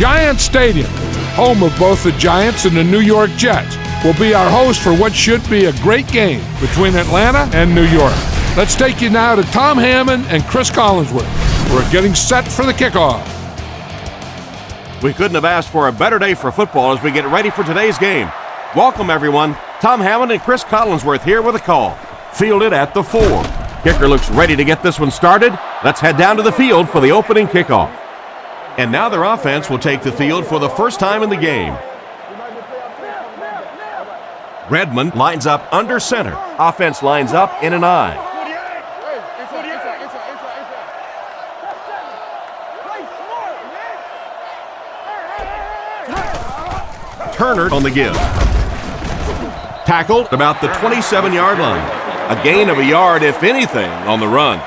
Giants Stadium, home of both the Giants and the New York Jets, will be our host for what should be a great game between Atlanta and New York. Let's take you now to Tom Hammond and Chris Collinsworth. We're getting set for the kickoff. We couldn't have asked for a better day for football as we get ready for today's game. Welcome, everyone. Tom Hammond and Chris Collinsworth here with a call. Fielded at the 4. Kicker looks ready to get this one started. Let's head down to the field for the opening kickoff. And now their offense will take the field for the first time in the game. Redmond lines up under center. Offense lines up in an I. Turner on the give. Tackled about the 27-yard line. A gain of a yard, if anything, on the run.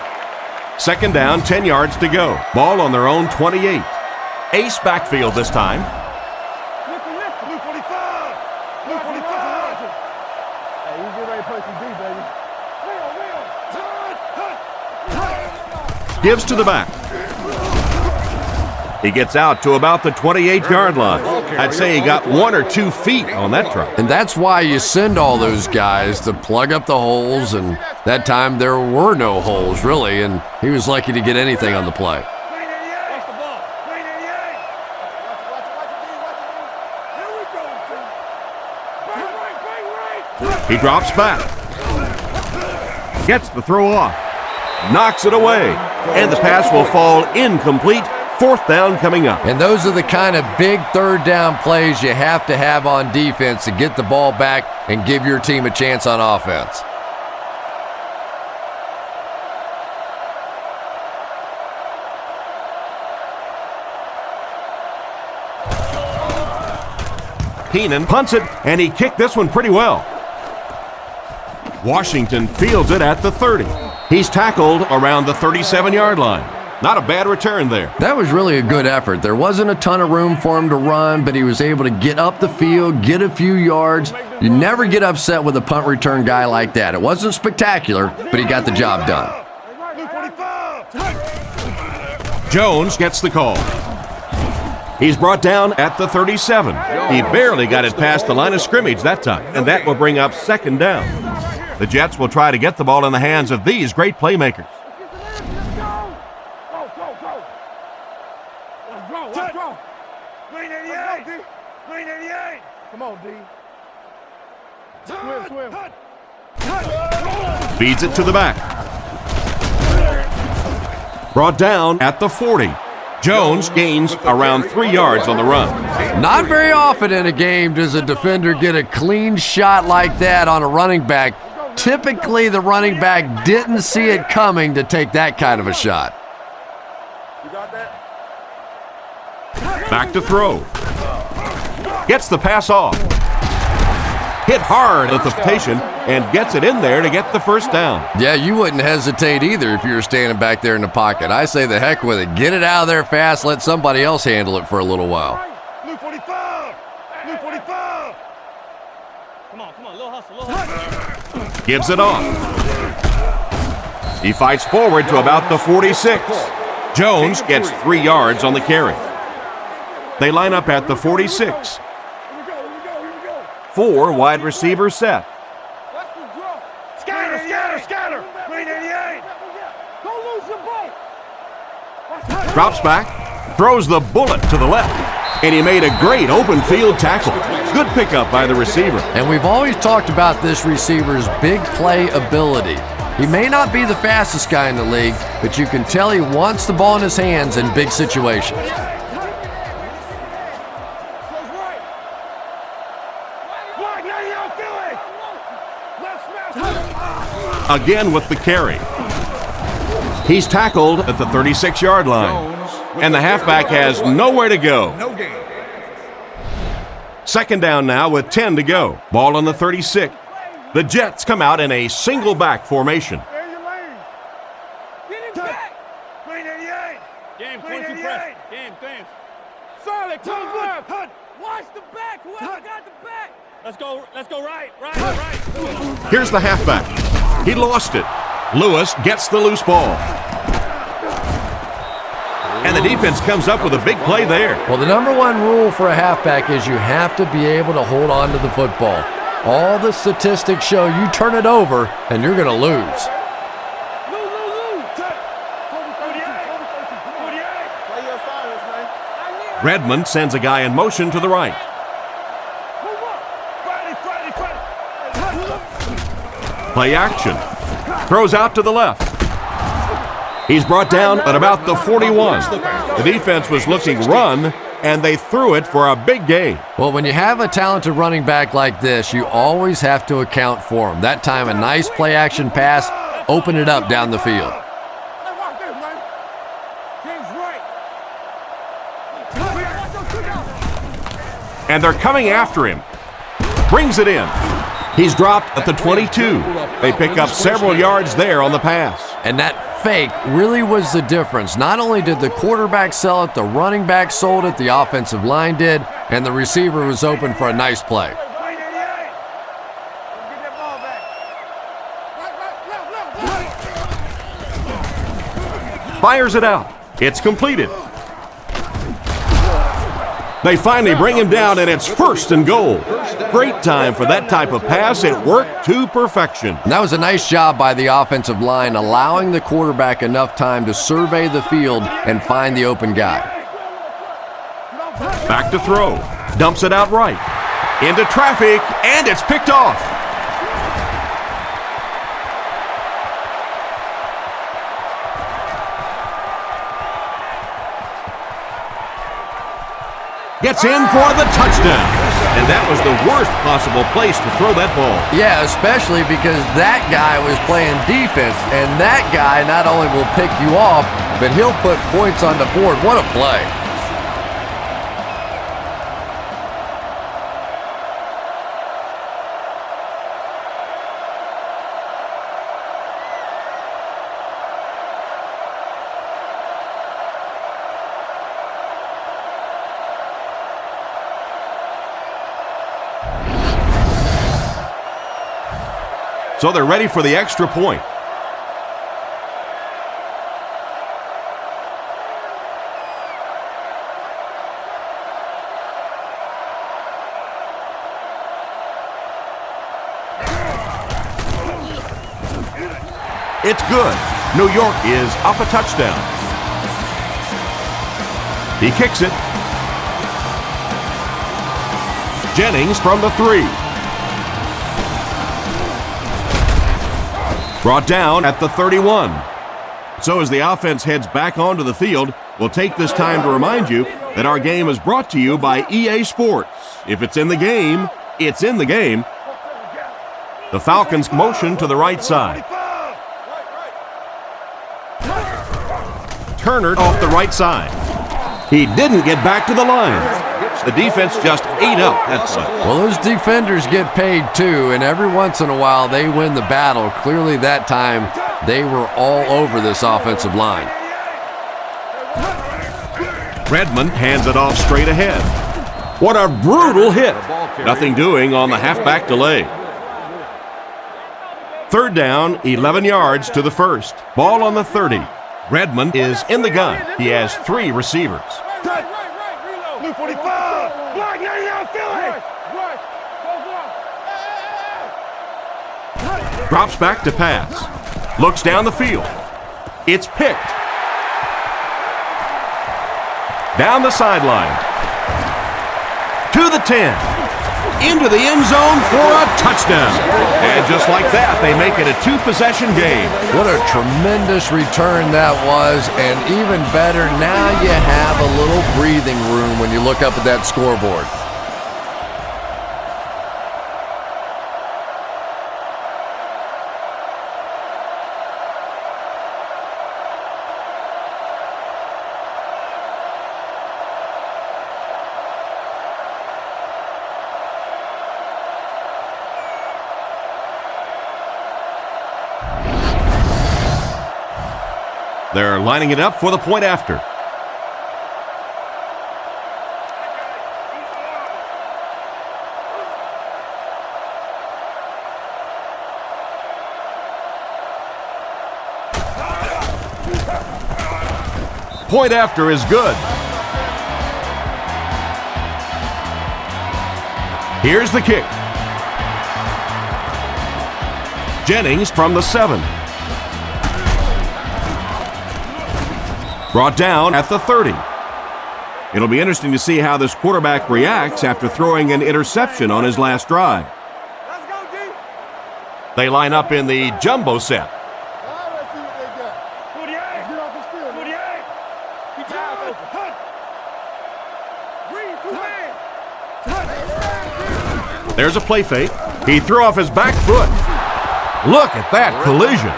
Second down, 10 yards to go. Ball on their own 28. Ace backfield this time. Gives to the back. He gets out to about the 28-yard line. I'd say he got 1 or 2 feet on that try. And that's why you send all those guys to plug up the holes, and that time there were no holes, really, and he was lucky to get anything on the play. He drops back. Gets the throw off. Knocks it away. And the pass will fall incomplete. Fourth down coming up. And those are the kind of big third down plays you have to have on defense to get the ball back and give your team a chance on offense. Keenan punts it, and he kicked this one pretty well. Washington fields it at the 30. He's tackled around the 37-yard line. Not a bad return there. That was really a good effort. There wasn't a ton of room for him to run, but he was able to get up the field, get a few yards. You never get upset with a punt return guy like that. It wasn't spectacular, but he got the job done. Jones gets the call. He's brought down at the 37. He barely got it past the line of scrimmage that time, and that will bring up second down. The Jets will try to get the ball in the hands of these great playmakers. Come on, D. Swim. Feeds it to the back. Brought down at the 40. Jones gains around 3 yards on the run. Not very often in a game does a defender get a clean shot like that on a running back. Typically, the running back didn't see it coming to take that kind of a shot. You got that? Back to throw. Gets the pass off. Hit hard at the station and gets it in there to get the first down. Yeah, you wouldn't hesitate either if you were standing back there in the pocket. I say the heck with it. Get it out of there fast. Let somebody else handle it for a little while. Blue 45. Blue 45. Come on, little hustle. Gives it off. He fights forward to about the 46. Jones gets 3 yards on the carry. They line up at the 46. 4 wide receivers set. Scatter. Green 88. Don't lose your ball. Drops back, throws the bullet to the left, and he made a great open field tackle. Good pickup by the receiver. And we've always talked about this receiver's big play ability. He may not be the fastest guy in the league, but you can tell he wants the ball in his hands in big situations. Again with the carry. He's tackled at the 36-yard line, and the halfback has nowhere to go. Second down now with 10 to go. Ball on the 36. The Jets come out in a single back formation. Let's go right. Here's the halfback. He lost it. Lewis gets the loose ball. And the defense comes up with a big play there. Well, the number one rule for a halfback is you have to be able to hold on to the football. All the statistics show you turn it over and you're going to lose. Redmond sends a guy in motion to the right. Play action. Throws out to the left. He's brought down at about the 41. The defense was looking run, and they threw it for a big gain. Well, when you have a talented running back like this, you always have to account for him. That time, a nice play action pass, open it up down the field. And they're coming after him. Brings it in. He's dropped at the 22. They pick up several yards there on the pass. And that fake really was the difference. Not only did the quarterback sell it, the running back sold it, the offensive line did, and the receiver was open for a nice play. Fires it out. It's completed. They finally bring him down, and it's 1st and goal. Great time for that type of pass. It worked to perfection. And that was a nice job by the offensive line, allowing the quarterback enough time to survey the field and find the open guy. Back to throw. Dumps it out right. Into traffic, and it's picked off. Gets in for the touchdown. And that was the worst possible place to throw that ball. Yeah, especially because that guy was playing defense, and that guy not only will pick you off, but he'll put points on the board. What a play. So they're ready for the extra point. It's good. New York is up a touchdown. He kicks it. Jennings from the 3. Brought down at the 31. So as the offense heads back onto the field, we'll take this time to remind you that our game is brought to you by EA Sports. If it's in the game, it's in the game. The Falcons motion to the right side. Turner off the right side. He didn't get back to the line. The defense just ate up that play. Well, those defenders get paid too, and every once in a while they win the battle. Clearly that time they were all over this offensive line. Redmond hands it off straight ahead. What a brutal hit. Nothing doing on the halfback delay. 3rd down, 11 yards to the 1st. Ball on the 30. Redmond is in the gun. He has 3 receivers. Blue 45! Black 99 Philly! Drops back to pass. Looks down the field. It's picked. Down the sideline. To the 10. Into the end zone for a touchdown. And just like that, they make it a 2-possession game. What a tremendous return that was, and even better, now you have a little breathing room when you look up at that scoreboard. They're lining it up for the point after. Point after is good. Here's the kick. Jennings from the 7. Brought down at the 30. It'll be interesting to see how this quarterback reacts after throwing an interception on his last drive. Let's go, D. They line up in the jumbo set. Let's see what they got. 48. Let's get off this field. 48. Keep your eyes open. Green, 2 hands. There's a play fake. He threw off his back foot. Look at that collision.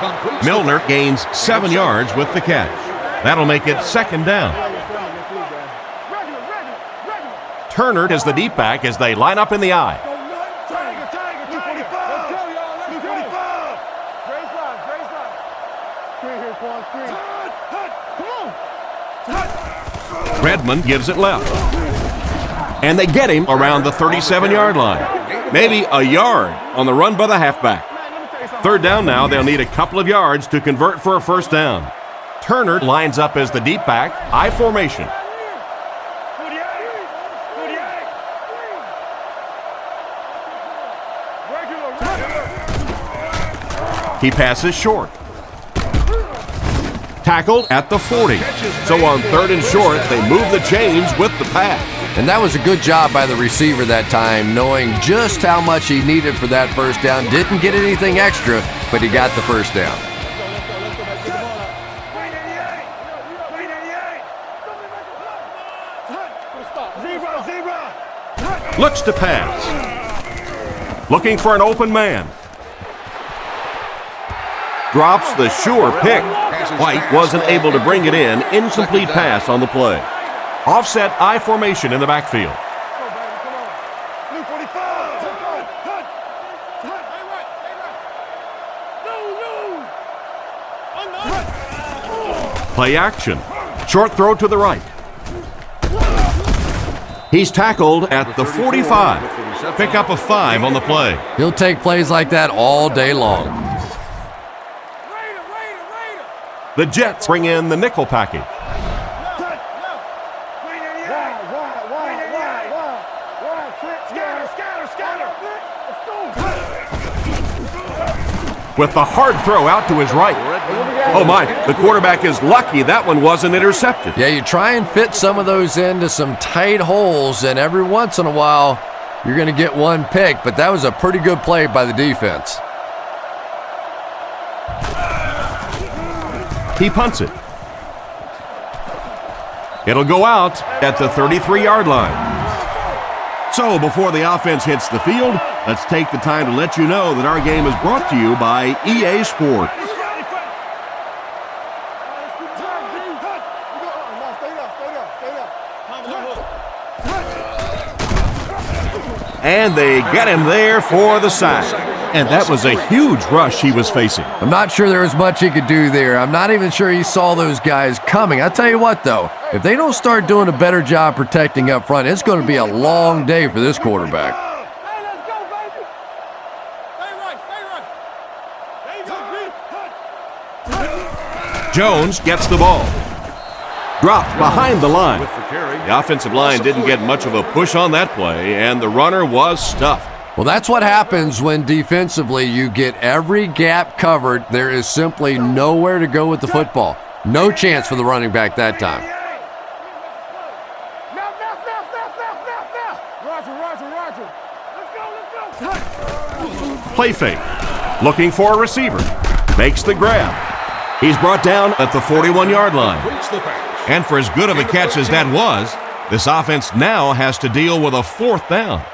Milner gains 7 yards with the catch. That'll make it 2nd down. Turner is the deep back as they line up in the I. Tiger, 245. Let's go, y'all. Let's 245. Great slide, great slide. Screen here, Quan, screen. Come on. Redmond gives it left. And they get him around the 37-yard line. Maybe a yard on the run by the halfback. 3rd down now. They'll need a couple of yards to convert for a 1st down. Turner lines up as the deep back, I formation. He passes short. Tackled at the 40. So on 3rd and short, they move the chains with the pass. And that was a good job by the receiver that time, knowing just how much he needed for that 1st down. Didn't get anything extra, but he got the 1st down. Looks to pass. Looking for an open man. Drops the sure pick. White wasn't able to bring it in. Incomplete pass on the play. Offset I formation in the backfield. Play action. Short throw to the right. He's tackled at the 45. Pick up a 5 on the play. He'll take plays like that all day long. The Jets bring in the nickel package. With the hard throw out to his right. Oh my, the quarterback is lucky that one wasn't intercepted. Yeah, you try and fit some of those into some tight holes, and every once in a while, you're going to get one pick, but that was a pretty good play by the defense. He punts it. It'll go out at the 33-yard line. So before the offense hits the field, let's take the time to let you know that our game is brought to you by EA Sports. And they get him there for the sack. And that was a huge rush he was facing. I'm not sure there was much he could do there. I'm not even sure he saw those guys coming. I'll tell you what, though, if they don't start doing a better job protecting up front, it's going to be a long day for this quarterback. Hey, let's go, baby. Stay right. Jones gets the ball. Dropped behind the line. The offensive line didn't get much of a push on that play, and the runner was stuffed. Well, that's what happens when defensively you get every gap covered. There is simply nowhere to go with the football. No chance for the running back that time. Roger. Play fake. Looking for a receiver. Makes the grab. He's brought down at the 41-yard line. And for as good of a catch as that was, this offense now has to deal with a 4th down.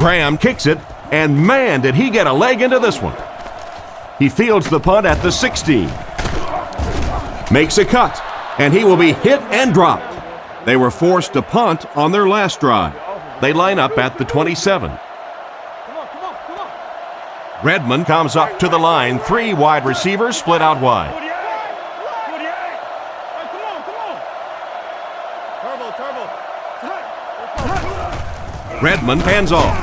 Graham kicks it, and man, did he get a leg into this one. He fields the punt at the 16. Makes a cut, and he will be hit and dropped. They were forced to punt on their last drive. They line up at the 27. Redmond comes up to the line. 3 wide receivers split out wide. 48. Hey, come on. Turbo. Redmond hands off.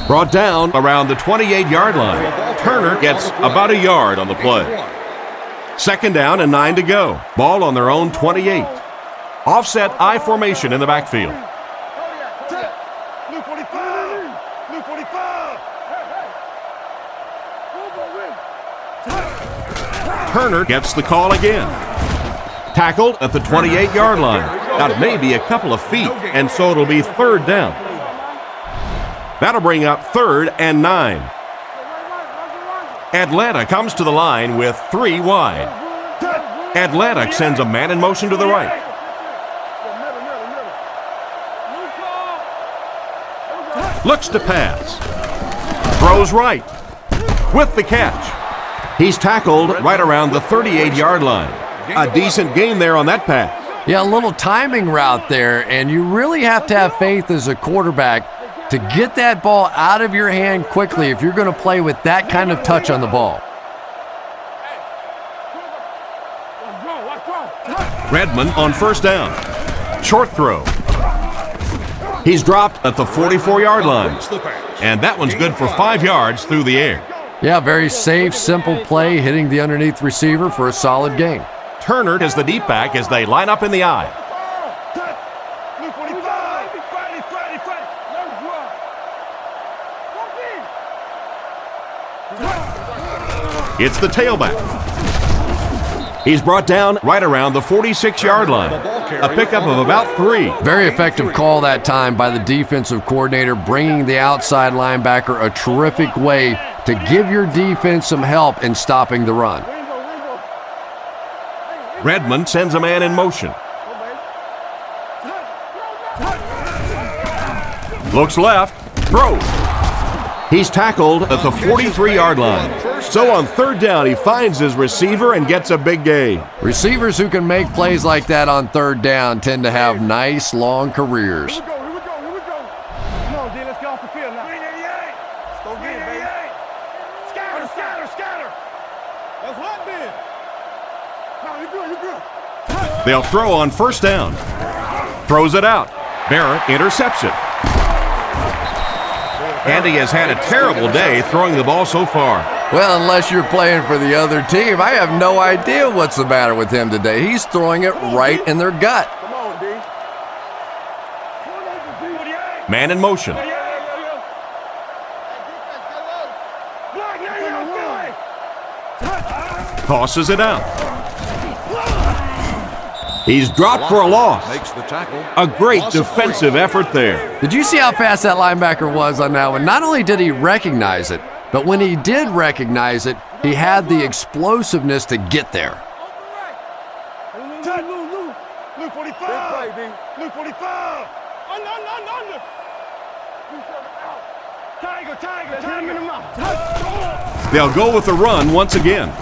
Brought down around the 28-yard line. Turner gets about a yard on the play. 2nd down and 9 to go. Ball on their own 28. Offset I formation in the backfield. Blue 45. Blue 45. Turner gets the call again. Tackled at the 28-yard line. That may be a couple of feet, and so it'll be 3rd down. That'll bring up 3rd and 9. Atlanta comes to the line with 3 wide. Atlanta sends a man in motion to the right. Looks to pass. Throws right. With the catch. He's tackled right around the 38-yard line. A decent gain there on that pass. Yeah, a little timing route there, and you really have to have faith as a quarterback to get that ball out of your hand quickly if you're going to play with that kind of touch on the ball. Redmond on 1st down. Short throw. He's dropped at the 44-yard line. And that one's good for 5 yards through the air. Yeah, very safe, simple play, hitting the underneath receiver for a solid gain. Turner is the deep back as they line up in the eye. Blue 45. It's the tailback. He's brought down right around the 46-yard line. A pickup of about 3. Very effective call that time by the defensive coordinator, bringing the outside linebacker a terrific way to give your defense some help in stopping the run. Redmond sends a man in motion. Looks left. Throws. He's tackled at the 43-yard line. So on 3rd down, he finds his receiver and gets a big gain. Receivers who can make plays like that on 3rd down tend to have nice, long careers. Here we go. Come on, D, let's get off the field now. 388. Let's go get it, baby. Scatter. That's hot, man. No, you're good. They'll throw on 1st down. Throws it out. Barrett intercepts it. And he has had a terrible day throwing the ball so far. Well, unless you're playing for the other team, I have no idea what's the matter with him today. He's throwing it right in their gut. Come on, D. Man in motion. Tosses it out. He's dropped for a loss. Makes the tackle. A great defensive effort there. Did you see how fast that linebacker was on that one? Not only did he recognize it, but when he did recognize it, he had the explosiveness to get there. Blue 45. Blue 45. Under. Tiger. They'll go with the run once again.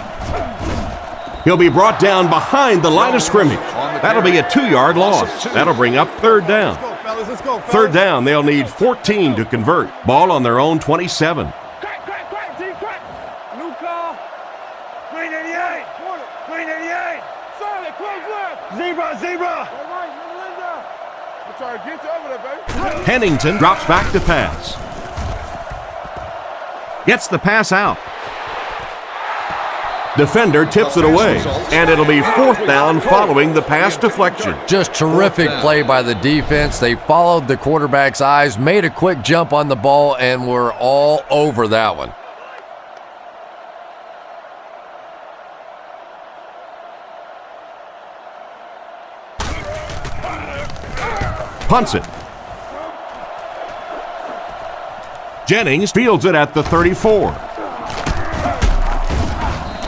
He'll be brought down behind the line of scrimmage. That'll be a 2-yard loss. That'll bring up 3rd down. Let's go, 3rd down, they'll need 14 to convert. Ball on their own 27. Crack, T, crack. New call. Green 88. Green 88. Solid, close left. Zebra. All right, Linda. I'm trying to get you over there, baby. Pennington drops back to pass. Gets the pass out. Defender tips it away, and it'll be 4th down following the pass deflection. Just terrific play by the defense. They followed the quarterback's eyes, made a quick jump on the ball, and were all over that one. Punts it. Jennings fields it at the 34.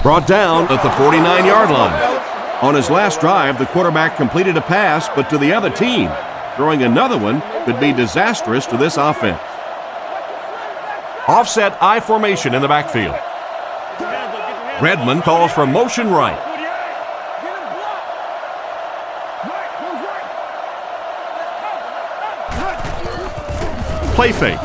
Brought down at the 49-yard line. On his last drive, the quarterback completed a pass, but to the other team. Throwing another one could be disastrous to this offense. Offset I formation in the backfield. Redmond calls for motion right. Play fake.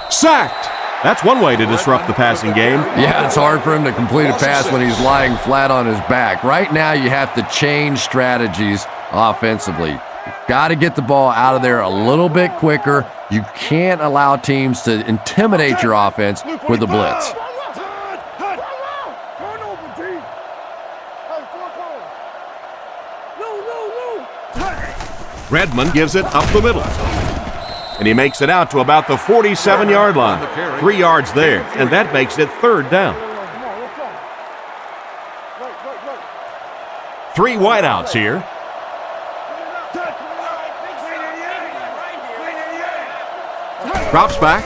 Sacked. That's one way to disrupt the passing game. Yeah, it's hard for him to complete a pass when he's lying flat on his back. Right now, you have to change strategies offensively. Got to get the ball out of there a little bit quicker. You can't allow teams to intimidate your offense with a blitz. Redmond gives it up the middle. And he makes it out to about the 47-yard line. 3 yards there, and that makes it 3rd down. 3 wideouts here. Drops back.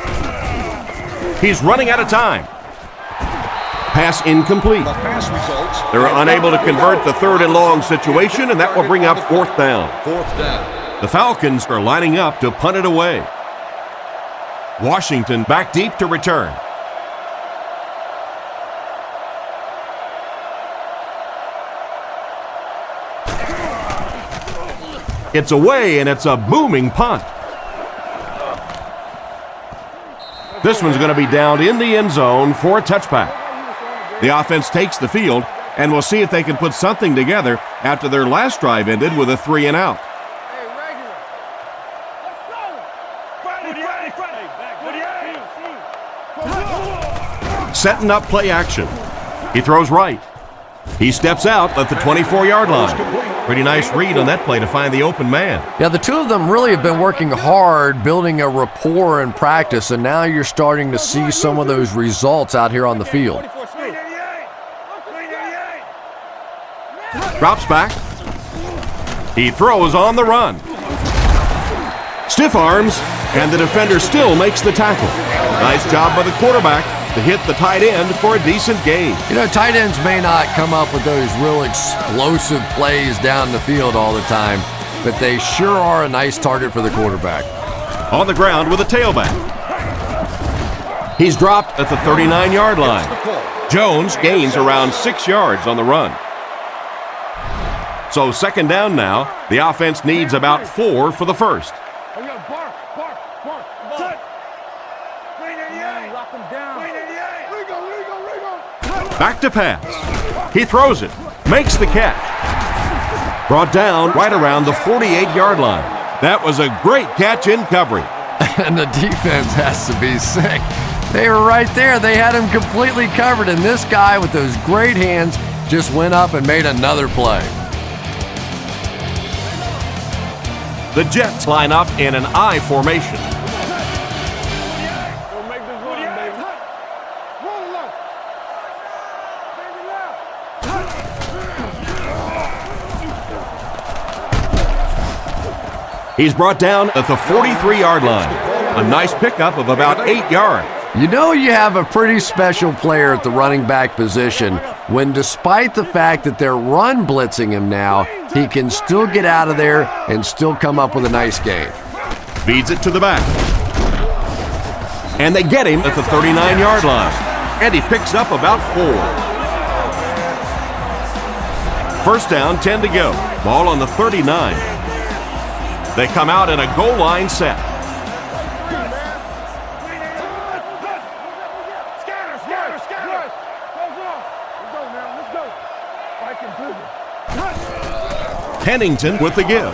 He's running out of time. Pass incomplete. They're unable to convert the 3rd and long situation, and that will bring up 4th down. The Falcons are lining up to punt it away. Washington back deep to return. It's away, and it's a booming punt. This one's going to be down in the end zone for a touchback. The offense takes the field, and we'll see if they can put something together after their last drive ended with a 3 and out. Setting up play action. He throws right. He steps out at the 24-yard line. Pretty nice read on that play to find the open man. Yeah, the two of them really have been working hard, building a rapport in practice, and now you're starting to see some of those results out here on the field. Drops back. He throws on the run. Stiff arms, and the defender still makes the tackle. Nice job by the quarterback to hit the tight end for a decent gain. You know, tight ends may not come up with those real explosive plays down the field all the time, but they sure are a nice target for the quarterback. On the ground with a tailback. He's dropped at the 39-yard line. Jones gains around 6 yards on the run. So 2nd down now. The offense needs about 4 for the first. Back to pass. He throws it. Makes the catch. Brought down right around the 48-yard line. That was a great catch in coverage. And the defense has to be sick. They were right there. They had him completely covered, and this guy with those great hands just went up and made another play. The Jets line up in an I formation. He's brought down at the 43-yard line. A nice pickup of about 8 yards. You know you have a pretty special player at the running back position when, despite the fact that they're run blitzing him now, he can still get out of there and still come up with a nice gain. Feeds it to the back. And they get him at the 39-yard line. And he picks up about 4. 1st down, 10 to go. Ball on the 39. They come out in a goal line set. Pennington with the give.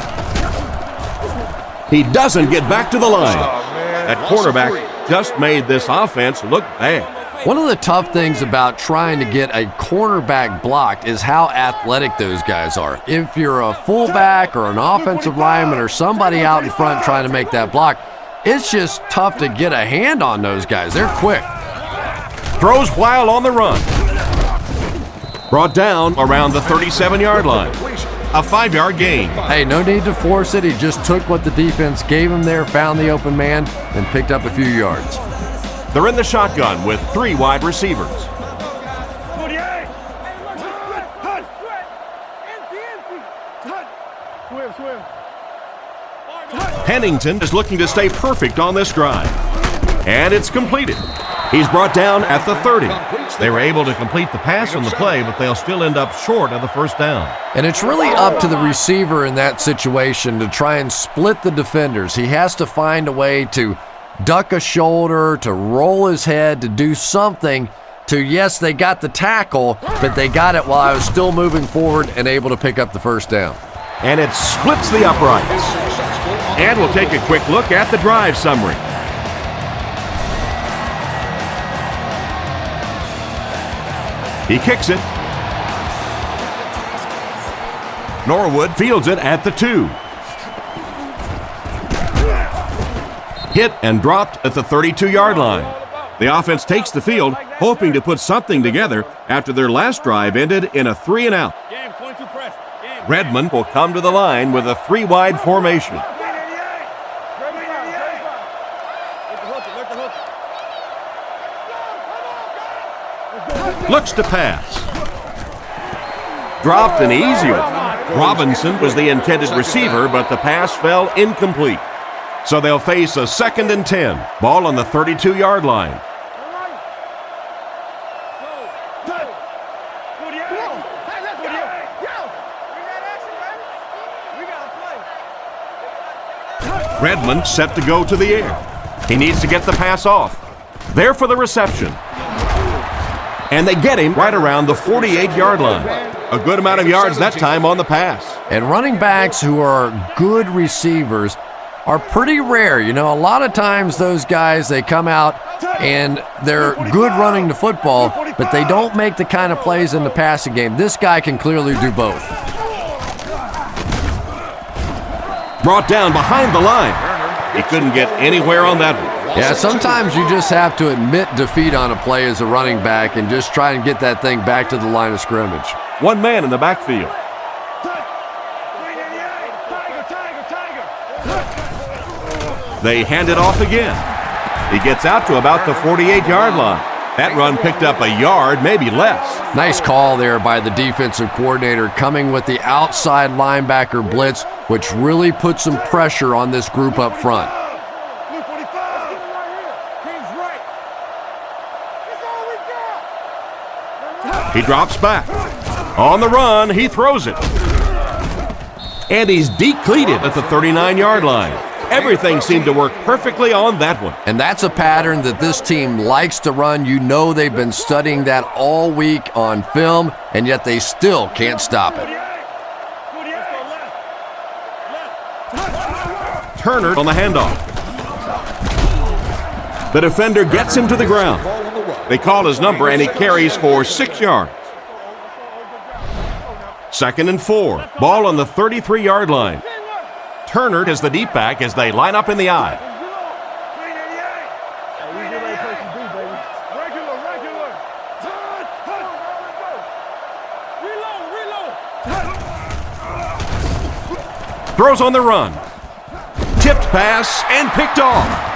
He doesn't get back to the line. That cornerback just made this offense look bad. One of the tough things about trying to get a cornerback blocked is how athletic those guys are. If you're a fullback or an offensive lineman or somebody out in front trying to make that block, it's just tough to get a hand on those guys. They're quick. Throws while on the run. Brought down around the 37-yard line. A 5-yard gain. Hey, no need to force it. He just took what the defense gave him there, found the open man, and picked up a few yards. They're in the shotgun with 3 wide receivers. Pennington is looking to stay perfect on this drive. And it's completed. He's brought down at the 30. They were able to complete the pass on the play, but they'll still end up short of the 1st down. And it's really up to the receiver in that situation to try and split the defenders. He has to find a way to duck a shoulder, to roll his head, to do something to, yes, they got the tackle, but they got it while I was still moving forward and able to pick up the 1st down. and it splits the uprights. And we'll take a quick look at the drive summary. He kicks it. Norwood fields it at the 2. Hit and dropped at the 32-yard line. The offense takes the field, hoping to put something together after their last drive ended in a 3-and-out. Redmond will come to the line with a 3-wide formation. Looks to pass. Dropped an easy one. Robinson was the intended receiver, but the pass fell incomplete. So they'll face a 2nd and 10. Ball on the 32-yard line. Redmond set to go to the air. He needs to get the pass off. There for the reception. And they get him right around the 48-yard line. A good amount of yards that time on the pass. And running backs who are good receivers are pretty rare. You know, a lot of times those guys, they come out and they're good running the football, but they don't make the kind of plays in the passing game. This guy can clearly do both. Brought down behind the line. He couldn't get anywhere on that one. Yeah, sometimes you just have to admit defeat on a play as a running back and just try and get that thing back to the line of scrimmage. One man in the backfield. They hand it off again. He gets out to about the 48-yard line. That run picked up a yard, maybe less. Nice call there by the defensive coordinator, coming with the outside linebacker blitz, which really put some pressure on this group up front. He drops back. On the run, he throws it. And he's decleated at the 39-yard line. Everything seemed to work perfectly on that one. And that's a pattern that this team likes to run. You know they've been studying that all week on film, and yet they still can't stop it. Turner on the handoff. The defender gets him to the ground. They call his number, and he carries for 6 yards. 2nd and 4. Ball on the 33-yard line. Turner is the deep back as they line up in the I. Throws on the run. Tipped pass and picked off.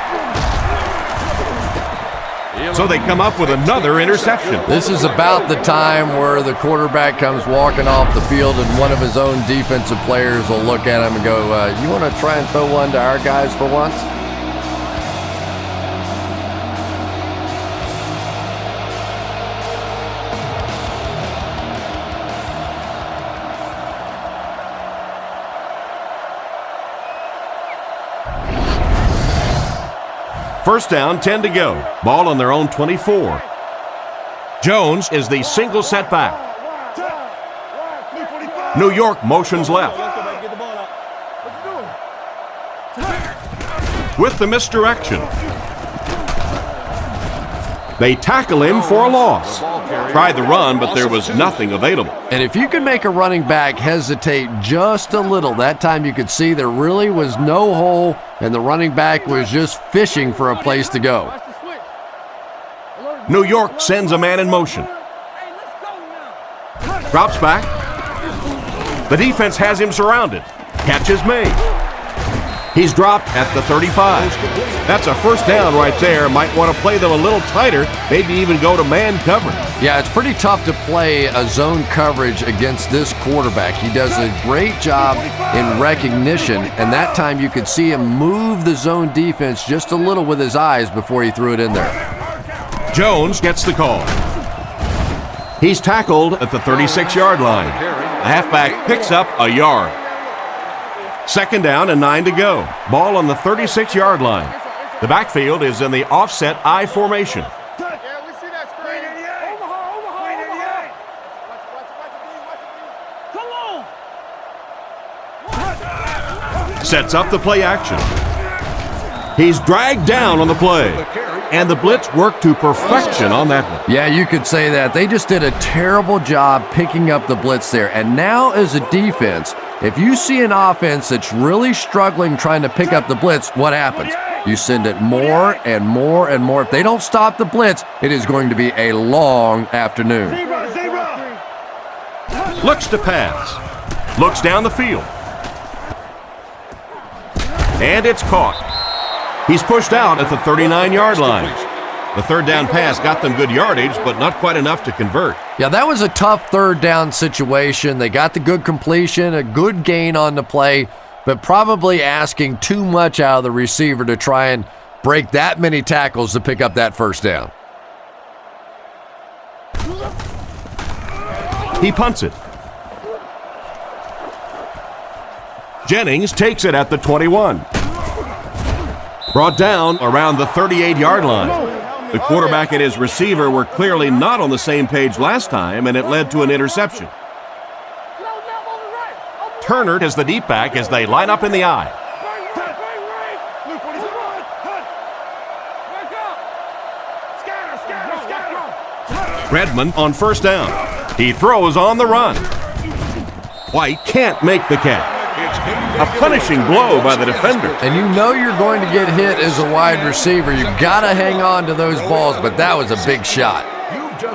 So they come up with another interception. This is about the time where the quarterback comes walking off the field and one of his own defensive players will look at him and go, you want to try and throw one to our guys for once? First down, 10 to go. Ball on their own 24. Jones is the single setback. New York motions left. With the misdirection. They tackle him for a loss. Tried the run, but there was nothing available. And if you can make a running back hesitate just a little, that time you could see there really was no hole, and the running back was just fishing for a place to go. New York sends a man in motion. Drops back. The defense has him surrounded. Catch is made. He's dropped at the 35. That's a first down right there. Might want to play them a little tighter, maybe even go to man coverage. Yeah, it's pretty tough to play a zone coverage against this quarterback. He does a great job in recognition, and that time you could see him move the zone defense just a little with his eyes before he threw it in there. Jones gets the call. He's tackled at the 36-yard line. The halfback picks up a yard. Second down and 9 to go. Ball on the 36-yard line. The backfield is in the offset I formation. Sets up the play action. He's dragged down on the play. And the blitz worked to perfection on that one. Yeah, you could say that. They just did a terrible job picking up the blitz there. And now as a defense, if you see an offense that's really struggling trying to pick up the blitz, what happens? You send it more and more and more. If they don't stop the blitz, it is going to be a long afternoon. Looks to pass. Looks down the field. And it's caught. He's pushed out at the 39-yard line. The third down pass got them good yardage, but not quite enough to convert. Yeah, that was a tough third down situation. They got the good completion, a good gain on the play, but probably asking too much out of the receiver to try and break that many tackles to pick up that first down. He punts it. Jennings takes it at the 21. Brought down around the 38-yard line. The quarterback and his receiver were clearly not on the same page last time, and it led to an interception. Turner is the deep back as they line up in the I. Redmond on first down. He throws on the run. White can't make the catch. A punishing blow by the defender. And you know you're going to get hit as a wide receiver. You've got to hang on to those balls, but that was a big shot.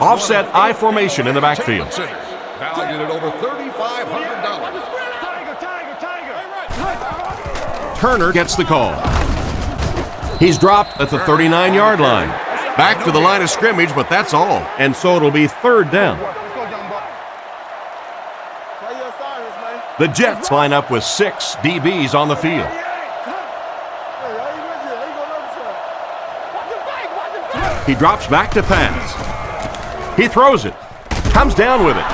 Offset I formation in the backfield. Valued at over $3,500. Turner gets the call. He's dropped at the 39-yard line. Back to the line of scrimmage, but that's all. And so it'll be third down. The Jets line up with 6 DBs on the field. He drops back to pass. He throws it. Comes down with it.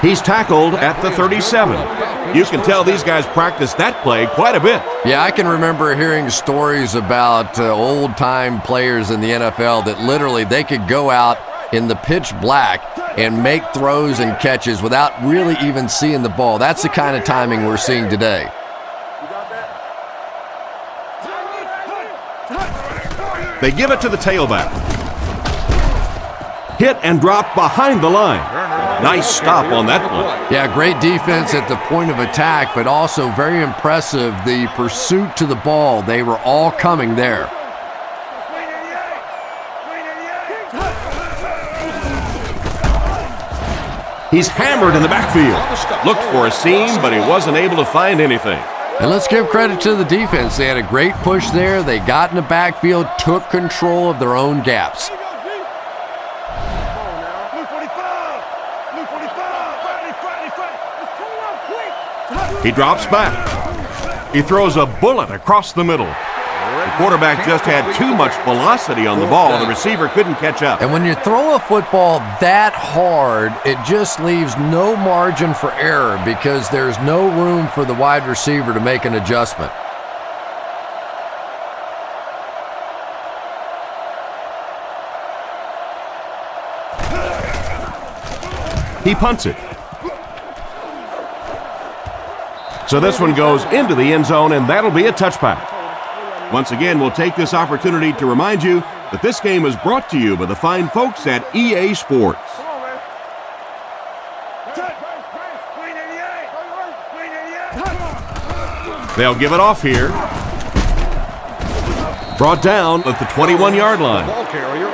He's tackled at the 37. You can tell these guys practice that play quite a bit. Yeah, I can remember hearing stories about old-time players in the NFL that literally they could go out in the pitch black and make throws and catches without really even seeing the ball. That's the kind of timing we're seeing today. They give it to the tailback. Hit and drop behind the line. Nice stop on that one. Yeah, great defense at the point of attack, but also very impressive the pursuit to the ball. They were all coming there. He's hammered in the backfield. Looked for a seam, but he wasn't able to find anything. And let's give credit to the defense. They had a great push there. They got in the backfield, took control of their own gaps. He drops back. He throws a bullet across the middle. The quarterback just had too much velocity on the ball. The receiver couldn't catch up. And when you throw a football that hard, it just leaves no margin for error because there's no room for the wide receiver to make an adjustment. He punts it. So this one goes into the end zone, and that'll be a touchback. Once again, we'll take this opportunity to remind you that this game is brought to you by the fine folks at EA Sports. They'll give it off here. Brought down at the 21-yard line.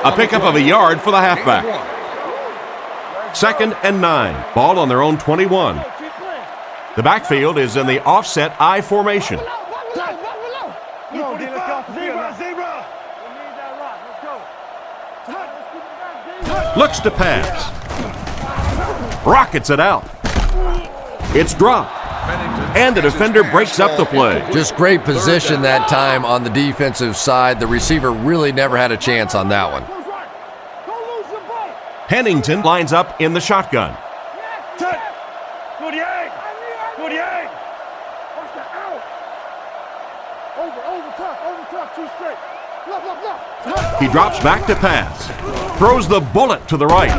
A pickup of a yard for the halfback. 2nd and 9. Ball on their own 21. The backfield is in the offset I formation. Looks to pass. Rockets it out. It's dropped. And the defender breaks up the play. Just great position that time on the defensive side. The receiver really never had a chance on that one. Pennington lines up in the shotgun. He drops back to pass. Throws the bullet to the right.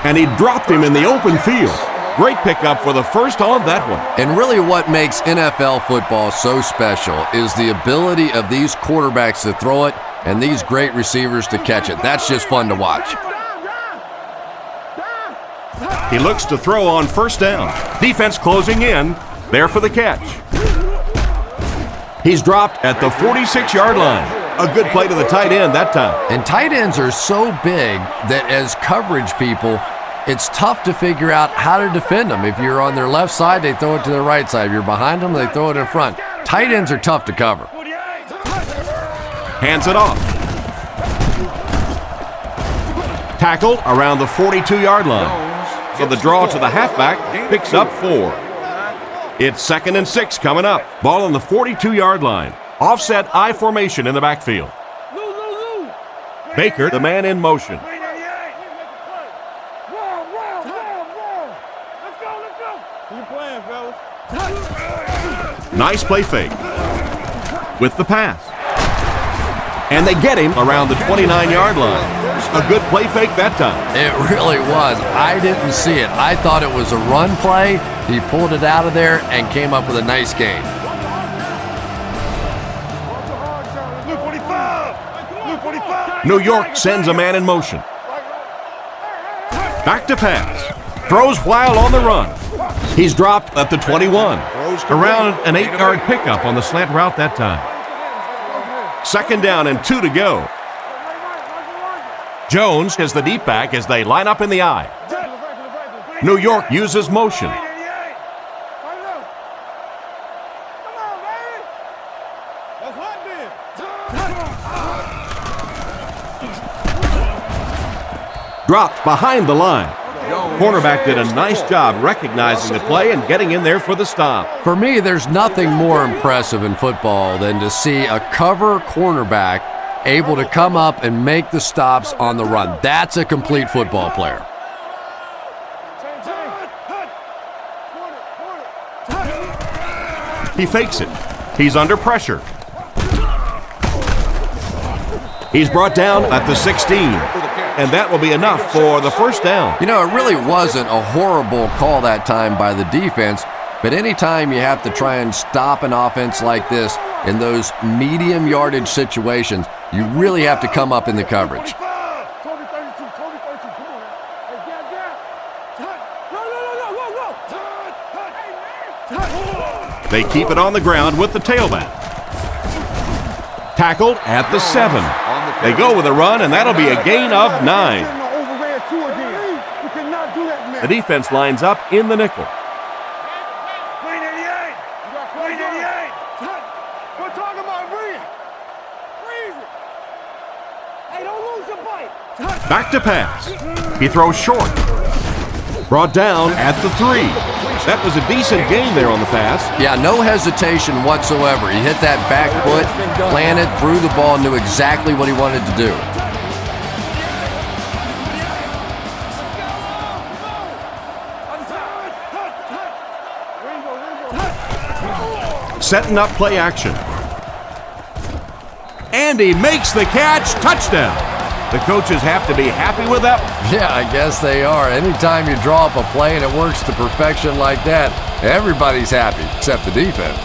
And he dropped him in the open field. Great pickup for the first on that one. And really what makes NFL football so special is the ability of these quarterbacks to throw it and these great receivers to catch it. That's just fun to watch. He looks to throw on first down. Defense closing in. There for the catch. He's dropped at the 46-yard line. A good play to the tight end that time. And tight ends are so big that as coverage people, it's tough to figure out how to defend them. If you're on their left side, they throw it to their right side. If you're behind them, they throw it in front. Tight ends are tough to cover. Hands it off. Tackled around the 42-yard line. So the draw to the halfback picks up 4. It's 2nd and 6 coming up. Ball on the 42-yard line. Offset I formation in the backfield. Baker, the man in motion. Nice play fake. With the pass. And they get him around the 29-yard line. A good play fake that time. It really was. I didn't see it. I thought it was a run play. He pulled it out of there and came up with a nice gain. New York sends a man in motion. Back to pass. Throws while on the run. He's dropped at the 21. Around an 8-yard pickup on the slant route that time. 2nd down and 2 to go. Jones is the deep back as they line up in the I. New York uses motion. Dropped behind the line. Cornerback did a nice job recognizing the play and getting in there for the stop. For me, there's nothing more impressive in football than to see a cover cornerback able to come up and make the stops on the run. That's a complete football player. He fakes it. He's under pressure. He's brought down at the 16, and that will be enough for the first down. You know, it really wasn't a horrible call that time by the defense, but anytime you have to try and stop an offense like this in those medium yardage situations, you really have to come up in the coverage. They keep it on the ground with the tailback. Tackled at the 7. They go with a run, and that'll be a gain of 9. The defense lines up in the nickel. Back to pass. He throws short. Brought down at the 3. That was a decent gain there on the pass. Yeah, no hesitation whatsoever. He hit that back foot, planted, threw the ball, knew exactly what he wanted to do. Setting up play action. And he makes the catch. Touchdown. The coaches have to be happy with that one. Yeah, I guess they are. Anytime you draw up a play and it works to perfection like that, everybody's happy except the defense.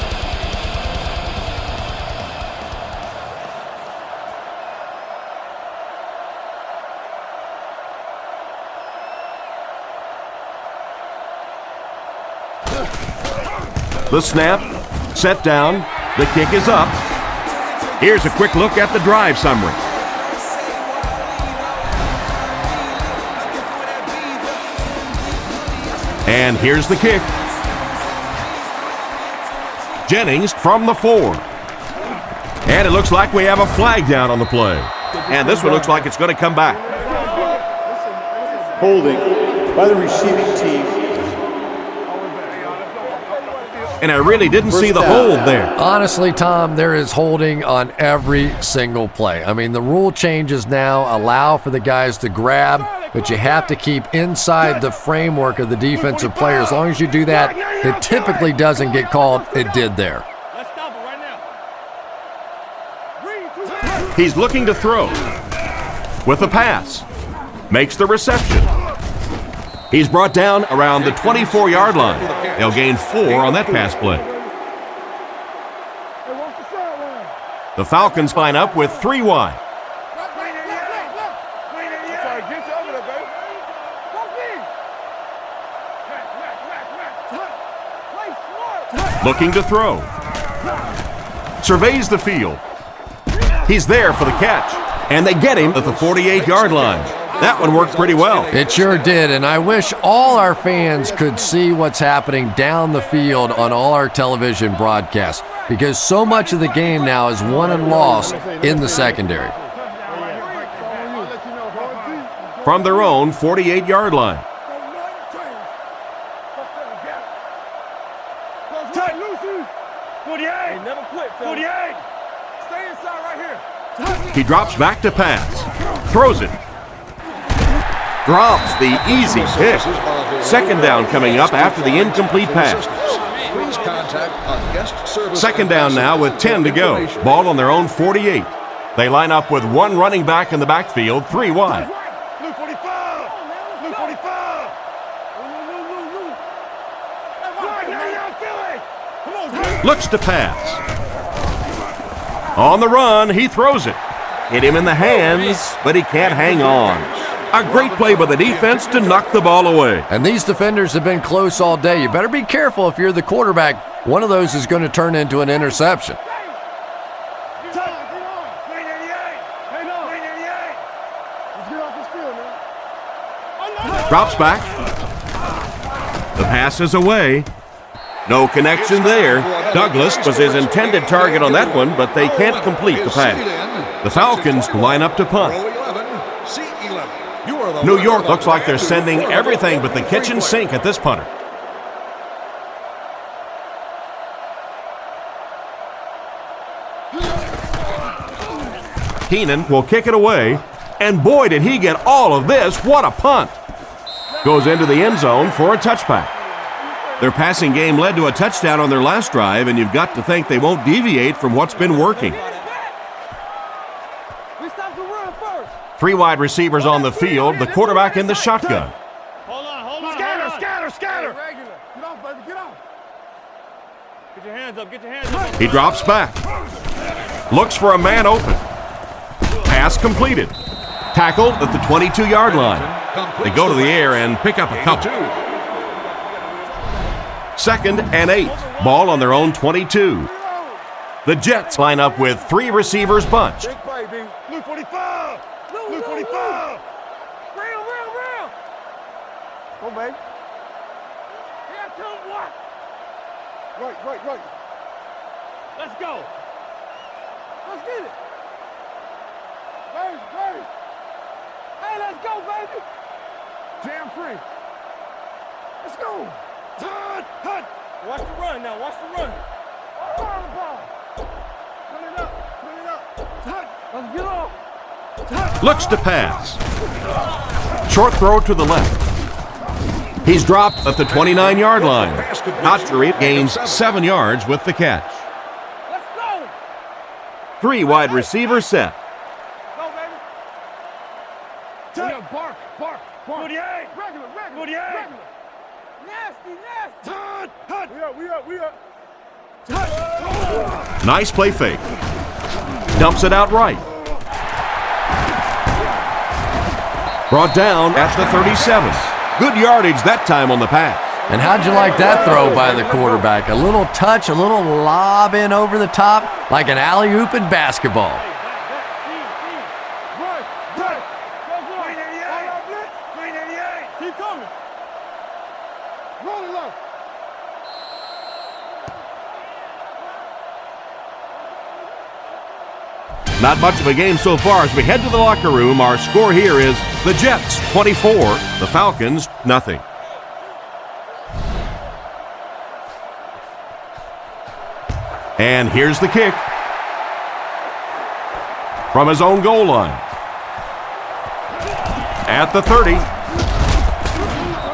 The snap, set down, the kick is up. Here's a quick look at the drive summary. And here's the kick. Jennings from the 4. And it looks like we have a flag down on the play. And this one looks like it's going to come back. Holding by the receiving team. And I really didn't see the hold there. Honestly, Tom, there is holding on every single play. I mean, the rule changes now allow for the guys to grab, but you have to keep inside the framework of the defensive player. As long as you do that, it typically doesn't get called. It did there. He's looking to throw. With a pass. Makes the reception. He's brought down around the 24-yard line. They'll gain 4 on that pass play. The Falcons line up with 3 wide. Looking to throw. Surveys the field. He's there for the catch. And they get him at the 48-yard line. That one worked pretty well. It sure did, and I wish all our fans could see what's happening down the field on all our television broadcasts, because so much of the game now is won and lost in the secondary. From their own 48-yard line. He drops back to pass. Throws it. Drops the easy pick. Second down coming up after the incomplete pass. Second down now with 10 to go. Ball on their own 48. They line up with 1 running back in the backfield, 3 wide. Looks to pass. On the run, he throws it. Hit him in the hands, but he can't hang on. A great play by the defense to knock the ball away. And these defenders have been close all day. You better be careful if you're the quarterback. One of those is going to turn into an interception. Drops back. The pass is away. No connection there. Douglas was his intended target on that one, but they can't complete the pass. The Falcons line up to punt. New York looks like they're sending everything but the kitchen sink at this punter. Keenan will kick it away, and boy, did he get all of this. What a punt. Goes into the end zone for a touchback. Their passing game led to a touchdown on their last drive, and you've got to think they won't deviate from what's been working. 3 wide receivers on the field, the quarterback in the shotgun. Hold on. Scatter. Get off, baby, get off. Get your hands up. He drops back. Looks for a man open. Pass completed. Tackled at the 22-yard line. They go to the air and pick up a couple. 2nd and 8. Ball on their own 22. The Jets line up with 3 receivers bunched. Big play, B. Blue 45. Blue 45. Real. Go, baby. Yeah, come what? Right. Let's go. Let's get it. Baby. Hey, let's go, baby. Jam free. Let's go. Hut. Watch the run now. Watch the run. Run the ball. Put it up. Hut. Let's get off. Hut. Looks to pass. Short throw to the left. He's dropped at the 29-yard line. Hotchery gains 7 yards with the catch. Let's go. 3 wide receivers set. Go, baby. Bark. 48. Regular. 48. Nasty. Hut. We up. Nice play fake. Dumps it out right. Brought down at the 37. Good yardage that time on the pass. And how'd you like that throw by the quarterback? A little touch, a little lob in over the top, like an alley-oop in basketball. Keep coming. Roll it low. Not much of a game so far as we head to the locker room. Our score here is the Jets 24, the Falcons nothing. And here's the kick from his own goal line. At the 30.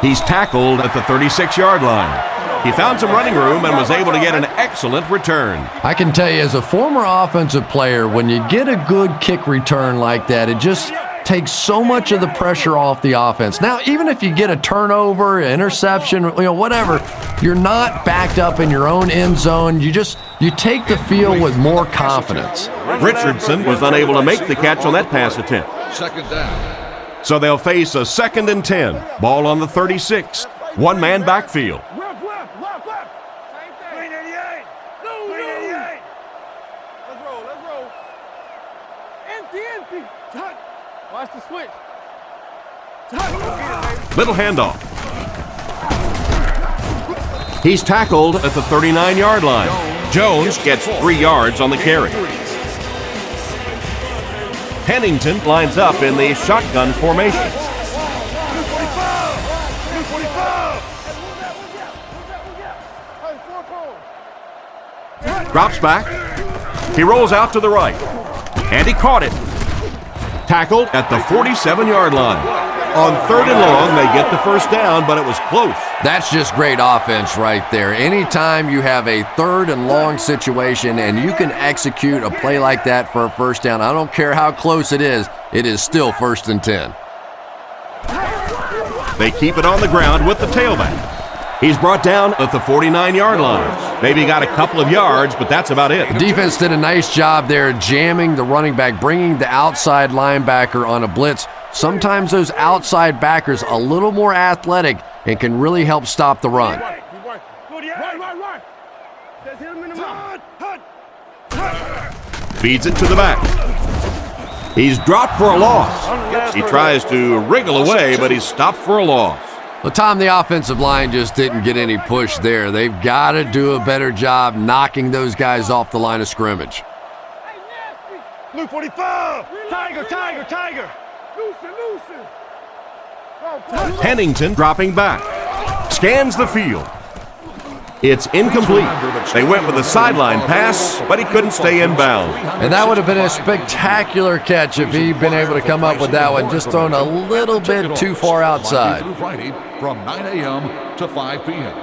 He's tackled at the 36-yard line. He found some running room and was able to get an excellent return. I can tell you, as a former offensive player, when you get a good kick return like that, it just takes so much of the pressure off the offense. Now, even if you get a turnover, an interception, whatever, you're not backed up in your own end zone. You take the field with more confidence. Richardson was unable to make the catch on that pass attempt. Second down. So they'll face a 2nd and 10. Ball on the 36. One-man backfield. Left. Same thing. Green 88. Green 88. Let's roll. Empty. Touch. Watch the switch. Touch. Little handoff. He's tackled at the 39-yard line. Jones gets 3 yards on the carry. Pennington lines up in the shotgun formation. Drops back. He rolls out to the right. And he caught it. Tackled at the 47-yard line. On 3rd and long, they get the first down, but it was close. That's just great offense right there. Anytime you have a 3rd and long situation and you can execute a play like that for a first down, I don't care how close it is still 1st and 10. They keep it on the ground with the tailback. He's brought down at the 49-yard line. Maybe got a couple of yards, but that's about it. The defense did a nice job there jamming the running back, bringing the outside linebacker on a blitz. Sometimes those outside backers a little more athletic and can really help stop the run. Right. Feeds it to the back. He's dropped for a loss. He tries to wriggle away, but he's stopped for a loss. Well, Tom, the offensive line just didn't get any push there. They've got to do a better job knocking those guys off the line of scrimmage. Blue 45. Tiger. Loosen. Pennington dropping back. Scans the field. It's incomplete. They went with a sideline pass, but he couldn't stay in bounds. And that would have been a spectacular catch if he'd been able to come up with that one, just thrown a little bit too far outside. Friday from 9 a.m. to 5 p.m.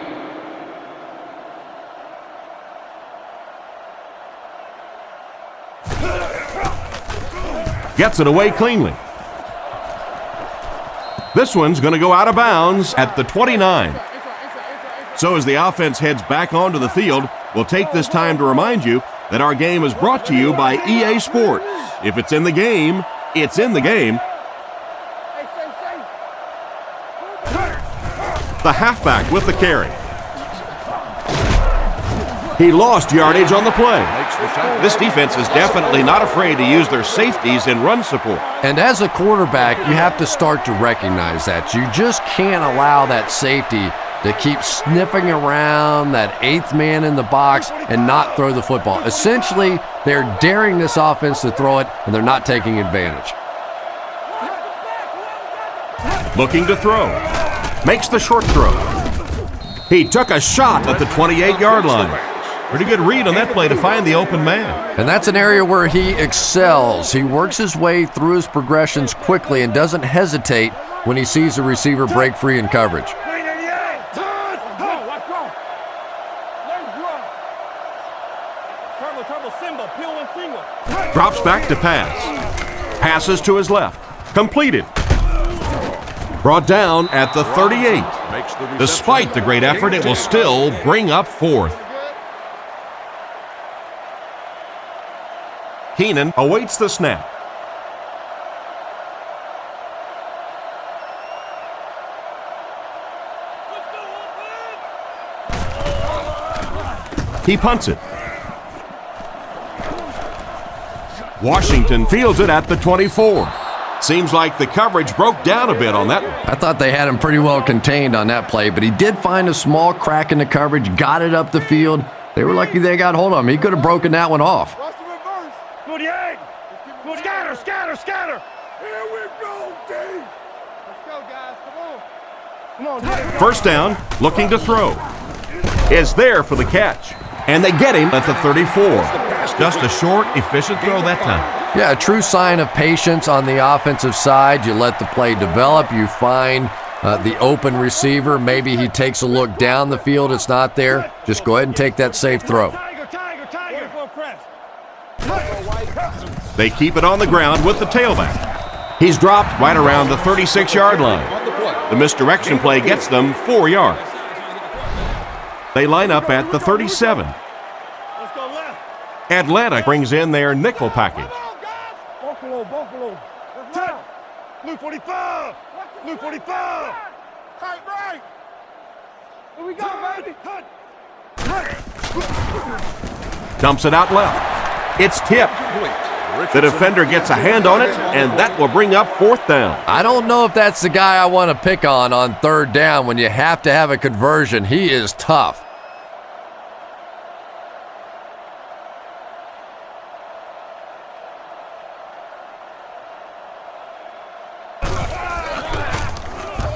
Gets it away cleanly. This one's going to go out of bounds at the 29. So as the offense heads back onto the field, we'll take this time to remind you that our game is brought to you by EA Sports. If it's in the game, it's in the game. The halfback with the carry. He lost yardage on the play. This defense is definitely not afraid to use their safeties in run support. And as a quarterback, you have to start to recognize that. You just can't allow that safety to keep sniffing around that 8th man in the box and not throw the football. Essentially, they're daring this offense to throw it, and they're not taking advantage. Looking to throw. Makes the short throw. He took a shot at the 28-yard line. Pretty good read on that play to find the open man. And that's an area where he excels. He works his way through his progressions quickly and doesn't hesitate when he sees a receiver break free in coverage. Drops back to pass. Passes to his left. Completed. Brought down at the 38. Despite the great effort, it will still bring up 4th. Keenan awaits the snap. He punts it. Washington fields it at the 24. Seems like the coverage broke down a bit on that one. I thought they had him pretty well contained on that play, but he did find a small crack in the coverage, got it up the field. They were lucky they got hold of him. He could have broken that one off. Watch the reverse. 48. Scatter. Here we go, D. Let's go, guys. Come on. First down, looking to throw. Is there for the catch. And they get him at the 34. Just a short, efficient throw that time. Yeah, a true sign of patience on the offensive side. You let the play develop. You find the open receiver. Maybe he takes a look down the field. It's not there. Just go ahead and take that safe throw. They keep it on the ground with the tailback. He's dropped right around the 36-yard line. The misdirection play gets them 4 yards. They line up at the 37. Let's go left. Atlanta brings in their nickel package. Buffalo. Blue 45. Blue 45. Tight right. Here we go, baby. Dumps it out left. It's tipped. The defender gets a hand on it, and that will bring up 4th down. I don't know if that's the guy I want to pick on 3rd down when you have to have a conversion. He is tough.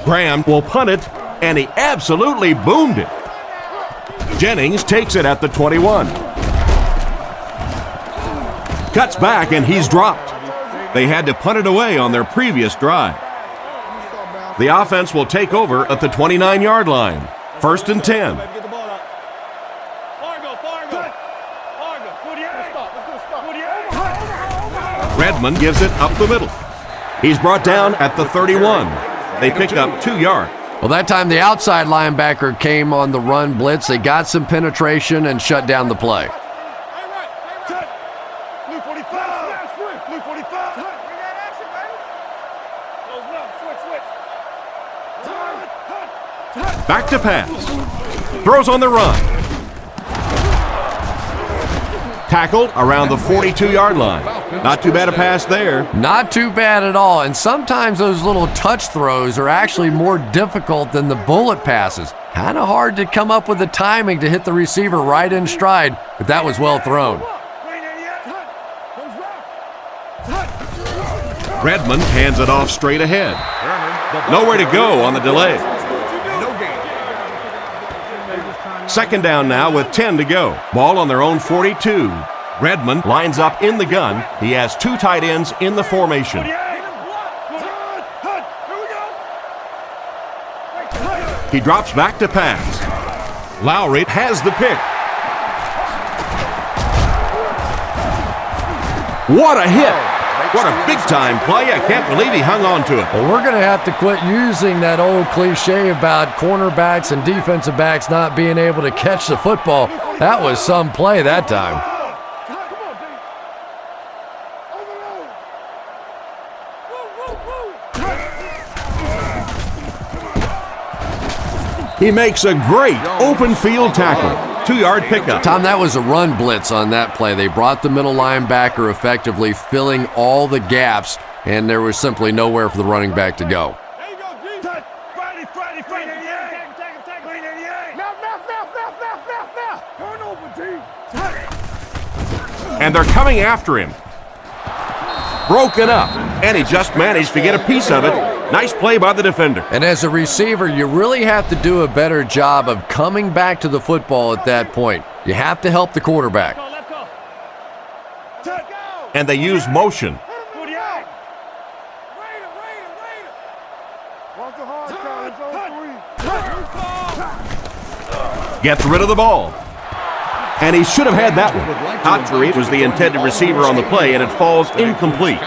Graham will punt it, and he absolutely boomed it. Jennings takes it at the 21. Cuts back, and he's dropped. They had to punt it away on their previous drive. The offense will take over at the 29-yard line. 1st and 10. Get the ball out. Fargo. 48. Redmond gives it up the middle. He's brought down at the 31. They pick up 2 yards. Well, that time the outside linebacker came on the run blitz. They got some penetration and shut down the play. Blue 45. Blue 45. Switch. Back to pass. Throws on the run. Tackled around the 42-yard line. Not too bad a pass there. Not too bad at all. And sometimes those little touch throws are actually more difficult than the bullet passes. Kind of hard to come up with the timing to hit the receiver right in stride, but that was well thrown. Redmond hands it off straight ahead. Nowhere to go on the delay. 2nd down now with 10 to go. Ball on their own 42. Redmond lines up in the gun. He has 2 tight ends in the formation. He drops back to pass. Lowry has the pick. What a hit! What a big-time play. I can't believe he hung on to it. Well, we're going to have to quit using that old cliche about cornerbacks and defensive backs not being able to catch the football. That was some play that time. He makes a great open field tackle. 2-yard pickup. Tom, that was a run blitz on that play. They brought the middle linebacker effectively, filling all the gaps, and there was simply nowhere for the running back to go. There you go, G. Friday. Now. Turnover, G. And they're coming after him. Broken up, and he just managed to get a piece of it. Nice play by the defender. And as a receiver, you really have to do a better job of coming back to the football at that point. You have to help the quarterback. Let's go. And they use motion. Gets rid of the ball. And he should have had that one. Autry was the intended receiver on the play, and it falls incomplete.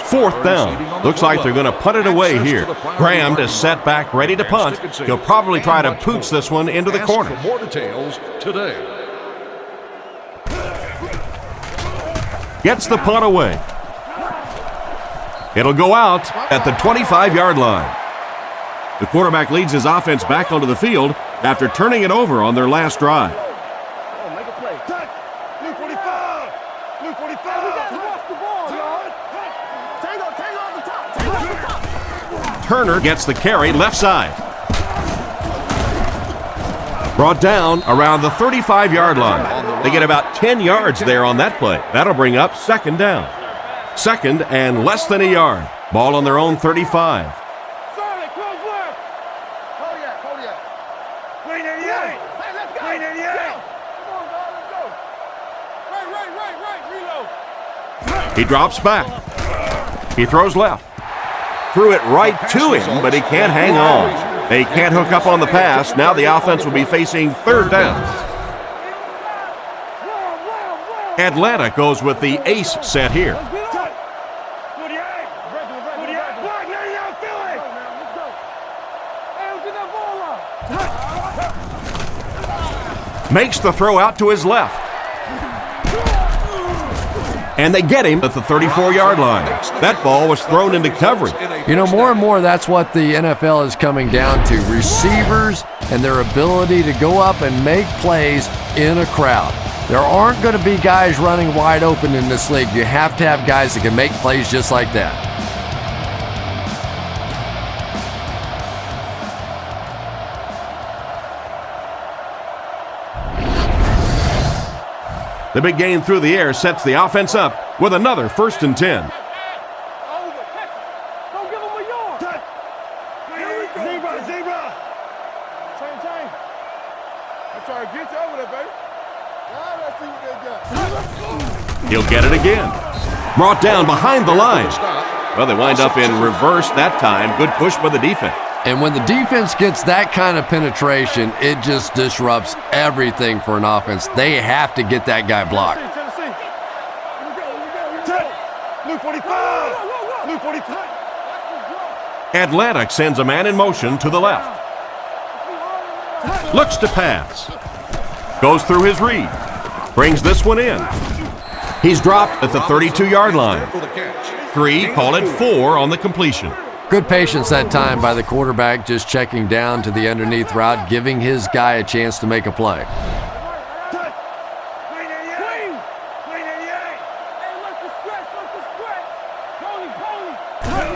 4th down. Looks like they're going to punt it away here. Graham is set back, ready to punt. He'll probably try to pooch this one into the corner. More details today. Gets the punt away. It'll go out at the 25-yard line. The quarterback leads his offense back onto the field after turning it over on their last drive. Oh, make a play. Blue 45. Blue 45. We got to watch the ball, y'all. Tango on the top. Turner gets the carry left side. Brought down around the 35-yard line. They get about 10 yards there on that play. That'll bring up 2nd down. 2nd and less than a yard. Ball on their own 35. He drops back. He throws left. Threw it right to him, but he can't hang on. They can't hook up on the pass. Now the offense will be facing 3rd down. Atlanta goes with the ace set here. Makes the throw out to his left. And they get him at the 34-yard line. That ball was thrown into coverage. You know, more and more, that's what the NFL is coming down to. Receivers and their ability to go up and make plays in a crowd. There aren't going to be guys running wide open in this league. You have to have guys that can make plays just like that. The big gain through the air sets the offense up with another 1st and 10. Don't give him a yard. Zebra. Chain. I'm trying to get you over there, baby. Now let's see what they got. He'll get it again. Brought down behind the line. Well, they wind up in reverse that time. Good push by the defense. And when the defense gets that kind of penetration, it just disrupts everything for an offense. They have to get that guy blocked. Tennessee. Luke 45. Luke 45. Atlanta sends a man in motion to the left. Looks to pass. Goes through his read. Brings this one in. He's dropped at the 32-yard line. 3, call it 4 on the completion. Good patience that time by the quarterback, just checking down to the underneath route, giving his guy a chance to make a play.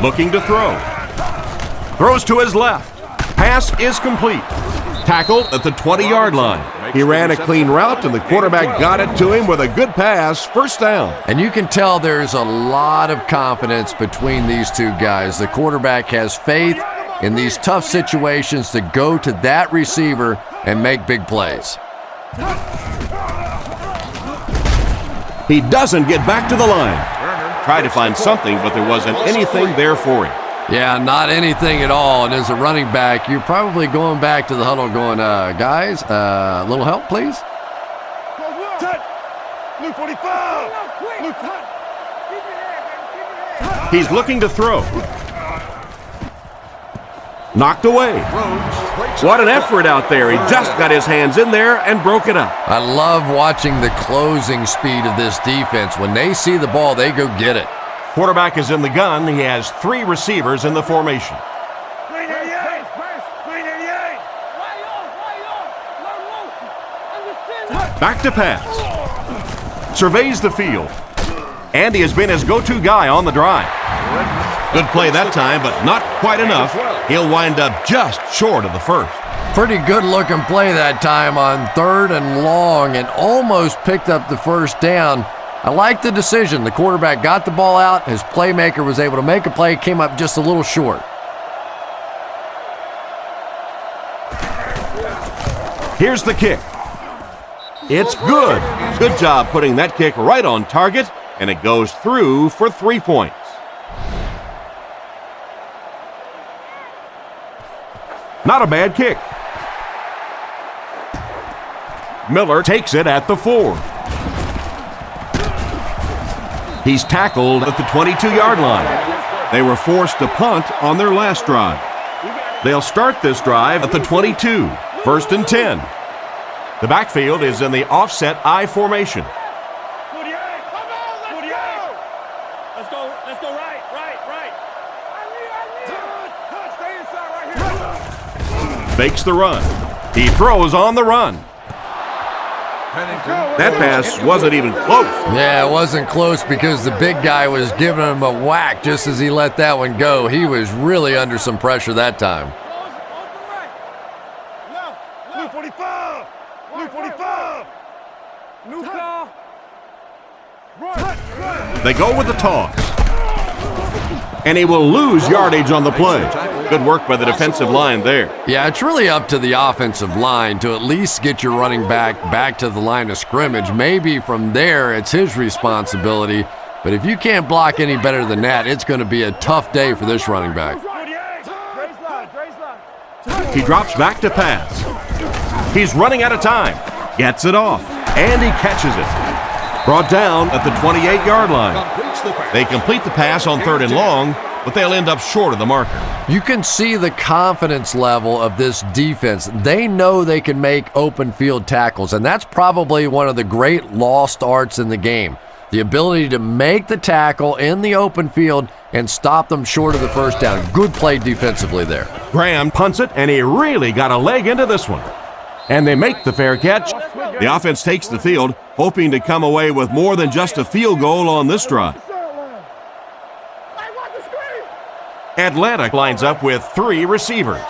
Looking to throw. Throws to his left. Pass is complete. Tackled at the 20-yard line. He ran a clean route, and the quarterback got it to him with a good pass. 1st down. And you can tell there's a lot of confidence between these two guys. The quarterback has faith in these tough situations to go to that receiver and make big plays. He doesn't get back to the line. Tried to find something, but there wasn't anything there for him. Yeah, not anything at all. And as a running back, you're probably going back to the huddle going, guys, a little help, please? Luke 45. He's looking to throw. Knocked away. What an effort out there. He just got his hands in there and broke it up. I love watching the closing speed of this defense. When they see the ball, they go get it. Quarterback is in the gun. He has 3 receivers in the formation. Back to pass. Surveys the field. And he has been his go-to guy on the drive. Good play that time, but not quite enough. He'll wind up just short of the 1st. Pretty good looking play that time on 3rd and long and almost picked up the 1st down. I like the decision. The quarterback got the ball out. His playmaker was able to make a play, came up just a little short. Here's the kick. It's good. Good job putting that kick right on target, and it goes through for 3 points. Not a bad kick. Miller takes it at the 4. He's tackled at the 22-yard line. They were forced to punt on their last drive. They'll start this drive at the 22, 1st and 10. The backfield is in the offset I formation. Let's go right. Stay inside right here. Fakes the run. He throws on the run. That pass wasn't even close. Yeah, it wasn't close because the big guy was giving him a whack just as he let that one go. He was really under some pressure that time. Luke 45. Luke 45. New car. They go with the toss. And he will lose yardage on the play. Good work by the defensive line there. Yeah, it's really up to the offensive line to at least get your running back to the line of scrimmage. Maybe from there it's his responsibility. But if you can't block any better than that, it's going to be a tough day for this running back. He drops back to pass. He's running out of time. Gets it off. And he catches it. Brought down at the 28-yard line. They complete the pass on 3rd and long. but they'll end up short of the marker. You can see the confidence level of this defense. They know they can make open field tackles, and that's probably one of the great lost arts in the game. The ability to make the tackle in the open field and stop them short of the first down. Good play defensively there. Graham punts it, and he really got a leg into this one. And they make the fair catch. The offense takes the field, hoping to come away with more than just a field goal on this drive. Atlanta lines up with 3 receivers.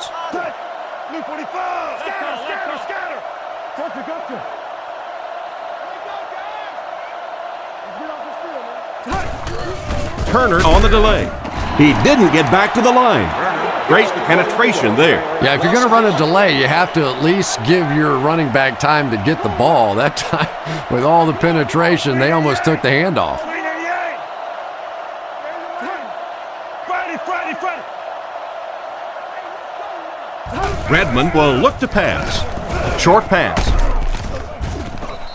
Turner on the delay. He didn't get back to the line. Great penetration there. Yeah, if you're going to run a delay, you have to at least give your running back time to get the ball. That time, with all the penetration, they almost took the handoff. Redmond will look to pass. Short pass.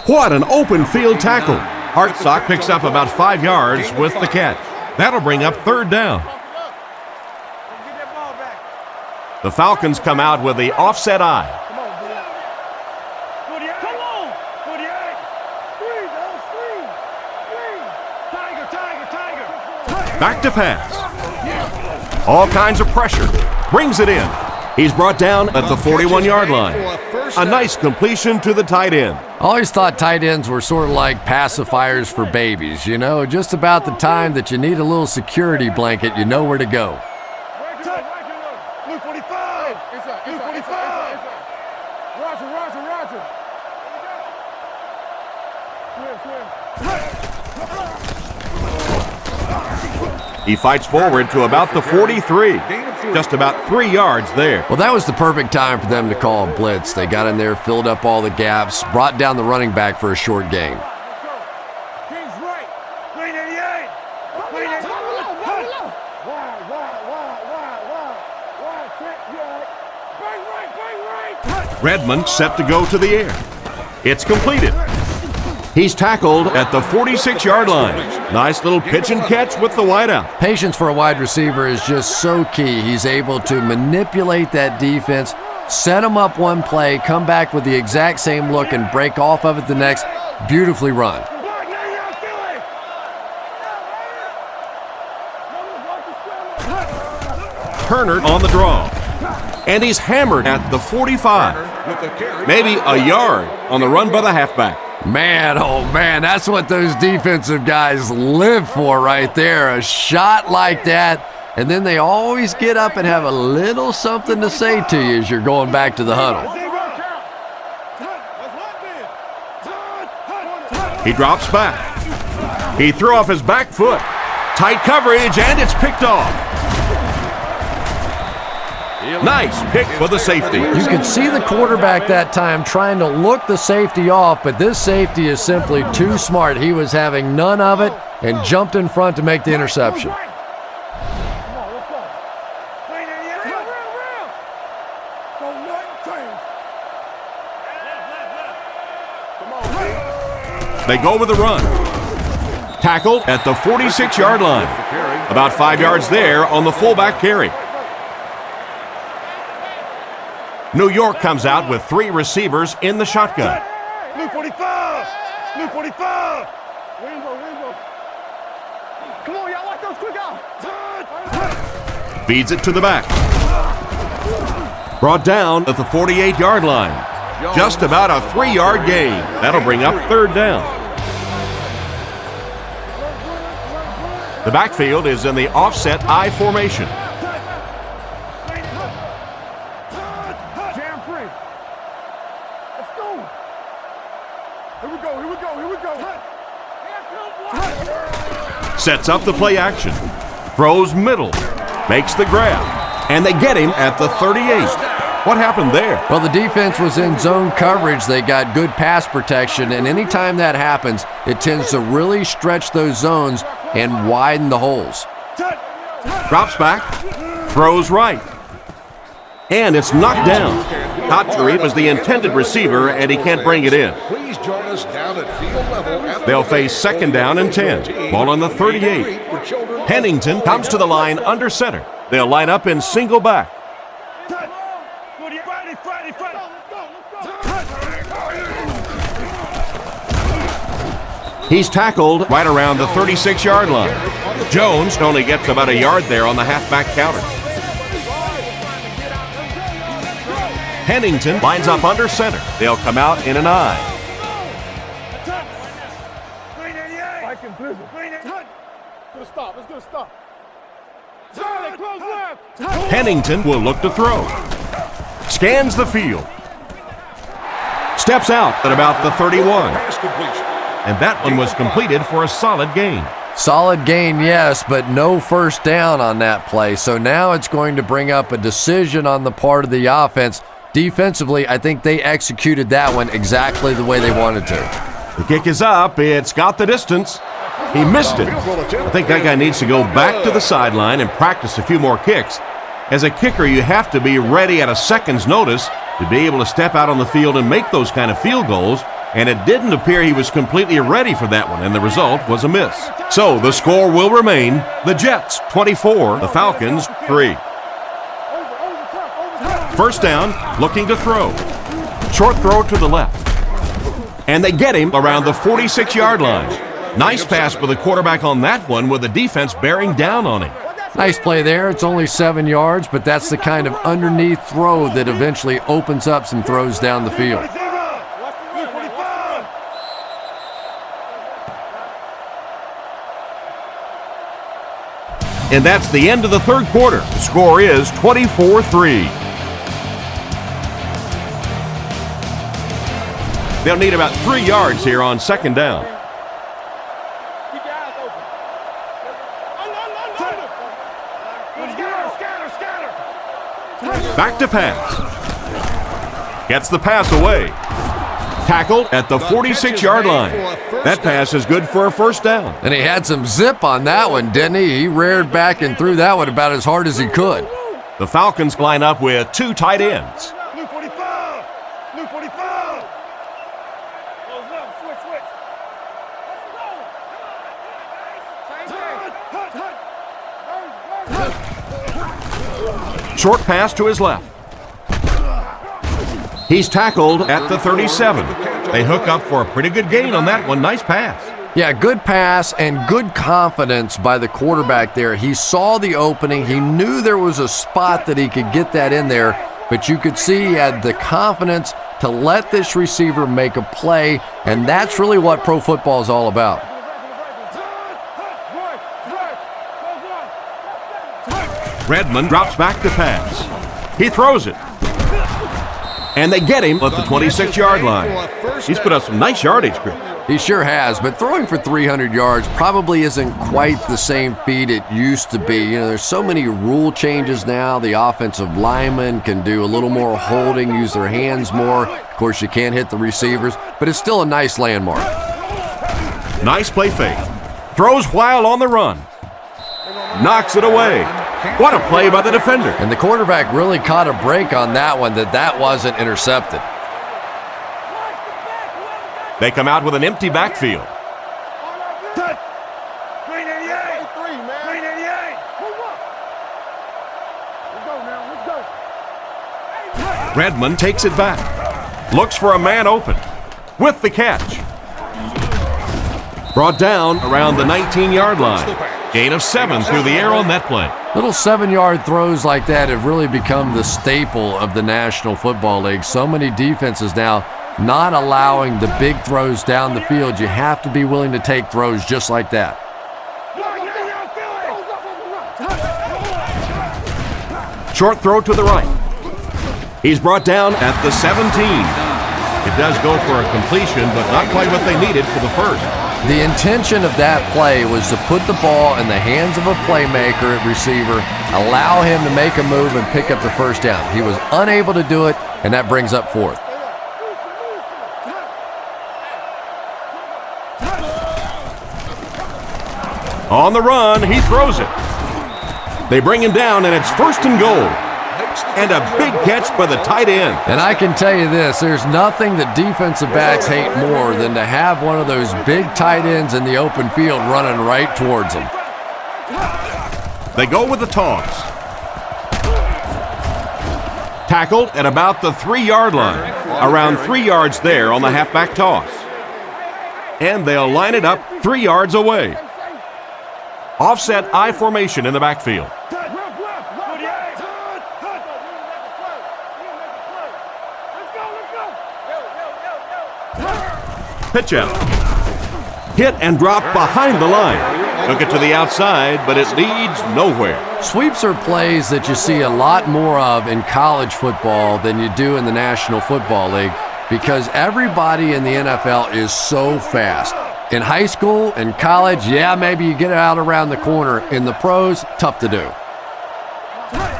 What an open field tackle. Hartsock picks up about 5 yards with the catch. That'll bring up 3rd down. The Falcons come out with the offset eye. Back to pass. All kinds of pressure. Brings it in. He's brought down at the 41-yard line. A nice completion to the tight end. I always thought tight ends were sort of like pacifiers for babies. You know, just about the time that you need a little security blanket, you know where to go. He fights forward to about the 43. Just about 3 yards there. Well, that was the perfect time for them to call a blitz. They got in there, filled up all the gaps, brought down the running back for a short gain. Redmond set to go to the air. It's completed. He's tackled at the 46-yard line. Nice little pitch and catch with the wideout. Patience for a wide receiver is just so key. He's able to manipulate that defense, set them up one play, come back with the exact same look, and break off of it the next. Beautifully run. Turner on the draw. And he's hammered at the 45. Maybe a yard on the run by the halfback. Man, oh man, that's what those defensive guys live for right there. A shot like that, and then they always get up and have a little something to say to you as you're going back to the huddle. He drops back. He threw off his back foot. Tight coverage, and it's picked off. Nice pick for the safety. You could see the quarterback that time trying to look the safety off, but this safety is simply too smart. He was having none of it and jumped in front to make the interception. They go with the run. Tackled at the 46-yard line. About 5 yards there on the fullback carry. New York comes out with 3 receivers in the shotgun. Blue 45! Blue 45! Come on, y'all, watch those quick out! Feeds it to the back. Brought down at the 48-yard line. Just about a 3-yard gain. That'll bring up 3rd down. The backfield is in the offset I formation. Sets up the play action. Throws middle. Makes the grab. And they get him at the 38. What happened there? Well, the defense was in zone coverage. They got good pass protection, and anytime that happens, it tends to really stretch those zones and widen the holes. Drops back. Throws right. And it's knocked down. Kotchery was the intended receiver, and he can't bring it in. Please join us down at field level at They'll face second down and 10. Ball on the 38. Pennington comes to the line under center. They'll line up in single back. He's tackled right around the 36-yard line. Jones only gets about a yard there on the halfback counter. Pennington lines up under center. They'll come out in an I. Pennington will look to throw. Scans the field. Steps out at about the 31. And that one was completed for a solid gain. Solid gain, yes, but no first down on that play. So now it's going to bring up a decision on the part of the offense. Defensively, I think they executed that one exactly the way they wanted to. The kick is up. It's got the distance. He missed it. I think that guy needs to go back to the sideline and practice a few more kicks. As a kicker, you have to be ready at a second's notice to be able to step out on the field and make those kind of field goals. And it didn't appear he was completely ready for that one, and the result was a miss. So the score will remain the Jets 24, the Falcons 3. First down, looking to throw. Short throw to the left. And they get him around the 46-yard line. Nice pass for the quarterback on that one with the defense bearing down on him. Nice play there. It's only 7 yards, but that's the kind of underneath throw that eventually opens up some throws down the field. And that's the end of the third quarter. The score is 24-3. They'll need about 3 yards here on second down. Back to pass. Gets the pass away. Tackled at the 46-yard line. That pass is good for a first down. And he had some zip on that one, didn't he? He reared back and threw that one about as hard as he could. The Falcons line up with 2 tight ends. Short pass to his left. He's tackled at the 37. They hook up for a pretty good gain on that one. Nice pass. Yeah, good pass and good confidence by the quarterback there. He saw the opening. He knew there was a spot that he could get that in there, but you could see he had the confidence to let this receiver make a play, and that's really what pro football is all about. Redmond drops back to pass. He throws it. And they get him at the 26-yard line. He's put up some nice yardage, Chris. He sure has, but throwing for 300 yards probably isn't quite the same feat it used to be. You know, there's so many rule changes now. The offensive linemen can do a little more holding, use their hands more. Of course, you can't hit the receivers, but it's still a nice landmark. Nice play fake. Throws while on the run. Knocks it away. What a play by the defender. And the quarterback really caught a break on that one, that wasn't intercepted. They come out with an empty backfield. Redmond takes it back. Looks for a man open. With the catch. Brought down around the 19-yard line. Gain of 7 through the air on that play. Little 7-yard throws like that have really become the staple of the National Football League. So many defenses now not allowing the big throws down the field. You have to be willing to take throws just like that. Short throw to the right. He's brought down at the 17. It does go for a completion, but not quite what they needed for the first. The intention of that play was to put the ball in the hands of a playmaker at receiver, allow him to make a move and pick up the first down. He was unable to do it, and that brings up fourth. On the run, he throws it. They bring him down, and it's first and goal. blocks, and a big catch by the tight end. And I can tell you this, there's nothing that defensive backs hate more than to have one of those big tight ends in the open field running right towards them. They go with the toss. Tackled at about the 3-yard line. Around 3 yards there on the halfback toss. And they'll line it up 3 yards away. Offset I formation in the backfield. Pitch out. Hit and drop behind the line. Took it to the outside, but it leads nowhere. Sweeps are plays that you see a lot more of in college football than you do in the National Football League because everybody in the NFL is so fast. In high school and college, yeah, maybe you get it out around the corner. In the pros, tough to do.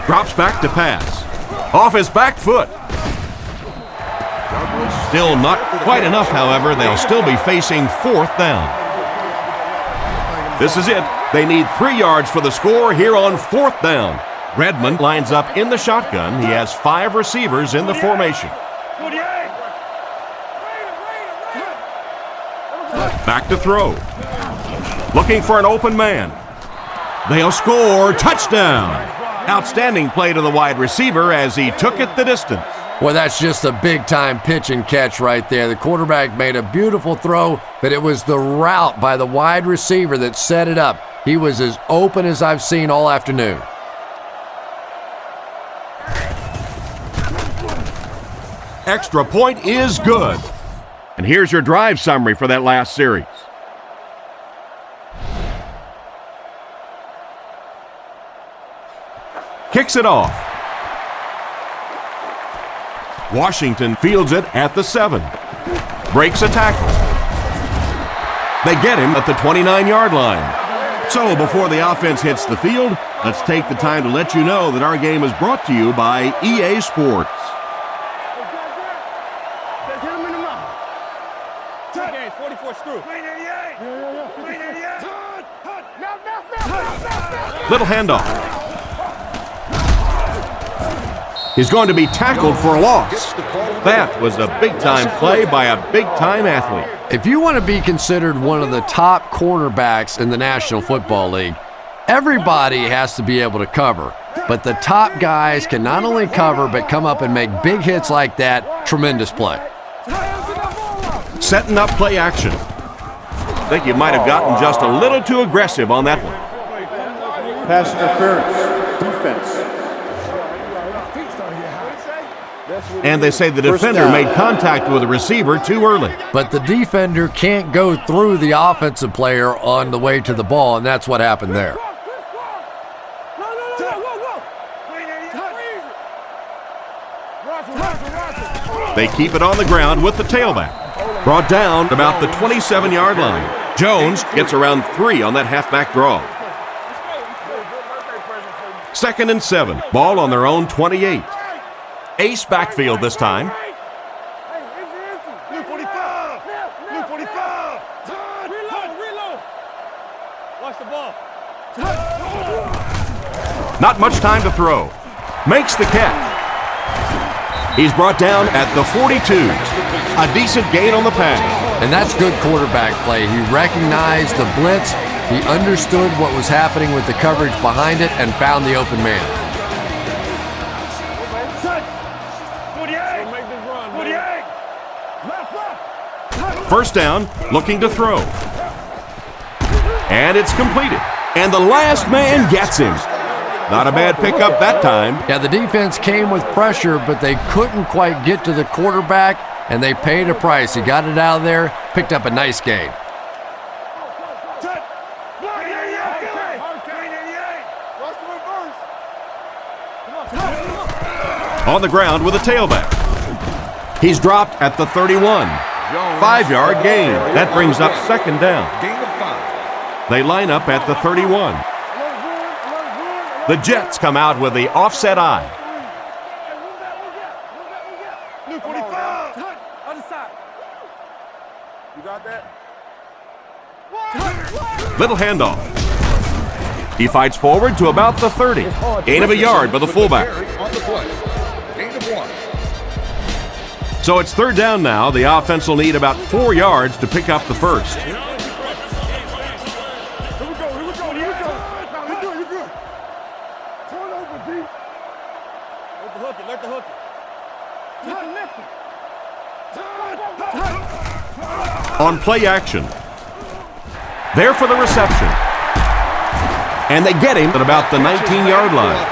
Drops back to pass. Off his back foot. Still not quite enough, however. They'll still be facing 4th down. This is it. They need 3 yards for the score here on 4th down. Redmond lines up in the shotgun. He has 5 receivers in the formation. Back to throw. Looking for an open man. They'll score. Touchdown. Outstanding play to the wide receiver as he took it the distance. Well, that's just a big-time pitch and catch right there. The quarterback made a beautiful throw, but it was the route by the wide receiver that set it up. He was as open as I've seen all afternoon. Extra point is good. And here's your drive summary for that last series. Kicks it off. Washington fields it at the 7. Breaks a tackle. They get him at the 29-yard line. So before the offense hits the field, let's take the time to let you know that our game is brought to you by EA Sports. Little handoff. He's going to be tackled for a loss. That was a big-time play by a big-time athlete. If you want to be considered one of the top cornerbacks in the National Football League, everybody has to be able to cover. But the top guys can not only cover, but come up and make big hits like that. Tremendous play. Setting up play action. I think you might have gotten just a little too aggressive on that one. Pass interference. Defense. And they say the defender made contact with the receiver too early. But the defender can't go through the offensive player on the way to the ball, and that's what happened there. They keep it on the ground with the tailback. Brought down about the 27-yard line. Jones gets around 3 on that halfback draw. 2nd and 7. Ball on their own 28. Ace backfield this time. Not much time to throw. Makes the catch. He's brought down at the 42. A decent gain on the pass. And that's good quarterback play. He recognized the blitz. He understood what was happening with the coverage behind it and found the open man. First down, looking to throw. And it's completed. And the last man gets him. Not a bad pickup that time. Yeah, the defense came with pressure, but they couldn't quite get to the quarterback, and they paid a price. He got it out of there, picked up a nice gain. On the ground with a tailback. He's dropped at the 31. 5-yard gain. That brings up 2nd down. They line up at the 31. The Jets come out with the offset I. Little handoff. He fights forward to about the 30. Gain of a yard by the fullback. On the play. Gain of 1. So it's third down now. The offense will need about 4 yards to pick up the first. Here we go. You're good. You're good. Turn over, D. Let the hook it. On play action. There for the reception. And they get him at about the 19-yard line.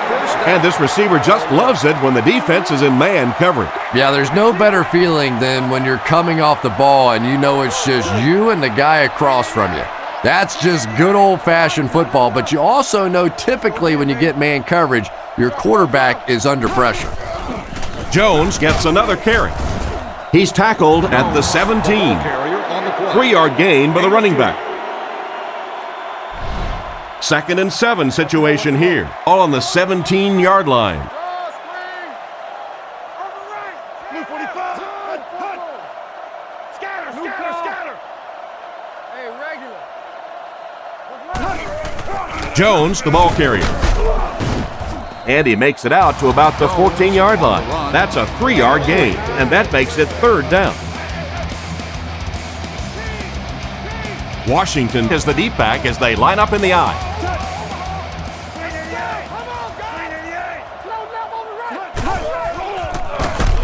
And this receiver just loves it when the defense is in man coverage. Yeah, there's no better feeling than when you're coming off the ball and you know it's just you and the guy across from you. That's just good old-fashioned football, but you also know typically when you get man coverage, your quarterback is under pressure. Jones gets another carry. He's tackled at the 17. 3-yard gain by the running back. 2nd and 7 situation here, all on the 17-yard line. Jones, the ball carrier. And he makes it out to about the 14-yard line. That's a 3-yard gain, and that makes it third down. Washington is the deep back as they line up in the I.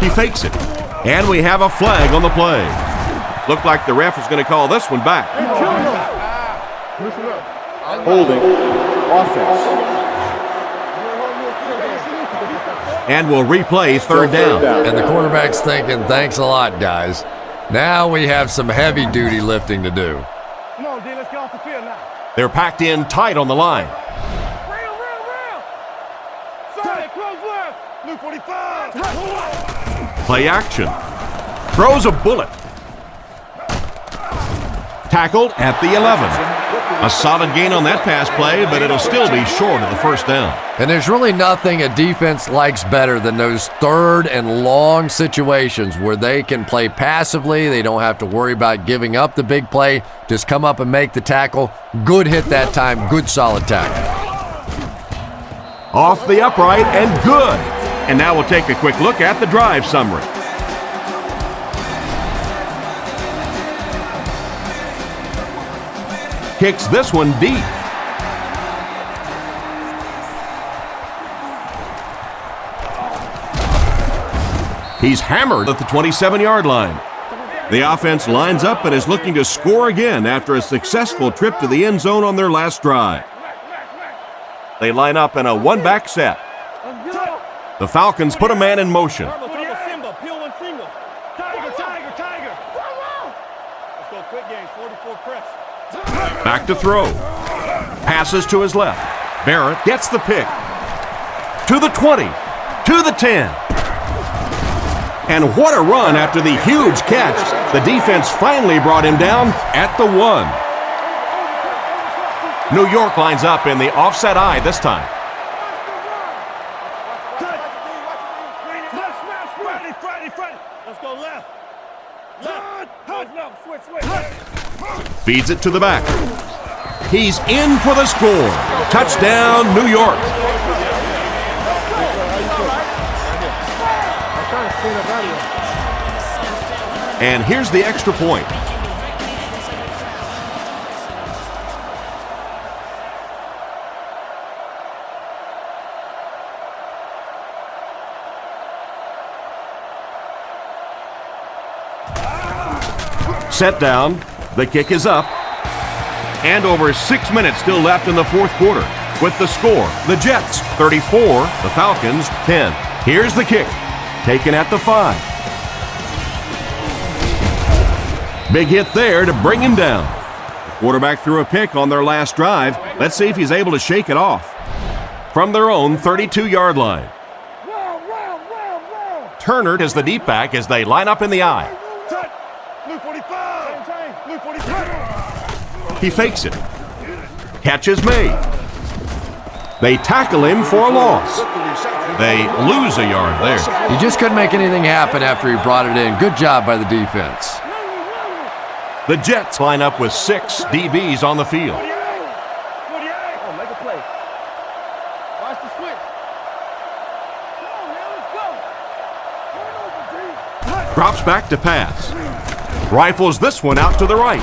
He fakes it, and we have a flag on the play. Looked like the ref was going to call this one back. Holding. Offense. And we'll replay third down. And the quarterback's thinking, thanks a lot, guys. Now we have some heavy-duty lifting to do. Come on, D, let's get off the field now. They're packed in tight on the line. Real. Sorry, close left. Blue 45. Play action. Throws a bullet. Tackled at the 11. A solid gain on that pass play, but it'll still be short of the first down. And there's really nothing a defense likes better than those third and long situations where they can play passively. They don't have to worry about giving up the big play. Just come up and make the tackle. Good hit that time. Good solid tackle. Off the upright and good. And now we'll take a quick look at the drive summary. Kicks this one deep. He's hammered at the 27-yard line. The offense lines up and is looking to score again after a successful trip to the end zone on their last drive. They line up in a one-back set. The Falcons put a man in motion. Back to throw. Passes to his left. Barrett gets the pick. To the 20. To the 10. And what a run after the huge catch. The defense finally brought him down at the 1. New York lines up in the offset I this time. Let's go left. Feeds it to the back. He's in for the score. Touchdown, New York. And here's the extra point. Set down. The kick is up. And over 6 minutes still left in the fourth quarter. With the score, the Jets 34, the Falcons 10. Here's the kick. Taken at the 5. Big hit there to bring him down. The quarterback threw a pick on their last drive. Let's see if he's able to shake it off. From their own 32-yard line. Turner is the deep back as they line up in the I. He fakes it. Catch is made. They tackle him for a loss. They lose a yard there. He just couldn't make anything happen after he brought it in. Good job by the defense. The Jets line up with 6 DBs on the field. play. Watch the switch. Come on, man, let's go. Turn over, G. Drops back to pass. Rifles this one out to the right.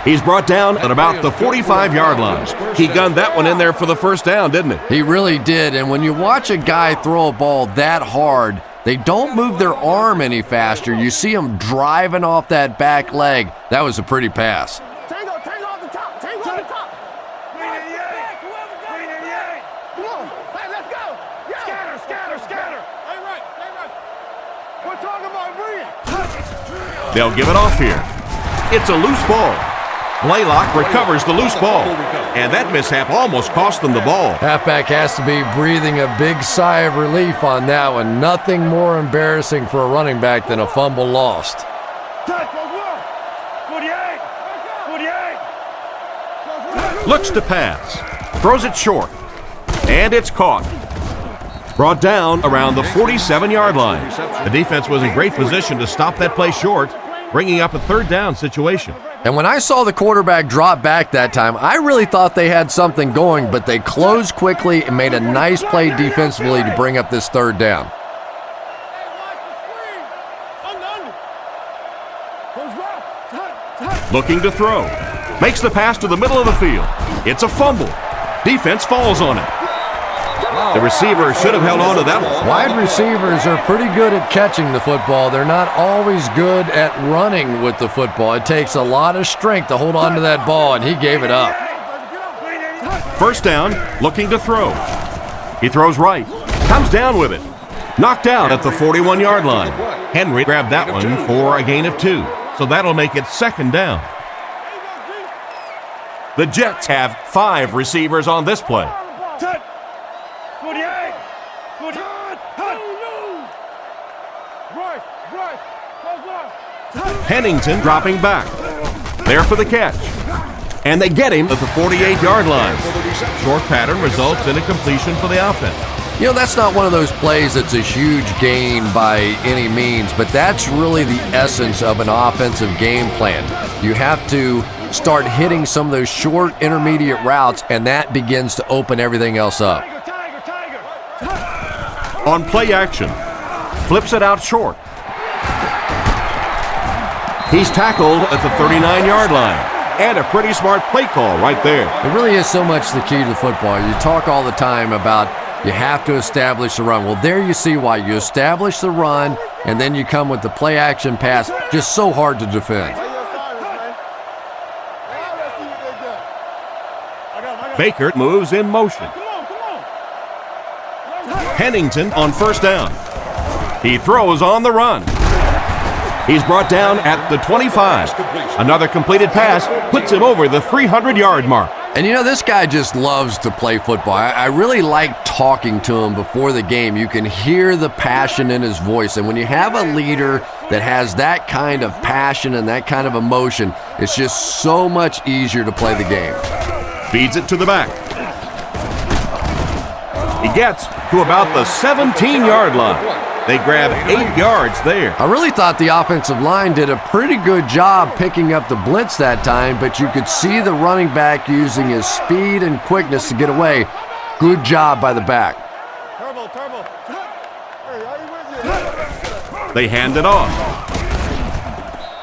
He's brought down at about the 45-yard line. He gunned that one in there for the first down, didn't he? He really did, and when you watch a guy throw a ball that hard, they don't move their arm any faster. You see him driving off that back leg. That was a pretty pass. Tango off the top. Tango off the top. Green 88. Green 88. Come on. Hey, let's go. Yeah. Scatter. Stay right. We're talking about Green. They'll give it off here. It's a loose ball. Blaylock recovers the loose ball, and that mishap almost cost them the ball. Halfback has to be breathing a big sigh of relief on that one. Nothing more embarrassing for a running back than a fumble lost. 48. Looks to pass. Throws it short. And it's caught. Brought down around the 47-yard line. The defense was in great position to stop that play short, bringing up a third down situation. And when I saw the quarterback drop back that time, I really thought they had something going, but they closed quickly and made a nice play defensively to bring up this third down. Looking to throw. Makes the pass to the middle of the field. It's a fumble. Defense falls on it. The receiver should have held on to that one. Wide receivers are pretty good at catching the football. They're not always good at running with the football. It takes a lot of strength to hold on to that ball, and he gave it up. First down, looking to throw. He throws right. Comes down with it. Knocked out at the 41-yard line. Henry grabbed that one for a gain of 2. So that'll make it second down. The Jets have 5 receivers on this play. Pennington dropping back. There for the catch. And they get him at the 48-yard line. Short pattern results in a completion for the offense. You know, that's not one of those plays that's a huge gain by any means, but that's really the essence of an offensive game plan. You have to start hitting some of those short intermediate routes, and that begins to open everything else up. On play action, flips it out short. He's tackled at the 39-yard line. And a pretty smart play call right there. It really is so much the key to football. You talk all the time about you have to establish the run. Well, there you see why. You establish the run, and then you come with the play action pass. Just so hard to defend. Baker moves in motion. Pennington on first down. He throws on the run. He's brought down at the 25. Another completed pass puts him over the 300-yard mark. And you know, this guy just loves to play football. I really like talking to him before the game. You can hear the passion in his voice. And when you have a leader that has that kind of passion and that kind of emotion, it's just so much easier to play the game. Feeds it to the back. He gets to about the 17-yard line. They grab 8 yards there. I really thought the offensive line did a pretty good job picking up the blitz that time, but you could see the running back using his speed and quickness to get away. Good job by the back. Turbo. Hey, are you with you? They hand it off.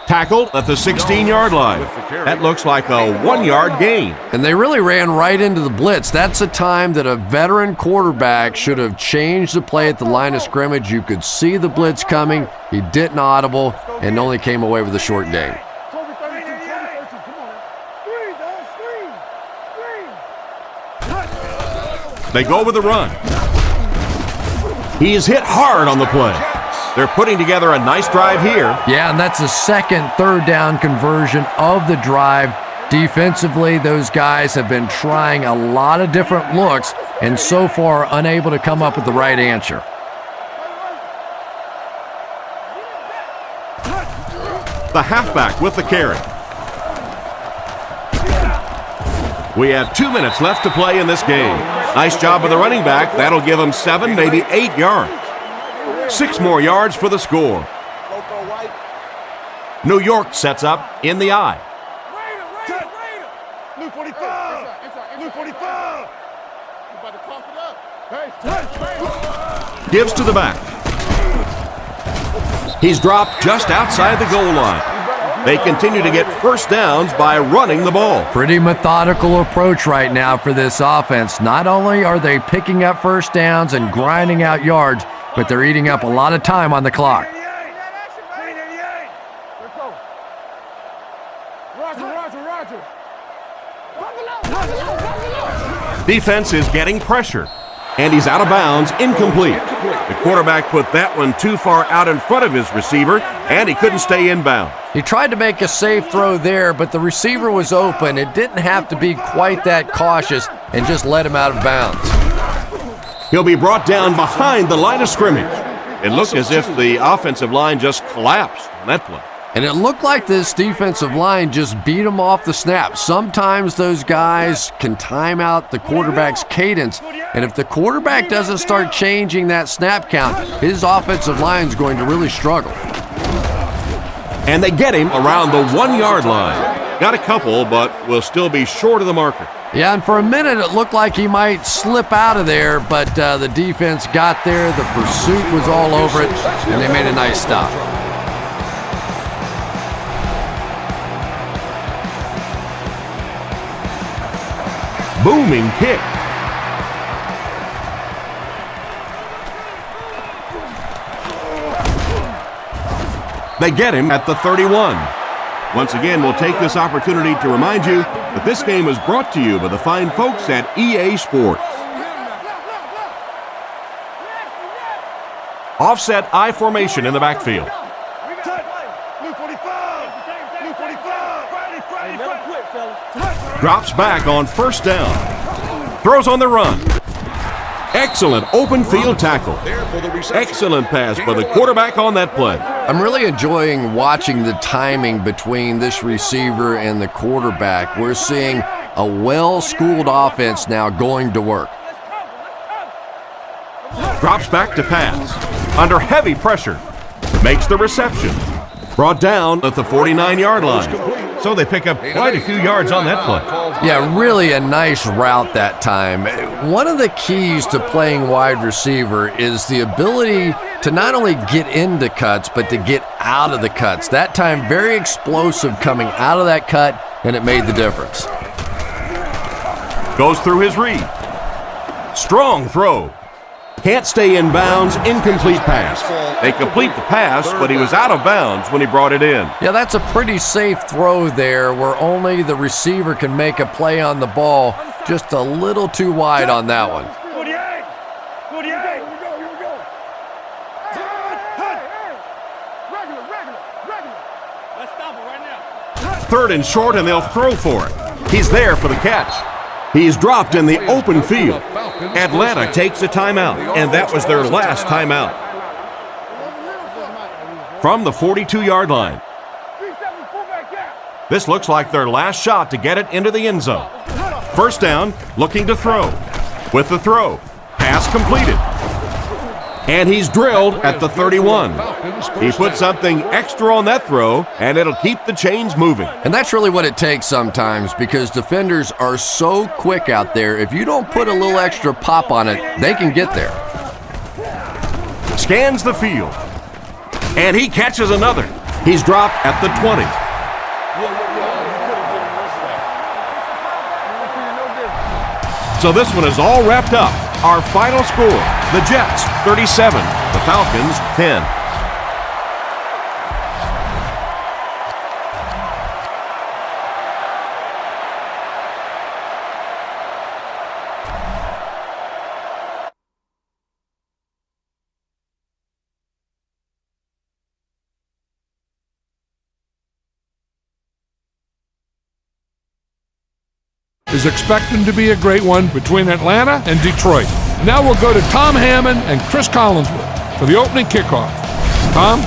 Tackled at the 16-yard line. That looks like a 1-yard gain. And they really ran right into the blitz. That's a time that a veteran quarterback should have changed the play at the line of scrimmage. You could see the blitz coming. He didn't audible and only came away with a short gain. They go with the run. He is hit hard on the play. They're putting together a nice drive here. Yeah, and that's the second third down conversion of the drive. Defensively, those guys have been trying a lot of different looks and so far unable to come up with the right answer. The halfback with the carry. We have 2 minutes left to play in this game. Nice job of the running back. That'll give him 7, maybe 8 yards. 6 more yards for the score. New York sets up in the I. Blue 45. Blue 45. Gives to the back. He's dropped just outside the goal line. They continue to get first downs by running the ball. Pretty methodical approach right now for this offense. Not only are they picking up first downs and grinding out yards, but they're eating up a lot of time on the clock. Defense is getting pressure, and he's out of bounds, incomplete. The quarterback put that one too far out in front of his receiver, and he couldn't stay in bounds. He tried to make a safe throw there, but the receiver was open. It didn't have to be quite that cautious and just let him out of bounds. He'll be brought down behind the line of scrimmage. It looked as if the offensive line just collapsed on that play. And it looked like this defensive line just beat him off the snap. Sometimes those guys can time out the quarterback's cadence, and if the quarterback doesn't start changing that snap count, his offensive line is going to really struggle. And they get him around the 1 yard line. Got a couple, but will still be short of the marker. Yeah, and for a minute it looked like he might slip out of there, but the defense got there, the pursuit was all over it, and they made a nice stop. Booming kick. They get him at the 31. Once again, we'll take this opportunity to remind you that this game is brought to you by the fine folks at EA Sports. Offset I formation in the backfield. Drops back on first down. Throws on the run. Excellent open field tackle. Excellent pass by the quarterback on that play. I'm really enjoying watching the timing between this receiver and the quarterback. We're seeing a well-schooled offense now going to work. Drops back to pass. Under heavy pressure. Makes the reception. Brought down at the 49-yard line. So they pick up quite a few yards on that play. Yeah, really a nice route that time. One of the keys to playing wide receiver is the ability to not only get into cuts, but to get out of the cuts. That time, very explosive coming out of that cut, and it made the difference. Goes through his read. Strong throw. Can't stay in bounds, incomplete pass. They complete the pass, but he was out of bounds when he brought it in. Yeah, that's a pretty safe throw there where only the receiver can make a play on the ball. Just a little too wide on that one. 48! 48! Here we go. Regular. Let's stop it right now. Third and short, and they'll throw for it. He's there for the catch. He's dropped in the open field. Atlanta takes a timeout, and that was their last timeout. From the 42-yard line. This looks like their last shot to get it into the end zone. First down, looking to throw. With the throw, pass completed. And he's drilled at the 31. He put something extra on that throw, and it'll keep the chains moving. And that's really what it takes sometimes because defenders are so quick out there. If you don't put a little extra pop on it, they can get there. Scans the field. And he catches another. He's dropped at the 20. So this one is all wrapped up. Our final score, the Jets 37, the Falcons 10. Is expecting to be a great one between Atlanta and Detroit. Now we'll go to Tom Hammond and Chris Collinsworth for the opening kickoff. Tom?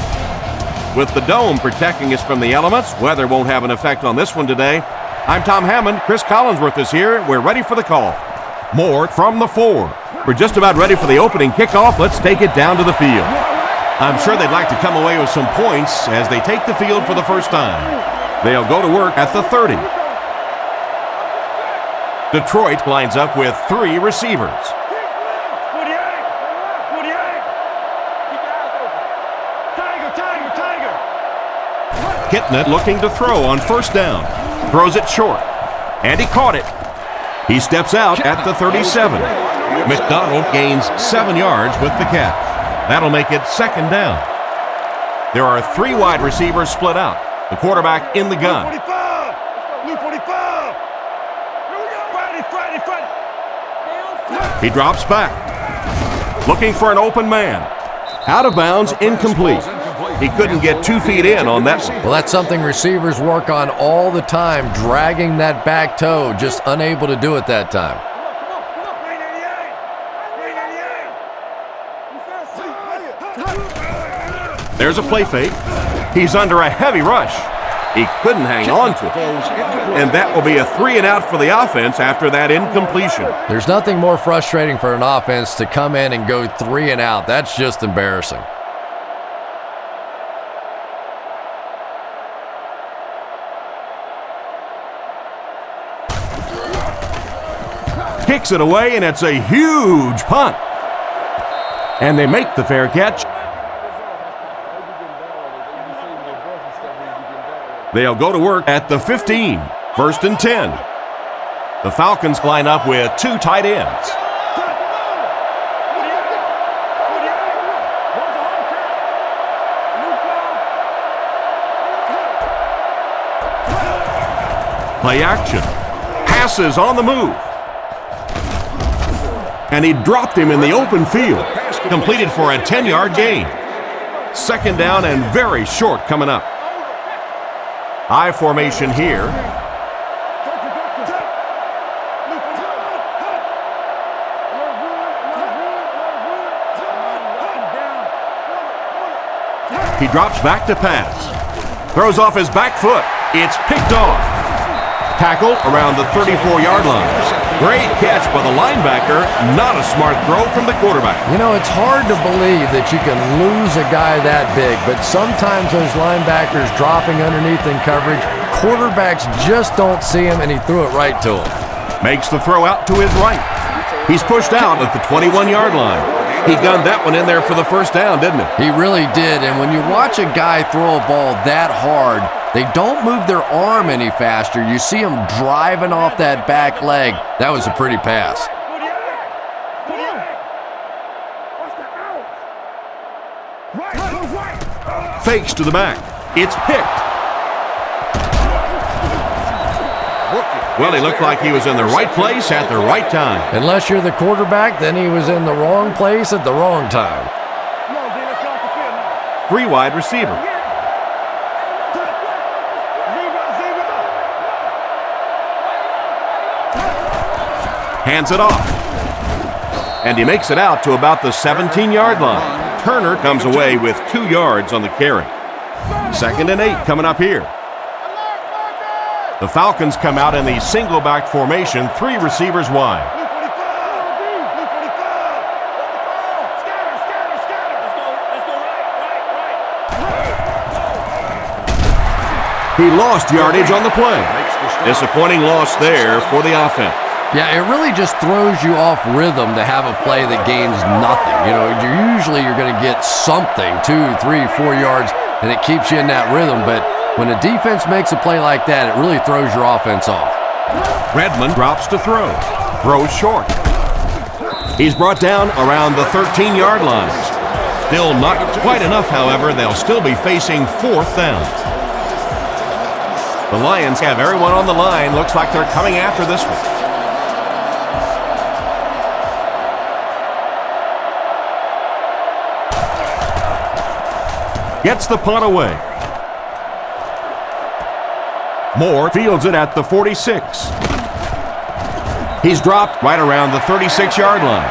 With the dome protecting us from the elements, weather won't have an effect on this one today. I'm Tom Hammond. Chris Collinsworth is here. We're ready for the call. More from the 4. We're just about ready for the opening kickoff. Let's take it down to the field. I'm sure they'd like to come away with some points as they take the field for the first time. They'll go to work at the 30. Detroit lines up with 3 receivers. Hitting it, looking to throw on first down. Throws it short. And he caught it. He steps out at the 37. McDonald gains 7 yards with the catch. That'll make it second down. There are 3 wide receivers split out. The quarterback in the gun. He drops back. Looking for an open man. Out of bounds, incomplete. He couldn't get 2 feet in on that one. Well, that's something receivers work on all the time, dragging that back toe, just unable to do it that time. There's a play fake. He's under a heavy rush. He couldn't hang on to it. And that will be a 3 and out for the offense after that incompletion. There's nothing more frustrating for an offense to come in and go 3 and out. That's just embarrassing. Kicks it away, and it's a huge punt. And they make the fair catch. They'll go to work at the 15, 1st and 10. The Falcons line up with 2 tight ends. Play action. Passes on the move. And he dropped him in the open field. Completed for a 10-yard gain. Second down and very short coming up. I formation here. He drops back to pass. Throws off his back foot. It's picked off. Tackle around the 34-yard line. Great catch by the linebacker. Not a smart throw from the quarterback. You know, it's hard to believe that you can lose a guy that big, but sometimes those linebackers dropping underneath in coverage, quarterbacks just don't see him, and he threw it right to him. Makes the throw out to his right. He's pushed out at the 21-yard line. He gunned that one in there for the first down, didn't he? He really did, and when you watch a guy throw a ball that hard, they don't move their arm any faster. You see them driving off that back leg. That was a pretty pass. Fakes to the back. It's picked. Well, he looked like he was in the right place at the right time. Unless you're the quarterback, then he was in the wrong place at the wrong time. 3 wide receiver. Hands it off. And he makes it out to about the 17-yard line. Turner comes away with 2 yards on the carry. 2nd and 8 coming up here. The Falcons come out in the single back formation, 3 receivers wide. He lost yardage on the play. Disappointing loss there for the offense. Yeah, it really just throws you off rhythm to have a play that gains nothing. You know, you're going to get something, 2, 3, 4 yards, and it keeps you in that rhythm. But when a defense makes a play like that, it really throws your offense off. Redmond drops to throw. Throws short. He's brought down around the 13-yard line. Still not quite enough, however. They'll still be facing 4th down. The Lions have everyone on the line. Looks like they're coming after this one. Gets the punt away. Moore fields it at the 46. He's dropped right around the 36-yard line.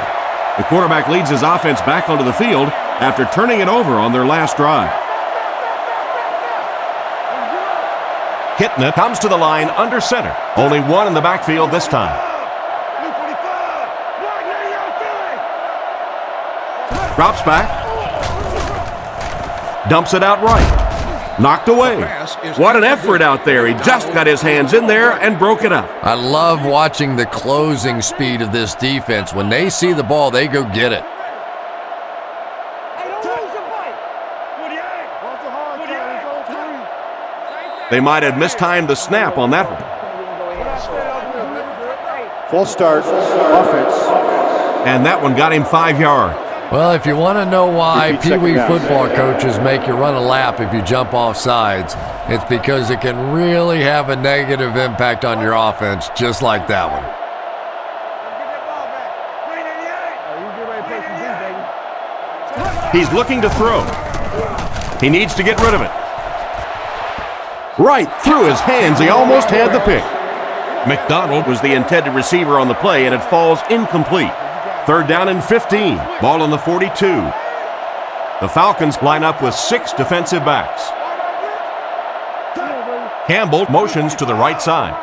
The quarterback leads his offense back onto the field after turning it over on their last drive. Kitna comes to the line under center. Only 1 in the backfield this time. Drops back. Dumps it out right. Knocked away. What an effort out there. He just got his hands in there and broke it up. I love watching the closing speed of this defense. When they see the ball, they go get it. They might have mistimed the snap on that one. False start, offense. And that one got him 5 yards. Well, if you want to know why Repeat Pee second Wee down. football coaches make you run a lap if you jump off sides, it's because it can really have a negative impact on your offense, just like that one. He's looking to throw. He needs to get rid of it. Right through his hands, he almost had the pick. McDonald was the intended receiver on the play, and it falls incomplete. 3rd down and 15. Ball on the 42. The Falcons line up with 6 defensive backs. Campbell motions to the right side.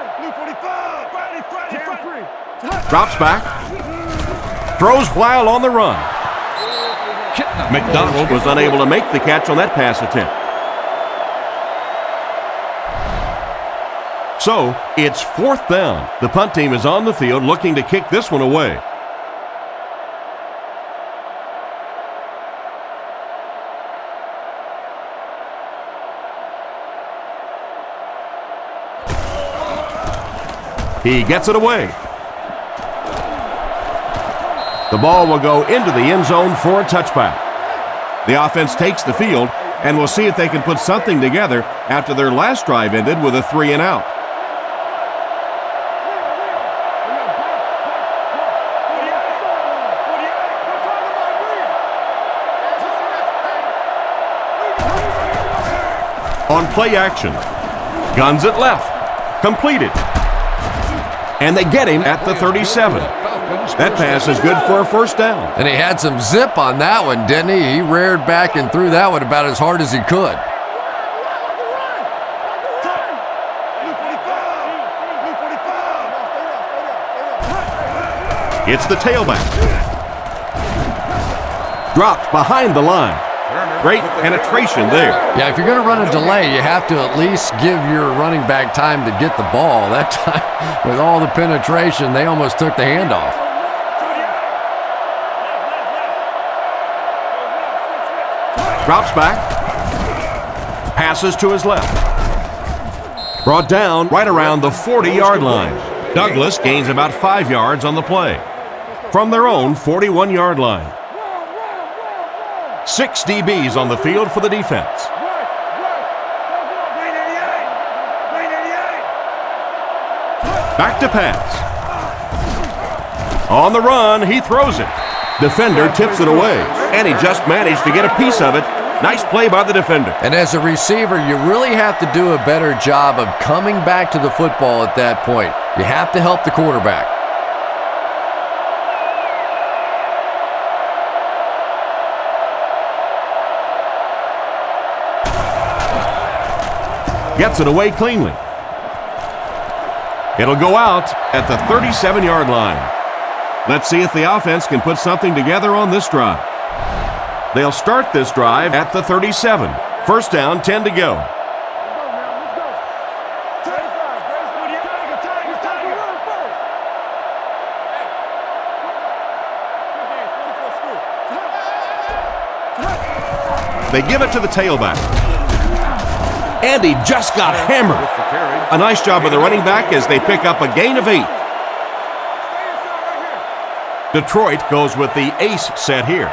Drops back. Throws while on the run. McDonald was unable to make the catch on that pass attempt. So, it's 4th down. The punt team is on the field looking to kick this one away. He gets it away. The ball will go into the end zone for a touchback. The offense takes the field, and we'll see if they can put something together after their last drive ended with a 3-and-out. On play action, guns it left, completed. And they get him at the 37. That pass is good for a 1st down. And he had some zip on that one, didn't he? He reared back and threw that one about as hard as he could. It's the tailback. Dropped behind the line. Great penetration there. Yeah, if you're going to run a delay, you have to at least give your running back time to get the ball. That time, with all the penetration, they almost took the handoff. Drops back. Passes to his left. Brought down right around the 40-yard line. Douglas gains about 5 yards on the play. From their own 41-yard line. 6 DBs on the field for the defense. Back to pass. On the run, he throws it. Defender tips it away, and he just managed to get a piece of it. Nice play by the defender. And as a receiver, you really have to do a better job of coming back to the football at that point. You have to help the quarterback. Gets it away cleanly. It'll go out at the 37-yard line. Let's see if the offense can put something together on this drive. They'll start this drive at the 37. 1st down, 10 to go. They give it to the tailback. And he just got hammered. A nice job of the running back as they pick up a gain of 8. Detroit goes with the ace set here.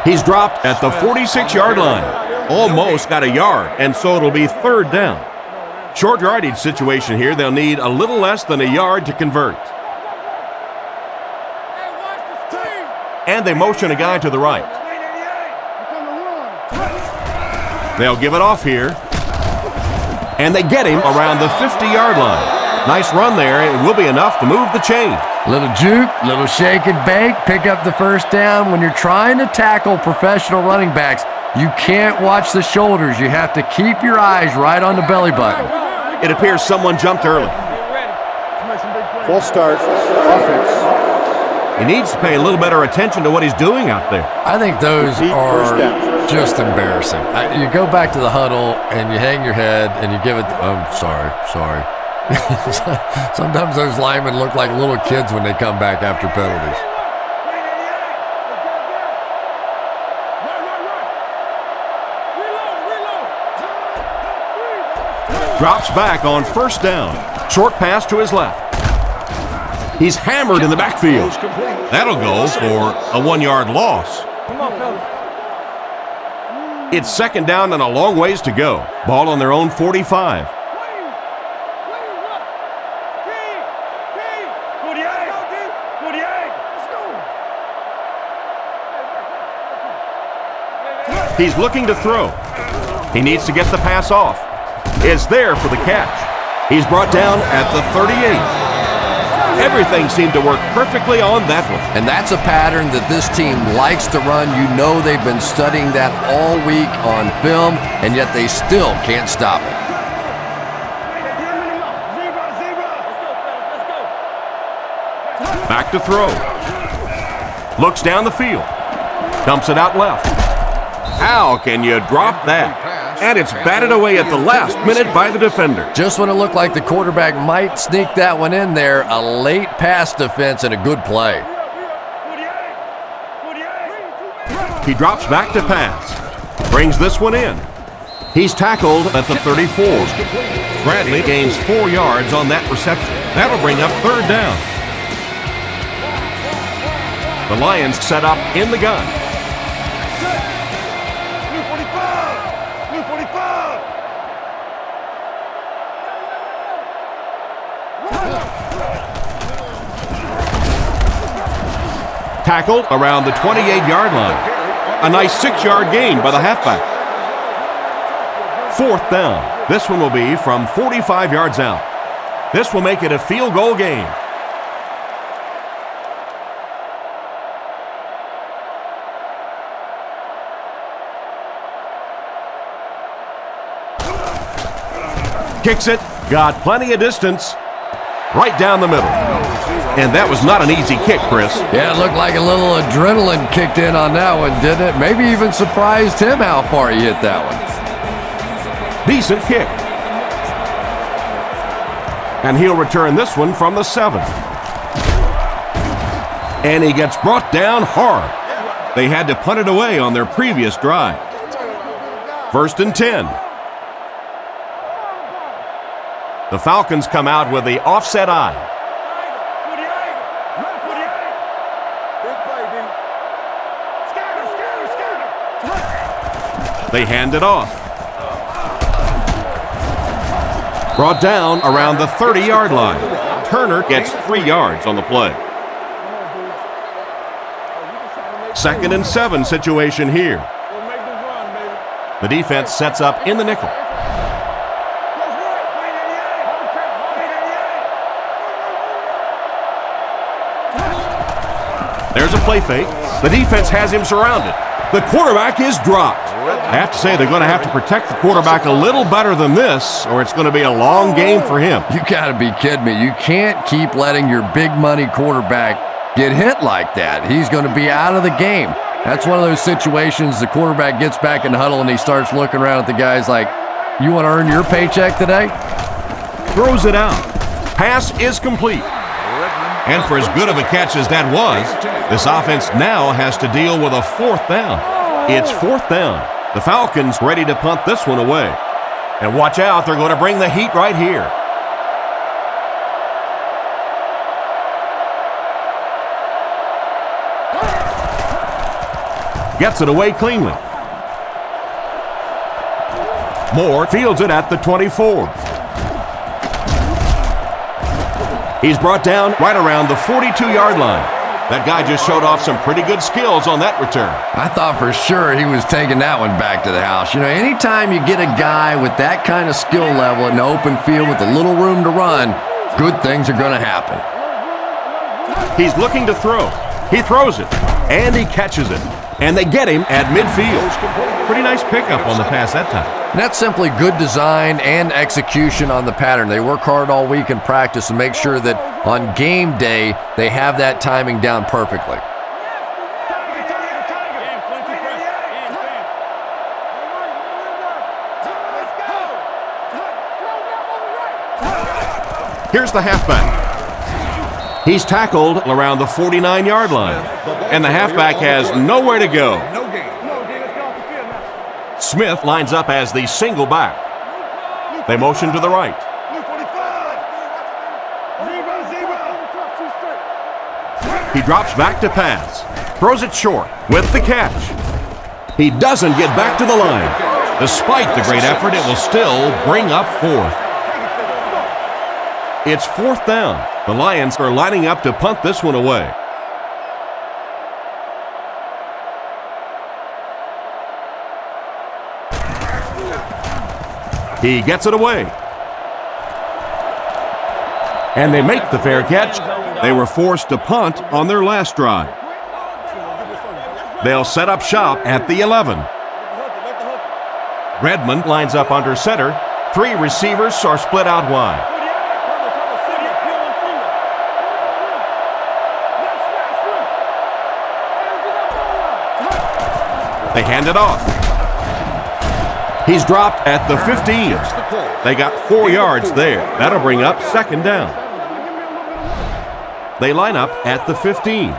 He's dropped at the 46-yard line. Almost got a yard, and so it'll be 3rd down. Short yardage situation here. They'll need a little less than a yard to convert. And they motion a guy to the right. They'll give it off here. And they get him around the 50-yard line. Nice run there. It will be enough to move the chain. Little juke, little shake and bake, pick up the 1st down. When you're trying to tackle professional running backs, you can't watch the shoulders. You have to keep your eyes right on the belly button. It appears someone jumped early. Full start, offense. He needs to pay a little better attention to what he's doing out there. I think those First are down. just embarrassing. You go back to the huddle and you hang your head and you give it, sorry. Sometimes those linemen look like little kids when they come back after penalties. Drops back on first down. Short pass to his left. He's hammered in the backfield. That'll go for a 1-yard loss. It's second down and a long ways to go. Ball on their own 45. He's looking to throw. He needs to get the pass off. It's there for the catch. He's brought down at the 38. Everything seemed to work perfectly on that one. And that's a pattern that this team likes to run. You know they've been studying that all week on film, and yet they still can't stop it. Back to throw. Looks down the field. Dumps it out left. How can you drop that? And it's batted away at the last minute by the defender. Just when it looked like the quarterback might sneak that one in there, a late pass defense and a good play. He drops back to pass. Brings this one in. He's tackled at the 34. Bradley gains 4 yards on that reception. That'll bring up third down. The Lions set up in the gun. Tackled around the 28-yard line. A nice 6-yard gain by the halfback. Fourth down. This one will be from 45 yards out. This will make it a field goal game. Kicks it. Got plenty of distance. Right down the middle. And that was not an easy kick, Chris. Yeah, it looked like a little adrenaline kicked in on that one, didn't it? Maybe even surprised him how far he hit that one. Decent kick. And he'll return this one from the 7. And he gets brought down hard. They had to punt it away on their previous drive. First and 10. The Falcons come out with the offset eye. They hand it off. Brought down around the 30-yard line. Turner gets 3 yards on the play. Second and 7 situation here. The defense sets up in the nickel. There's a play fake. The defense has him surrounded. The quarterback is dropped. I have to say they're going to have to protect the quarterback a little better than this, or it's going to be a long game for him. You got to be kidding me. You can't keep letting your big money quarterback get hit like that. He's going to be out of the game. That's one of those situations the quarterback gets back in the huddle and he starts looking around at the guys like, you want to earn your paycheck today? Throws it out. Pass is complete. And for as good of a catch as that was, this offense now has to deal with a fourth down. It's fourth down. The Falcons ready to punt this one away. And watch out, they're going to bring the heat right here. Gets it away cleanly. Moore fields it at the 24. He's brought down right around the 42-yard line. That guy just showed off some pretty good skills on that return. I thought for sure he was taking that one back to the house. You know, anytime you get a guy with that kind of skill level in the open field with a little room to run, good things are going to happen. He's looking to throw. He throws it, and he catches it. And they get him at midfield. Pretty nice pickup on the pass that time. And that's simply good design and execution on the pattern. They work hard all week in practice to make sure that on game day they have that timing down perfectly. Here's the halfback. He's tackled around the 49-yard line, and the halfback has nowhere to go. Smith lines up as the single back. They motion to the right. He drops back to pass, throws it short with the catch. He doesn't get back to the line. Despite the great effort, it will still bring up fourth. It's fourth down. The Lions are lining up to punt this one away. He gets it away. And they make the fair catch. They were forced to punt on their last drive. They'll set up shop at the 11. Redmond lines up under center. 3 receivers are split out wide. They hand it off. He's dropped at the 15. They got 4 yards there. That'll bring up second down. They line up at the 15.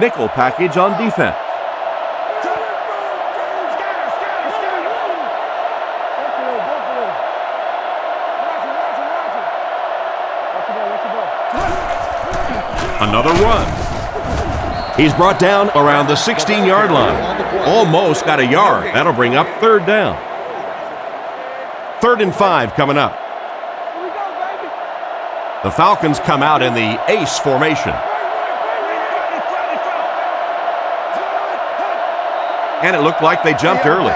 Nickel package on defense. Another run. He's brought down around the 16-yard line. Almost got a yard. That'll bring up third down. 3rd and 5 coming up. The Falcons come out in the ace formation. And it looked like they jumped early.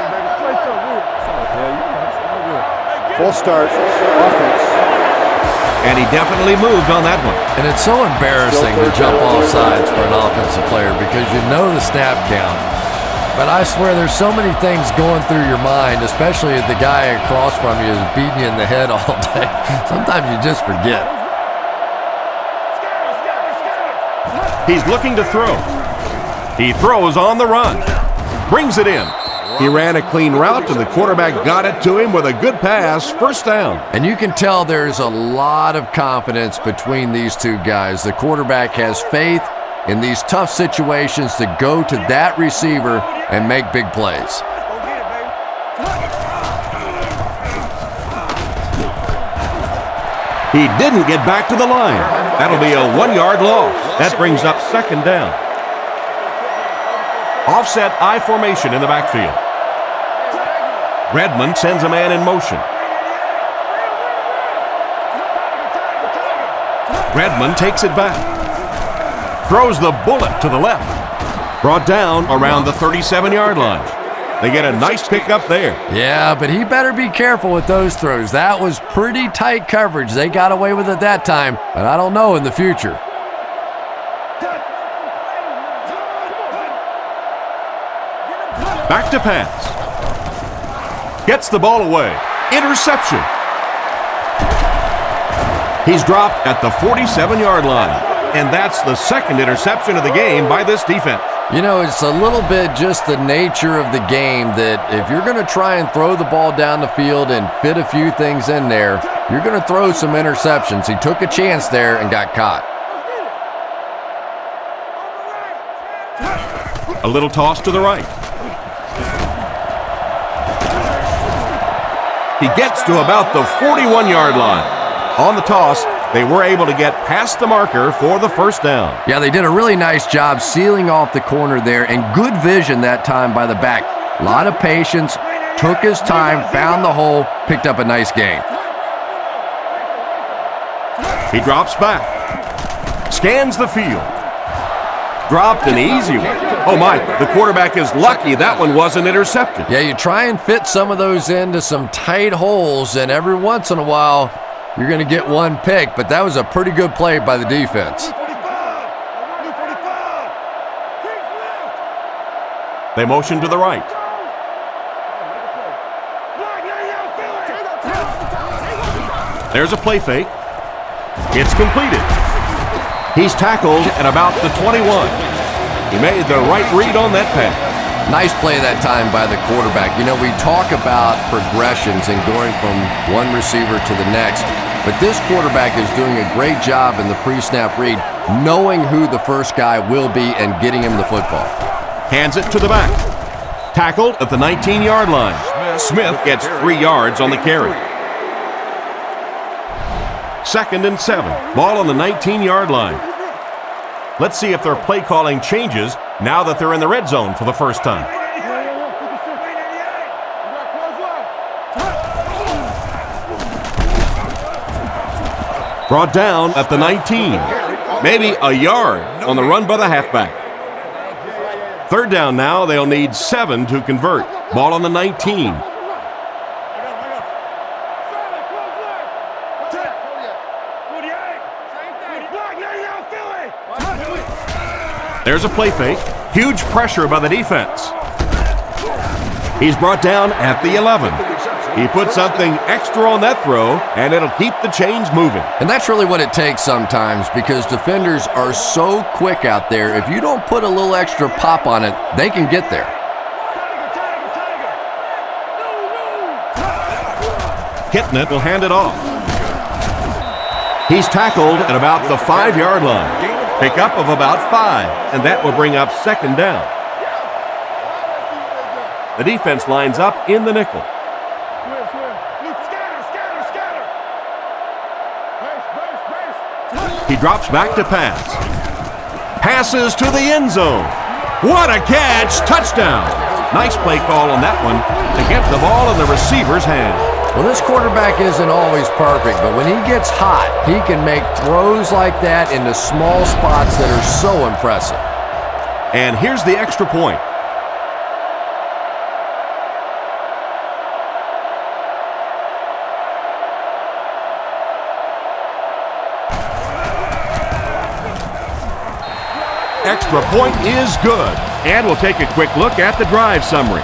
Full start, offense. And he definitely moved on that one. And it's so embarrassing to jump off sides for an offensive player because you know the snap count. But I swear there's so many things going through your mind, especially if the guy across from you is beating you in the head all day. Sometimes you just forget. He's looking to throw. He throws on the run. Brings it in. He ran a clean route, and the quarterback got it to him with a good pass, first down. And you can tell there's a lot of confidence between these two guys. The quarterback has faith in these tough situations to go to that receiver and make big plays. He didn't get back to the line. That'll be a 1-yard loss. That brings up second down. Offset I formation in the backfield. Redmond sends a man in motion. Redmond takes it back. Throws the bullet to the left. Brought down around the 37-yard line. They get a nice pickup there. Yeah, but he better be careful with those throws. That was pretty tight coverage. They got away with it that time, but I don't know in the future. Back to pass. Gets the ball away. Interception. He's dropped at the 47-yard line. And that's the second interception of the game by this defense. You know, it's a little bit just the nature of the game that if you're going to try and throw the ball down the field and fit a few things in there, you're going to throw some interceptions. He took a chance there and got caught. A little toss to the right. He gets to about the 41-yard line. On the toss, they were able to get past the marker for the first down. Yeah, they did a really nice job sealing off the corner there, and good vision that time by the back. A lot of patience, took his time, found the hole, picked up a nice gain. He drops back, scans the field. Dropped an easy one. Oh my, the quarterback is lucky that one wasn't intercepted. Yeah, you try and fit some of those into some tight holes, and every once in a while, you're going to get one pick, but that was a pretty good play by the defense. They motion to the right. There's a play fake. It's completed. He's tackled at about the 21. He made the right read on that pass. Nice play that time by the quarterback. You know, we talk about progressions and going from one receiver to the next, but this quarterback is doing a great job in the pre-snap read, knowing who the first guy will be and getting him the football. Hands it to the back. Tackled at the 19-yard line. Smith gets 3 yards on the carry. 2nd and 7. Ball on the 19-yard line. Let's see if their play calling changes now that they're in the red zone for the first time. Brought down at the 19. Maybe a yard on the run by the halfback. 3rd down now. They'll need 7 to convert. Ball on the 19. There's a play fake. Huge pressure by the defense. He's brought down at the 11. He put something extra on that throw, and it'll keep the chains moving. And that's really what it takes sometimes, because defenders are so quick out there. If you don't put a little extra pop on it, they can get there. Hitting it will hand it off. He's tackled at about the 5-yard line. Pickup of about 5, and that will bring up 2nd down. The defense lines up in the nickel. He drops back to pass. Passes to the end zone. What a catch! Touchdown! Nice play call on that one to get the ball in the receiver's hand. Well, this quarterback isn't always perfect, but when he gets hot, he can make throws like that into small spots that are so impressive. And here's the extra point. Extra point is good. And we'll take a quick look at the drive summary.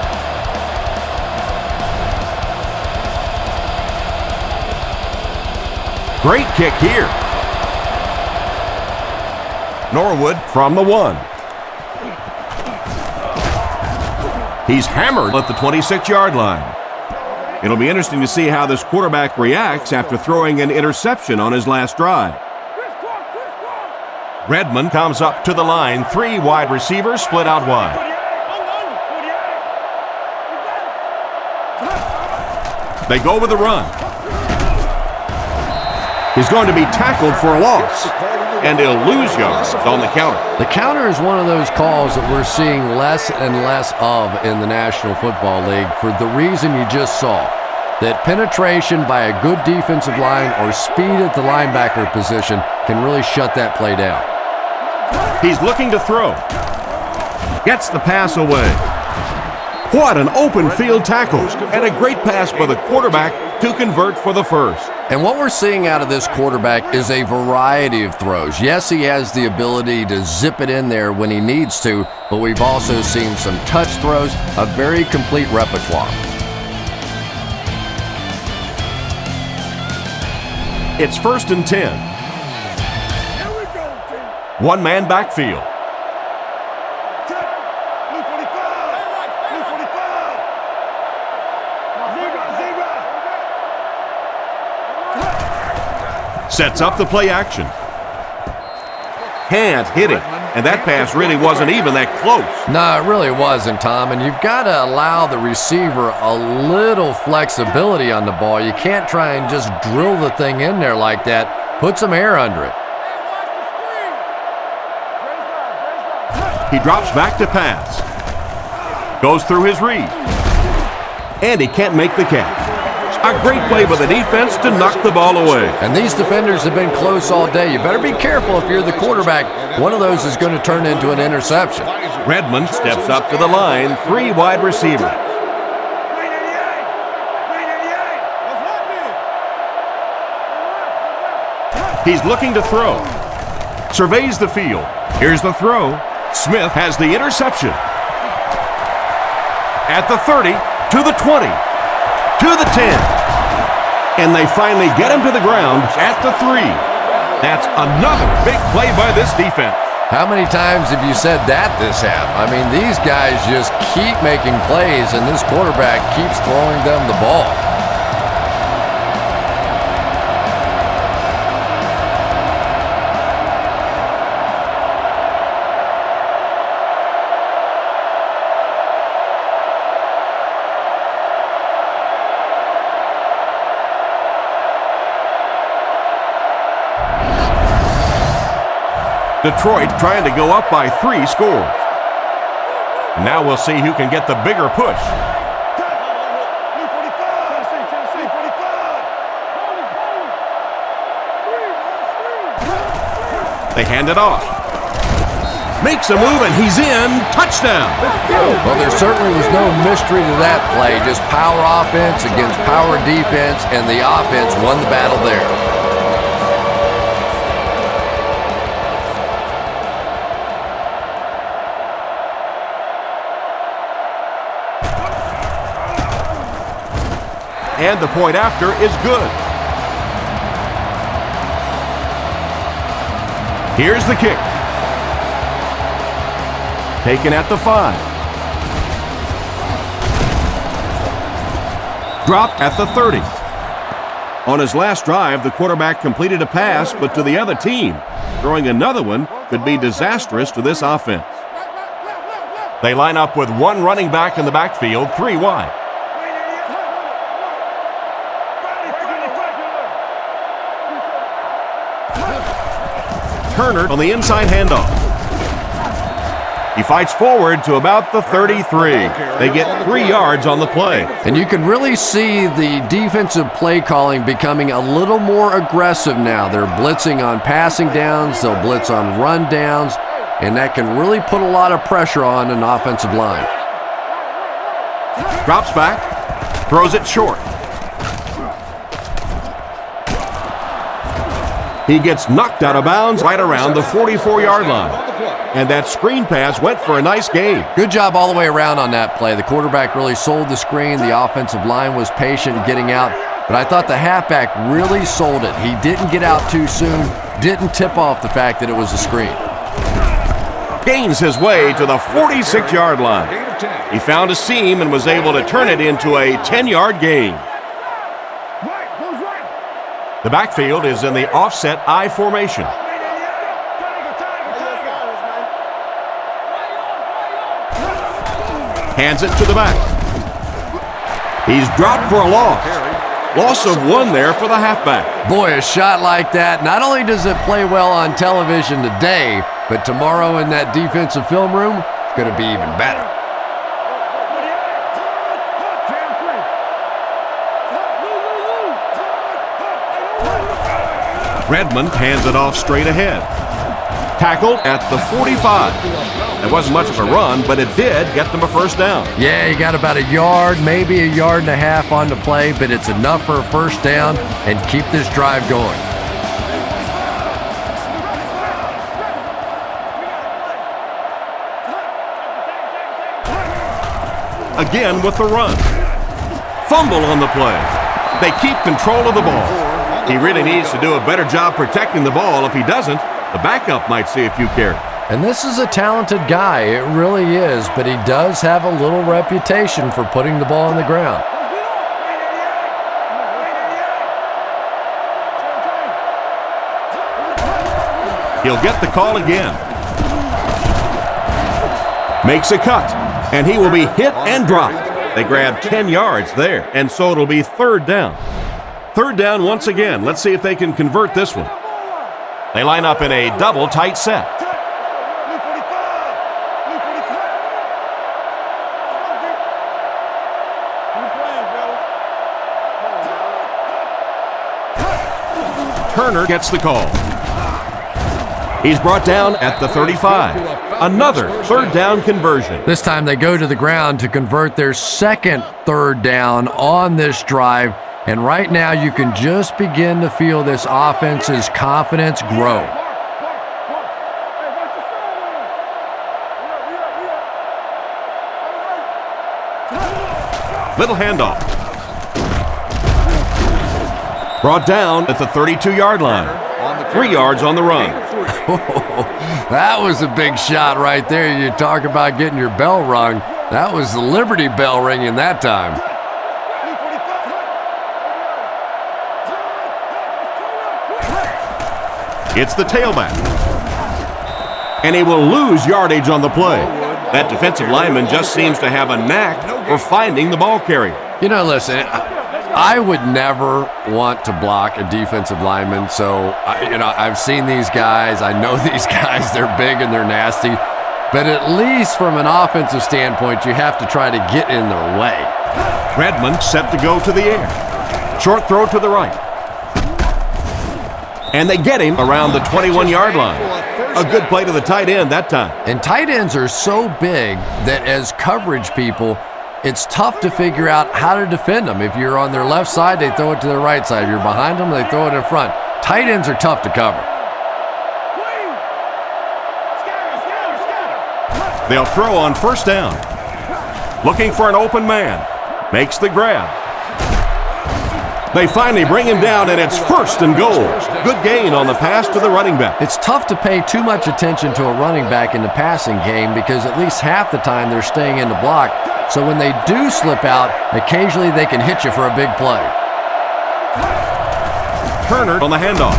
Great kick here. Norwood from the 1. He's hammered at the 26-yard line. It'll be interesting to see how this quarterback reacts after throwing an interception on his last drive. Redmond comes up to the line. 3 wide receivers split out wide. They go with the run. He's going to be tackled for a loss, and he'll lose yards on the counter. The counter is one of those calls that we're seeing less and less of in the National Football League for the reason you just saw. That penetration by a good defensive line or speed at the linebacker position can really shut that play down. He's looking to throw. Gets the pass away. What an open field tackle, and a great pass by the quarterback to convert for the first. And what we're seeing out of this quarterback is a variety of throws. Yes, he has the ability to zip it in there when he needs to, but we've also seen some touch throws, a very complete repertoire. It's 1st and 10. One-man backfield. Sets up the play action. Can't hit it, and that pass really wasn't even that close. No, it really wasn't, Tom, and you've got to allow the receiver a little flexibility on the ball. You can't try and just drill the thing in there like that. Put some air under it. He drops back to pass. Goes through his read. And he can't make the catch. A great play by the defense to knock the ball away. And these defenders have been close all day. You better be careful if you're the quarterback. One of those is going to turn into an interception. Redmond steps up to the line. 3 wide receivers. He's looking to throw. Surveys the field. Here's the throw. Smith has the interception. At the 30, to the 20, to the 10. And they finally get him to the ground at the 3. That's another big play by this defense. How many times have you said that this half? I mean, these guys just keep making plays, and this quarterback keeps throwing them the ball. Detroit trying to go up by 3 scores. Now we'll see who can get the bigger push. They hand it off. Makes a move and he's in. Touchdown. Well, there certainly was no mystery to that play. Just power offense against power defense, and the offense won the battle there. And the point after is good. Here's the kick. Taken at the 5. Dropped at the 30. On his last drive, the quarterback completed a pass, but to the other team. Throwing another one could be disastrous to this offense. They line up with one running back in the backfield, 3 wide. Turner on the inside handoff. He fights forward to about the 33. They get 3 yards on the play. And you can really see the defensive play calling becoming a little more aggressive now. They're blitzing on passing downs, they'll blitz on run downs, and that can really put a lot of pressure on an offensive line. Drops back, throws it short. He gets knocked out of bounds right around the 44-yard line. And that screen pass went for a nice gain. Good job all the way around on that play. The quarterback really sold the screen. The offensive line was patient in getting out. But I thought the halfback really sold it. He didn't get out too soon, didn't tip off the fact that it was a screen. Gains his way to the 46-yard line. He found a seam and was able to turn it into a 10-yard gain. The backfield is in the offset I formation. Hands it to the back. He's dropped for a loss. Loss of 1 there for the halfback. Boy, a shot like that, not only does it play well on television today, but tomorrow in that defensive film room, it's going to be even better. Redmond hands it off straight ahead. Tackled at the 45. It wasn't much of a run, but it did get them a first down. Yeah, he got about 1 yard, maybe 1.5 yards on the play, but it's enough for a first down and keep this drive going. Again with the run. Fumble on the play. They keep control of the ball. He really needs to do a better job protecting the ball. If he doesn't, the backup might see a few carries. And this is a talented guy, it really is, but he does have a little reputation for putting the ball on the ground. He'll get the call again. Makes a cut, and he will be hit and dropped. They grab 10 yards there, and so it'll be 3rd down. 3rd down once again. Let's see if they can convert this one. They line up in a double tight set. Turner gets the call. He's brought down at the 35. Another 3rd down conversion. This time they go to the ground to convert their second 3rd down on this drive. And right now you can just begin to feel this offense's confidence grow. Little handoff. Brought down at the 32-yard line. 3 yards on the run. That was a big shot right there. You talk about getting your bell rung. That was the Liberty Bell ringing that time. It's the tailback. And he will lose yardage on the play. That defensive lineman just seems to have a knack for finding the ball carrier. You know, listen, I would never want to block a defensive lineman. So, I've seen these guys. I know these guys. They're big and they're nasty. But at least from an offensive standpoint, you have to try to get in their way. Redmond set to go to the air. Short throw to the right. And they get him around the 21-yard line. A good play to the tight end that time. And tight ends are so big that as coverage people, it's tough to figure out how to defend them. If you're on their left side, they throw it to their right side. If you're behind them, they throw it in front. Tight ends are tough to cover. They'll throw on first down. Looking for an open man. Makes the grab. They finally bring him down, and it's first and goal. Good gain on the pass to the running back. It's tough to pay too much attention to a running back in the passing game because at least half the time they're staying in the block. So when they do slip out, occasionally they can hit you for a big play. Turner on the handoff.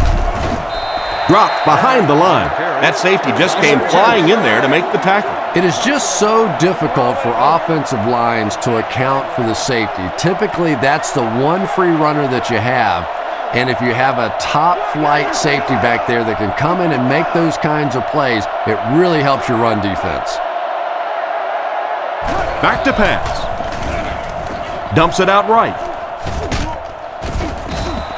Dropped behind the line. That safety just came flying in there to make the tackle. It is just so difficult for offensive lines to account for the safety. Typically, that's the one free runner that you have. And if you have a top-flight safety back there that can come in and make those kinds of plays, it really helps your run defense. Back to pass. Dumps it out right.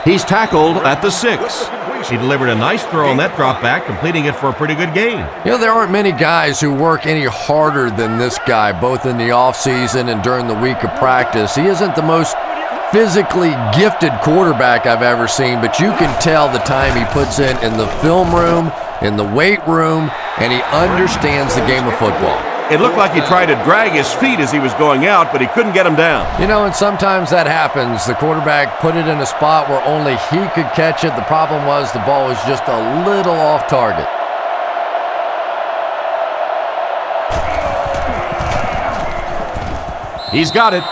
He's tackled at the 6. He delivered a nice throw on that drop back, completing it for a pretty good gain. There aren't many guys who work any harder than this guy, both in the offseason and during the week of practice. He isn't the most physically gifted quarterback I've ever seen, but you can tell the time he puts in the film room, in the weight room, and he understands the game of football. It looked like he tried to drag his feet as he was going out, but he couldn't get him down. And sometimes that happens. The quarterback put it in a spot where only he could catch it. The problem was the ball was just a little off target. He's got it.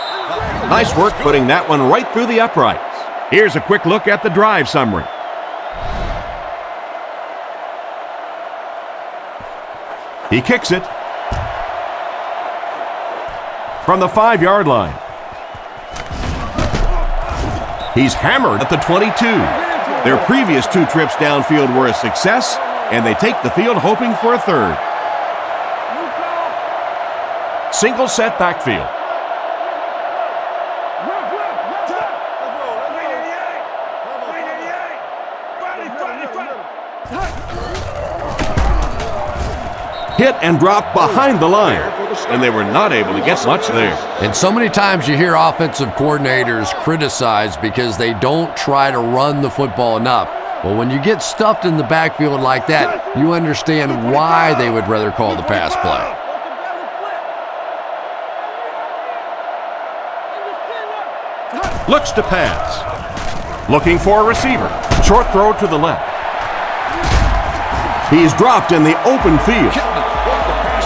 Nice work putting that one right through the uprights. Here's a quick look at the drive summary. He kicks it from the 5-yard line. He's hammered at the 22. Their previous 2 trips downfield were a success, and they take the field hoping for a third. Single set backfield. Hit and drop behind the line, and they were not able to get much there. And so many times you hear offensive coordinators criticized because they don't try to run the football enough. Well, when you get stuffed in the backfield like that, you understand why they would rather call the pass play. Looks to pass. Looking for a receiver. Short throw to the left. He's dropped in the open field.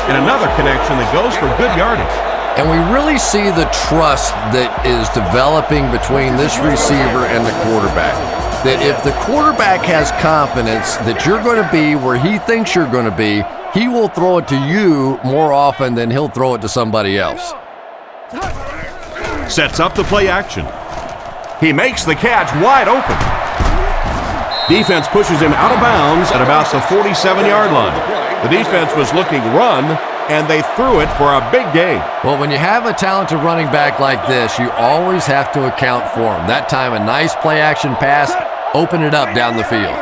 And another connection that goes for good yardage. And we really see the trust that is developing between this receiver and the quarterback. That if the quarterback has confidence that you're going to be where he thinks you're going to be, he will throw it to you more often than he'll throw it to somebody else. Sets up the play action. He makes the catch wide open. Defense pushes him out of bounds at about the 47-yard line. The defense was looking run, and they threw it for a big gain. Well, when you have a talented running back like this, you always have to account for him. That time, a nice play-action pass, open it up down the field.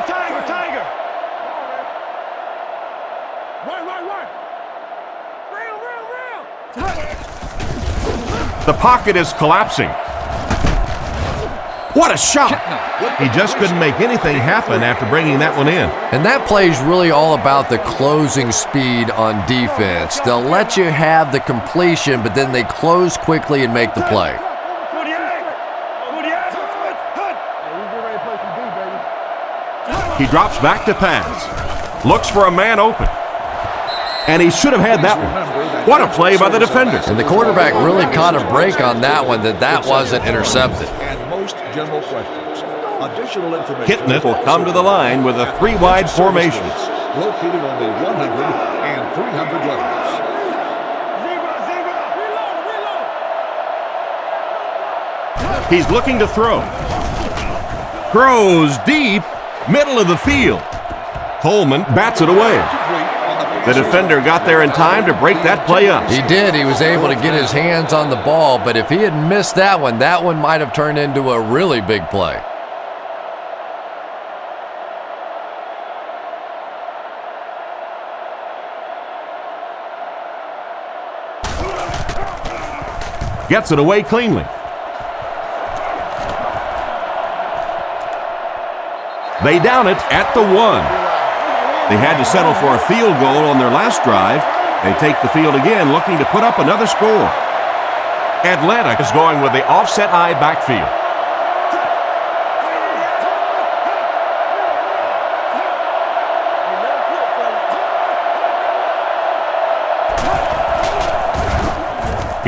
The pocket is collapsing. What a shot! He just couldn't make anything happen after bringing that one in. And that play is really all about the closing speed on defense. They'll let you have the completion, but then they close quickly and make the play. He drops back to pass. Looks for a man open. And he should have had that one. What a play by the defender. And the quarterback really caught a break on that one, that wasn't intercepted. And most general questions. Additional information. Kitnet will come to the line with a 3-wide formation. Located on the 100 and 300 levels. He's looking to throw. Throws deep, middle of the field. Coleman bats it away. The defender got there in time to break that play up. He did. He was able to get his hands on the ball, but if he had missed that one might have turned into a really big play. Gets it away cleanly. They down it at the 1. They had to settle for a field goal on their last drive. They take the field again, looking to put up another score. Atlanta is going with the offset I backfield.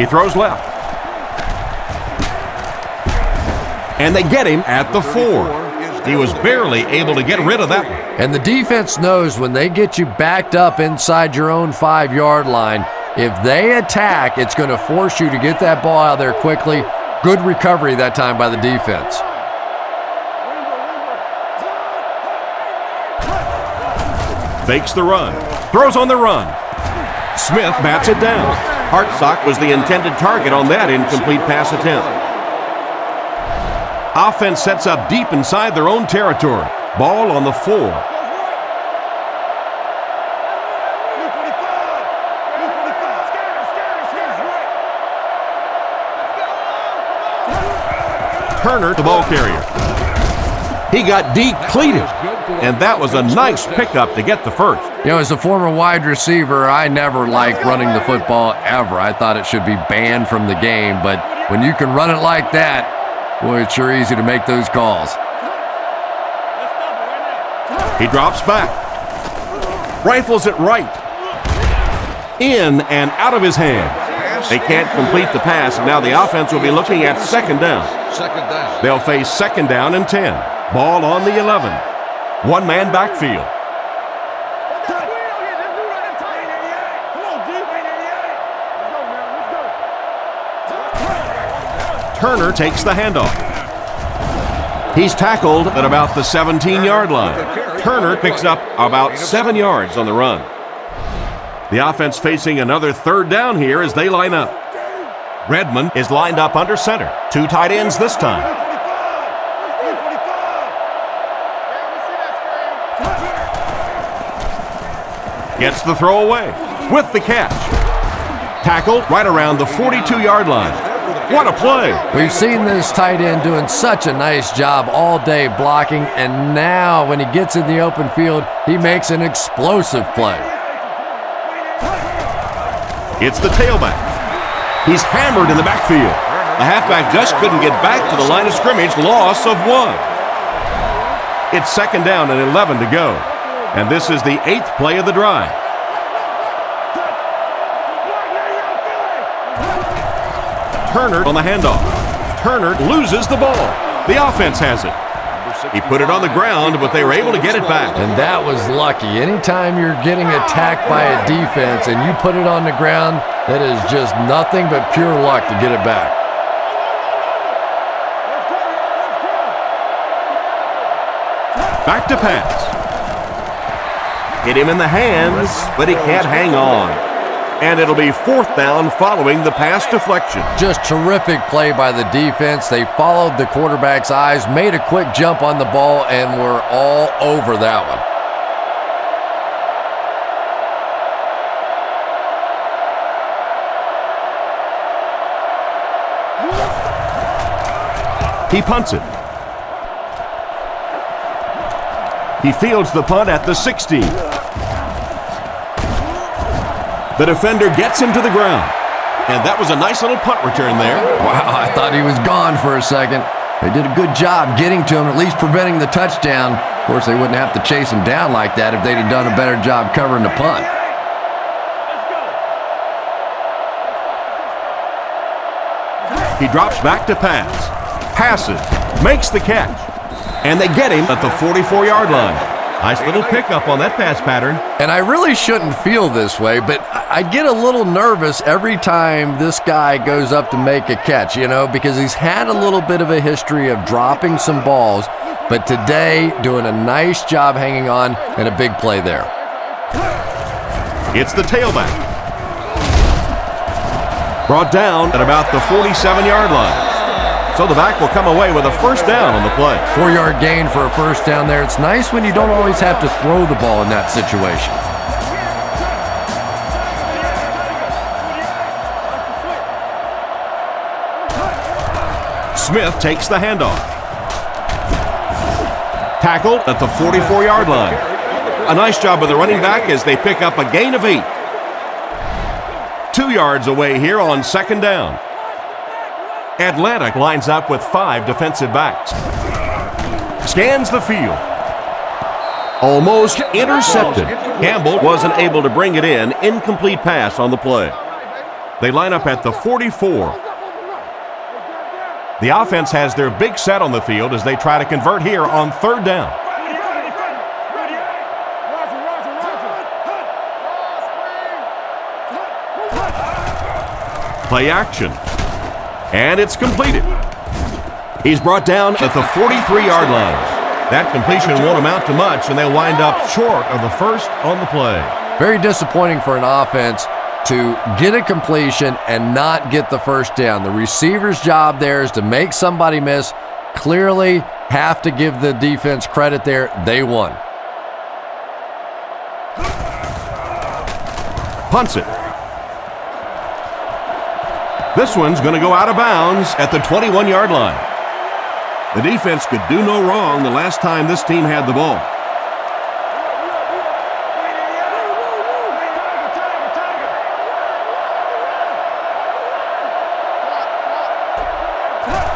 He throws left. And they get him at the 4. He was barely able to get rid of that one. And the defense knows when they get you backed up inside your own 5-yard line, if they attack, it's going to force you to get that ball out of there quickly. Good recovery that time by the defense. Fakes the run. Throws on the run. Smith bats it down. Hartsock was the intended target on that incomplete pass attempt. Offense sets up deep inside their own territory. Ball on the 4. Turner, the ball carrier. He got decleated, and that was a nice pickup to get the first. You know, as a former wide receiver, I never liked running the football ever. I thought it should be banned from the game, but when you can run it like that, boy, it's sure easy to make those calls. He drops back. Rifles it right. In and out of his hand. They can't complete the pass, and now the offense will be looking at second down. They'll face second down and 10. Ball on the 11. One-man backfield. Turner takes the handoff. He's tackled at about the 17-yard line. Turner picks up about 7 yards on the run. The offense facing another third down here as they line up. Redmond is lined up under center. 2 tight ends this time. Gets the throw away with the catch. Tackled right around the 42-yard line. What a play. We've seen this tight end doing such a nice job all day blocking, and now when he gets in the open field, he makes an explosive play. It's the tailback. He's hammered in the backfield. The halfback just couldn't get back to the line of scrimmage. Loss of 1. It's second down and 11 to go. And this is the 8th play of the drive. Turner on the handoff. Turner loses the ball. The offense has it. He put it on the ground, but they were able to get it back. And that was lucky. Anytime you're getting attacked by a defense and you put it on the ground, that is just nothing but pure luck to get it back. Back to pass. Hit him in the hands, but he can't hang on. And it'll be 4th down following the pass deflection. Just terrific play by the defense. They followed the quarterback's eyes, made a quick jump on the ball, and were all over that one. He punts it. He fields the punt at the 16. The defender gets him to the ground. And that was a nice little punt return there. Wow, I thought he was gone for a second. They did a good job getting to him, at least preventing the touchdown. Of course, they wouldn't have to chase him down like that if they'd have done a better job covering the punt. He drops back to pass, passes, makes the catch, and they get him at the 44-yard line. Nice little pickup on that pass pattern. And I really shouldn't feel this way, but I get a little nervous every time this guy goes up to make a catch, because he's had a little bit of a history of dropping some balls, but today doing a nice job hanging on and a big play there. It's the tailback. Brought down at about the 47-yard line. So the back will come away with a first down on the play. 4-yard gain for a first down there. It's nice when you don't always have to throw the ball in that situation. Smith takes the handoff. Tackled at the 44-yard line. A nice job of the running back as they pick up a gain of 8. 2 yards away here on second down. Atlanta lines up with 5 defensive backs. Scans the field. Almost intercepted. Campbell wasn't able to bring it in. Incomplete pass on the play. They line up at the 44. The offense has their big set on the field as they try to convert here on third down. Play action. And it's completed. He's brought down at the 43-yard line. That completion won't amount to much, and they'll wind up short of the first on the play. Very disappointing for an offense to get a completion and not get the first down. The receiver's job there is to make somebody miss. Clearly have to give the defense credit there. They won. Punts it. This one's going to go out of bounds at the 21-yard line. The defense could do no wrong the last time this team had the ball.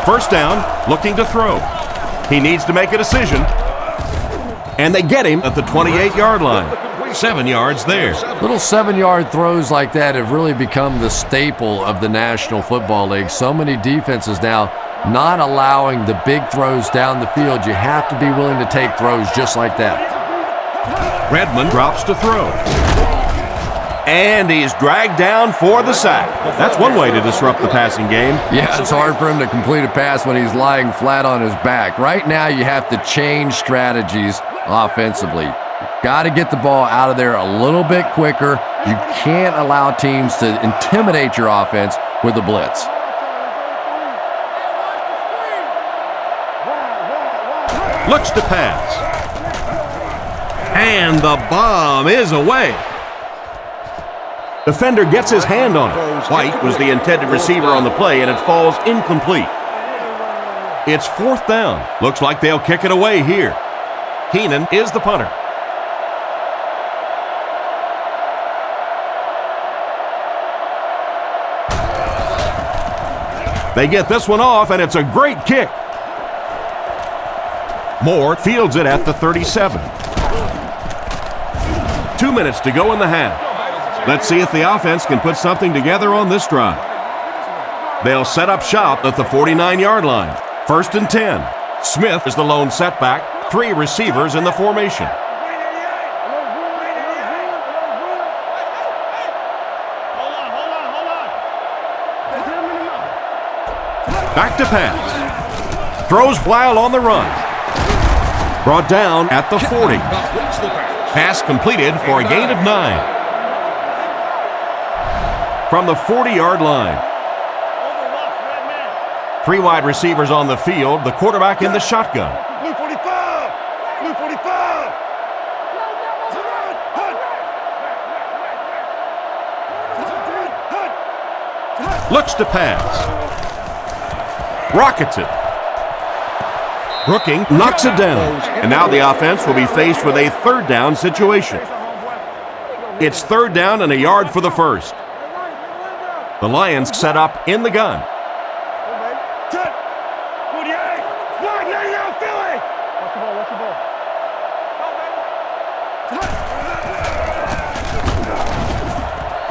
First down, looking to throw. He needs to make a decision. And they get him at the 28-yard line. 7 yards there. Little 7-yard throws like that have really become the staple of the National Football League. So many defenses now not allowing the big throws down the field. You have to be willing to take throws just like that. Redmond drops to throw. And he's dragged down for the sack. That's one way to disrupt the passing game. Yeah, it's hard for him to complete a pass when he's lying flat on his back. Right now, you have to change strategies offensively. Got to get the ball out of there a little bit quicker. You can't allow teams to intimidate your offense with a blitz. Looks to pass. And the bomb is away. Defender gets his hand on it. White was the intended receiver on the play, and it falls incomplete. It's fourth down. Looks like they'll kick it away here. Keenan is the punter. They get this one off, and it's a great kick. Moore fields it at the 37. 2 minutes to go in the half. Let's see if the offense can put something together on this drive. They'll set up shop at the 49-yard line. First and 10. Smith is the lone setback. 3 receivers in the formation. Back to pass. Throws while on the run. Brought down at the 40. Pass completed for a gain of 9. From the 40-yard line. 3 wide receivers on the field. The quarterback in the shotgun. Blue 45! Blue 45! Looks to pass. Rockets it. Brooking knocks it down. And now the offense will be faced with a third down situation. It's third down and a yard for the first. The Lions set up in the gun.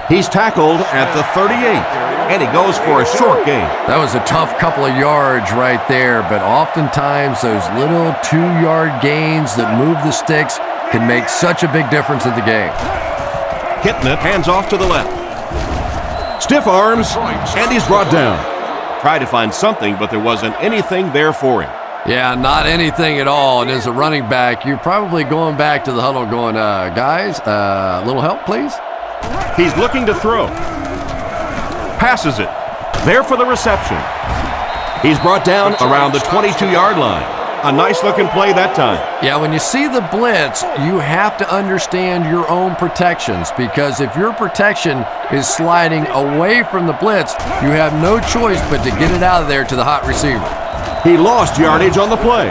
He's tackled at the 38, and he goes for a short gain. That was a tough couple of yards right there, but oftentimes those little 2-yard gains that move the sticks can make such a big difference in the game. Hitting it, hands off to the left. Stiff arms, and he's brought down. Tried to find something, but there wasn't anything there for him. Yeah, not anything at all. And as a running back, you're probably going back to the huddle going, guys, a little help, please? He's looking to throw. Passes it. There for the reception. He's brought down around the 22-yard line. A nice-looking play that time. Yeah, when you see the blitz, you have to understand your own protections, because if your protection is sliding away from the blitz, you have no choice but to get it out of there to the hot receiver. He lost yardage on the play.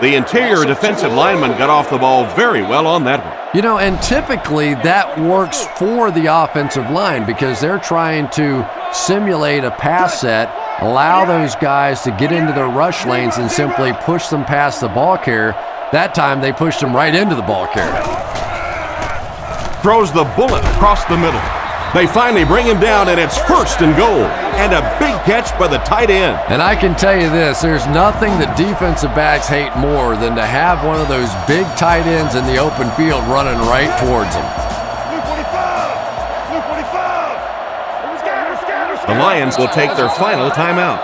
The interior defensive lineman got off the ball very well on that one. You know, and typically that works for the offensive line because they're trying to simulate a pass set, allow those guys to get into their rush lanes and simply push them past the ball carrier. That time they pushed him right into the ball carrier. Throws the bullet across the middle. They finally bring him down, and it's 1st and goal. And a big catch by the tight end. And I can tell you this, there's nothing that defensive backs hate more than to have one of those big tight ends in the open field running right towards them. The Lions will take their final timeout.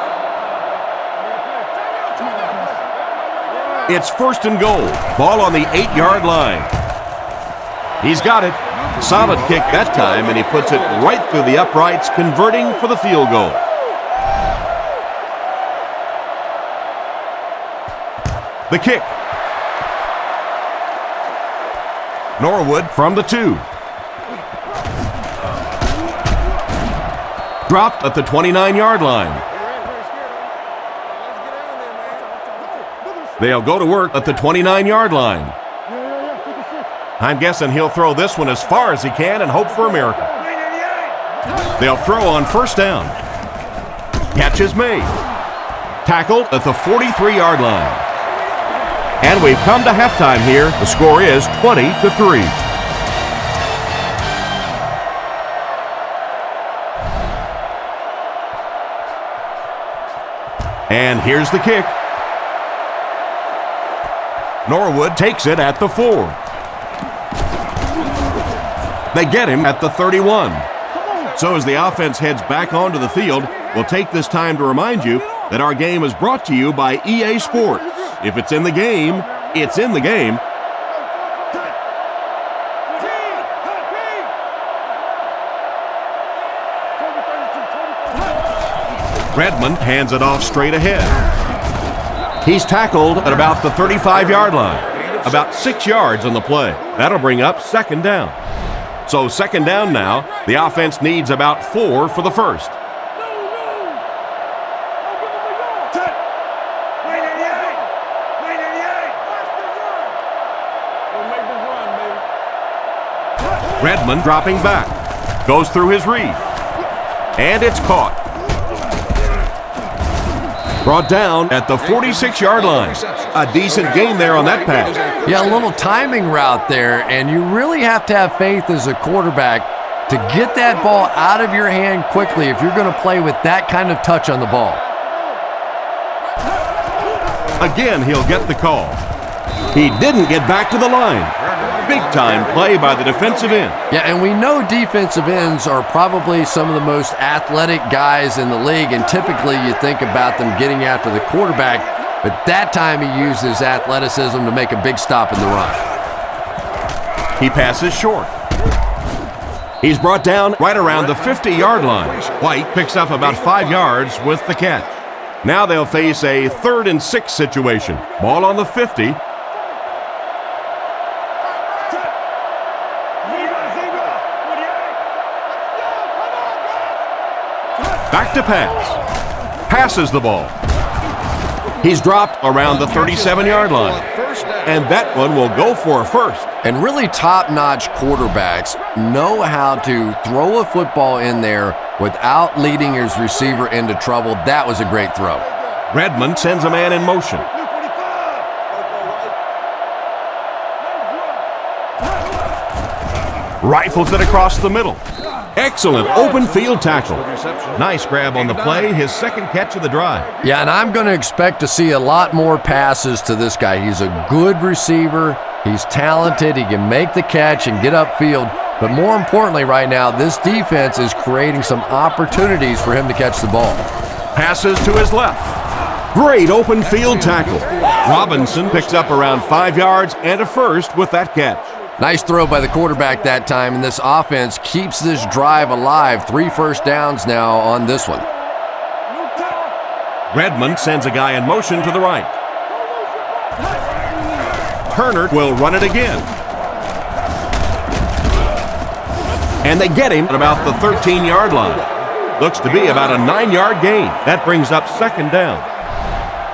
It's 1st and goal. Ball on the 8-yard line. He's got it. Solid kick that time, and he puts it right through the uprights, converting for the field goal. The kick. Norwood from the 2. Dropped at the 29-yard line. They'll go to work at the 29-yard line. I'm guessing he'll throw this one as far as he can and hope for a miracle. They'll throw on 1st down. Catch is made. Tackled at the 43-yard line. And we've come to halftime here. The score is 20-3. And here's the kick. Norwood takes it at the 4. They get him at the 31. So as the offense heads back onto the field, we'll take this time to remind you that our game is brought to you by EA Sports. If it's in the game, it's in the game. Redmond hands it off straight ahead. He's tackled at about the 35-yard line. About 6 yards on the play. That'll bring up 2nd down. So 2nd down now. The offense needs about 4 for the first. Redmond dropping back. Goes through his read. And it's caught. Brought down at the 46-yard line. A decent gain there on that pass. Yeah, a little timing route there, and you really have to have faith as a quarterback to get that ball out of your hand quickly if you're going to play with that kind of touch on the ball. Again, he'll get the call. He didn't get back to the line. Big-time play by the defensive end. Yeah, and we know defensive ends are probably some of the most athletic guys in the league, and typically you think about them getting after the quarterback, but that time he used his athleticism to make a big stop in the run. He passes short. He's brought down right around the 50-yard line. White picks up about 5 yards with the catch. Now they'll face a 3rd and 6 situation. Ball on the 50. Back to pass. Passes the ball. He's dropped around the 37-yard line. And that one will go for a first. And really top-notch quarterbacks know how to throw a football in there without leading his receiver into trouble. That was a great throw. Redmond sends a man in motion. Rifles it across the middle. Excellent open field tackle. Nice grab on the play, his second catch of the drive. Yeah, and I'm going to expect to see a lot more passes to this guy. He's a good receiver. He's talented. He can make the catch and get upfield. But more importantly right now, this defense is creating some opportunities for him to catch the ball. Passes to his left. Great open field tackle. Robinson picks up around 5 yards and a first with that catch. Nice throw by the quarterback that time, and this offense keeps this drive alive. 3 first downs now on this one. Redmond sends a guy in motion to the right. Turner will run it again. And they get him at about the 13-yard line. Looks to be about a 9-yard gain. That brings up second down.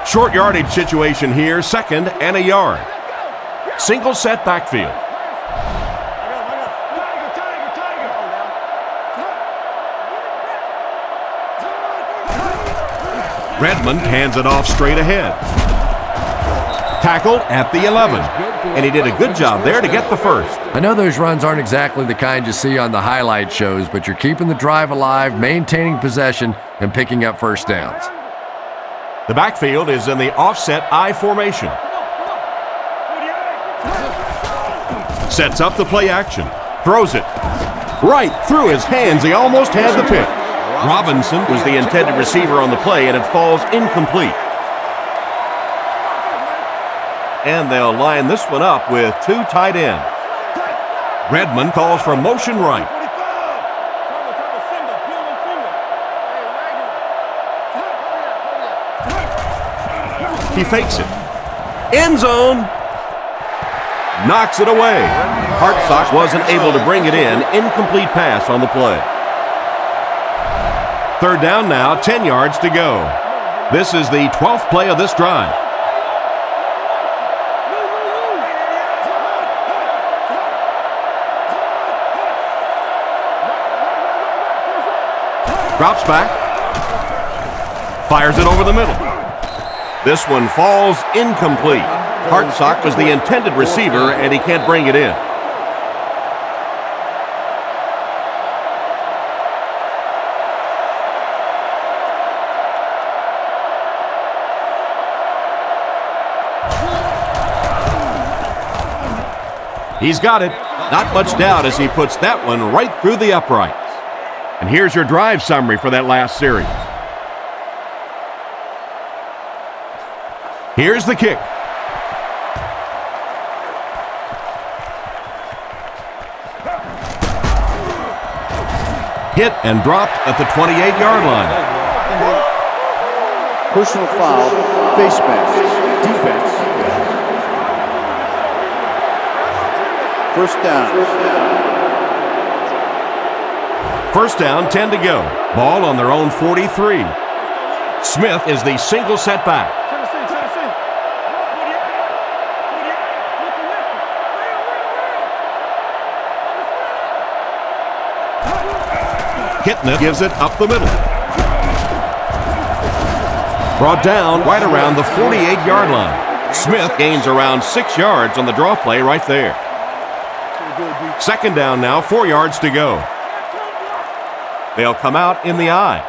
Short yardage situation here, 2nd and a yard. Single set backfield. Redmond hands it off straight ahead. Tackled at the 11. And he did a good job there to get the first. I know those runs aren't exactly the kind you see on the highlight shows, but you're keeping the drive alive, maintaining possession, and picking up first downs. The backfield is in the offset I formation. Sets up the play action. Throws it. Right through his hands. He almost had the pick. Robinson was the intended receiver on the play, and it falls incomplete. And they'll line this one up with 2 tight ends. Redmond calls for motion right. He fakes it. End zone. Knocks it away. Hartsock wasn't able to bring it in. Incomplete pass on the play. 3rd down now, 10 yards to go. This is the 12th play of this drive. Drops back. Fires it over the middle. This one falls incomplete. Hartsock was the intended receiver, and he can't bring it in. He's got it. Not much doubt as he puts that one right through the uprights. And here's your drive summary for that last series. Here's the kick. Hit and dropped at the 28-yard line. Personal foul, face mask, defense. First down. First down, 10 to go. Ball on their own 43. Smith is the single setback. Kitna gives it up the middle. Brought down right around the 48-yard line. Smith gains around 6 yards on the draw play right there. Second down now, 4 yards to go. They'll come out in the I.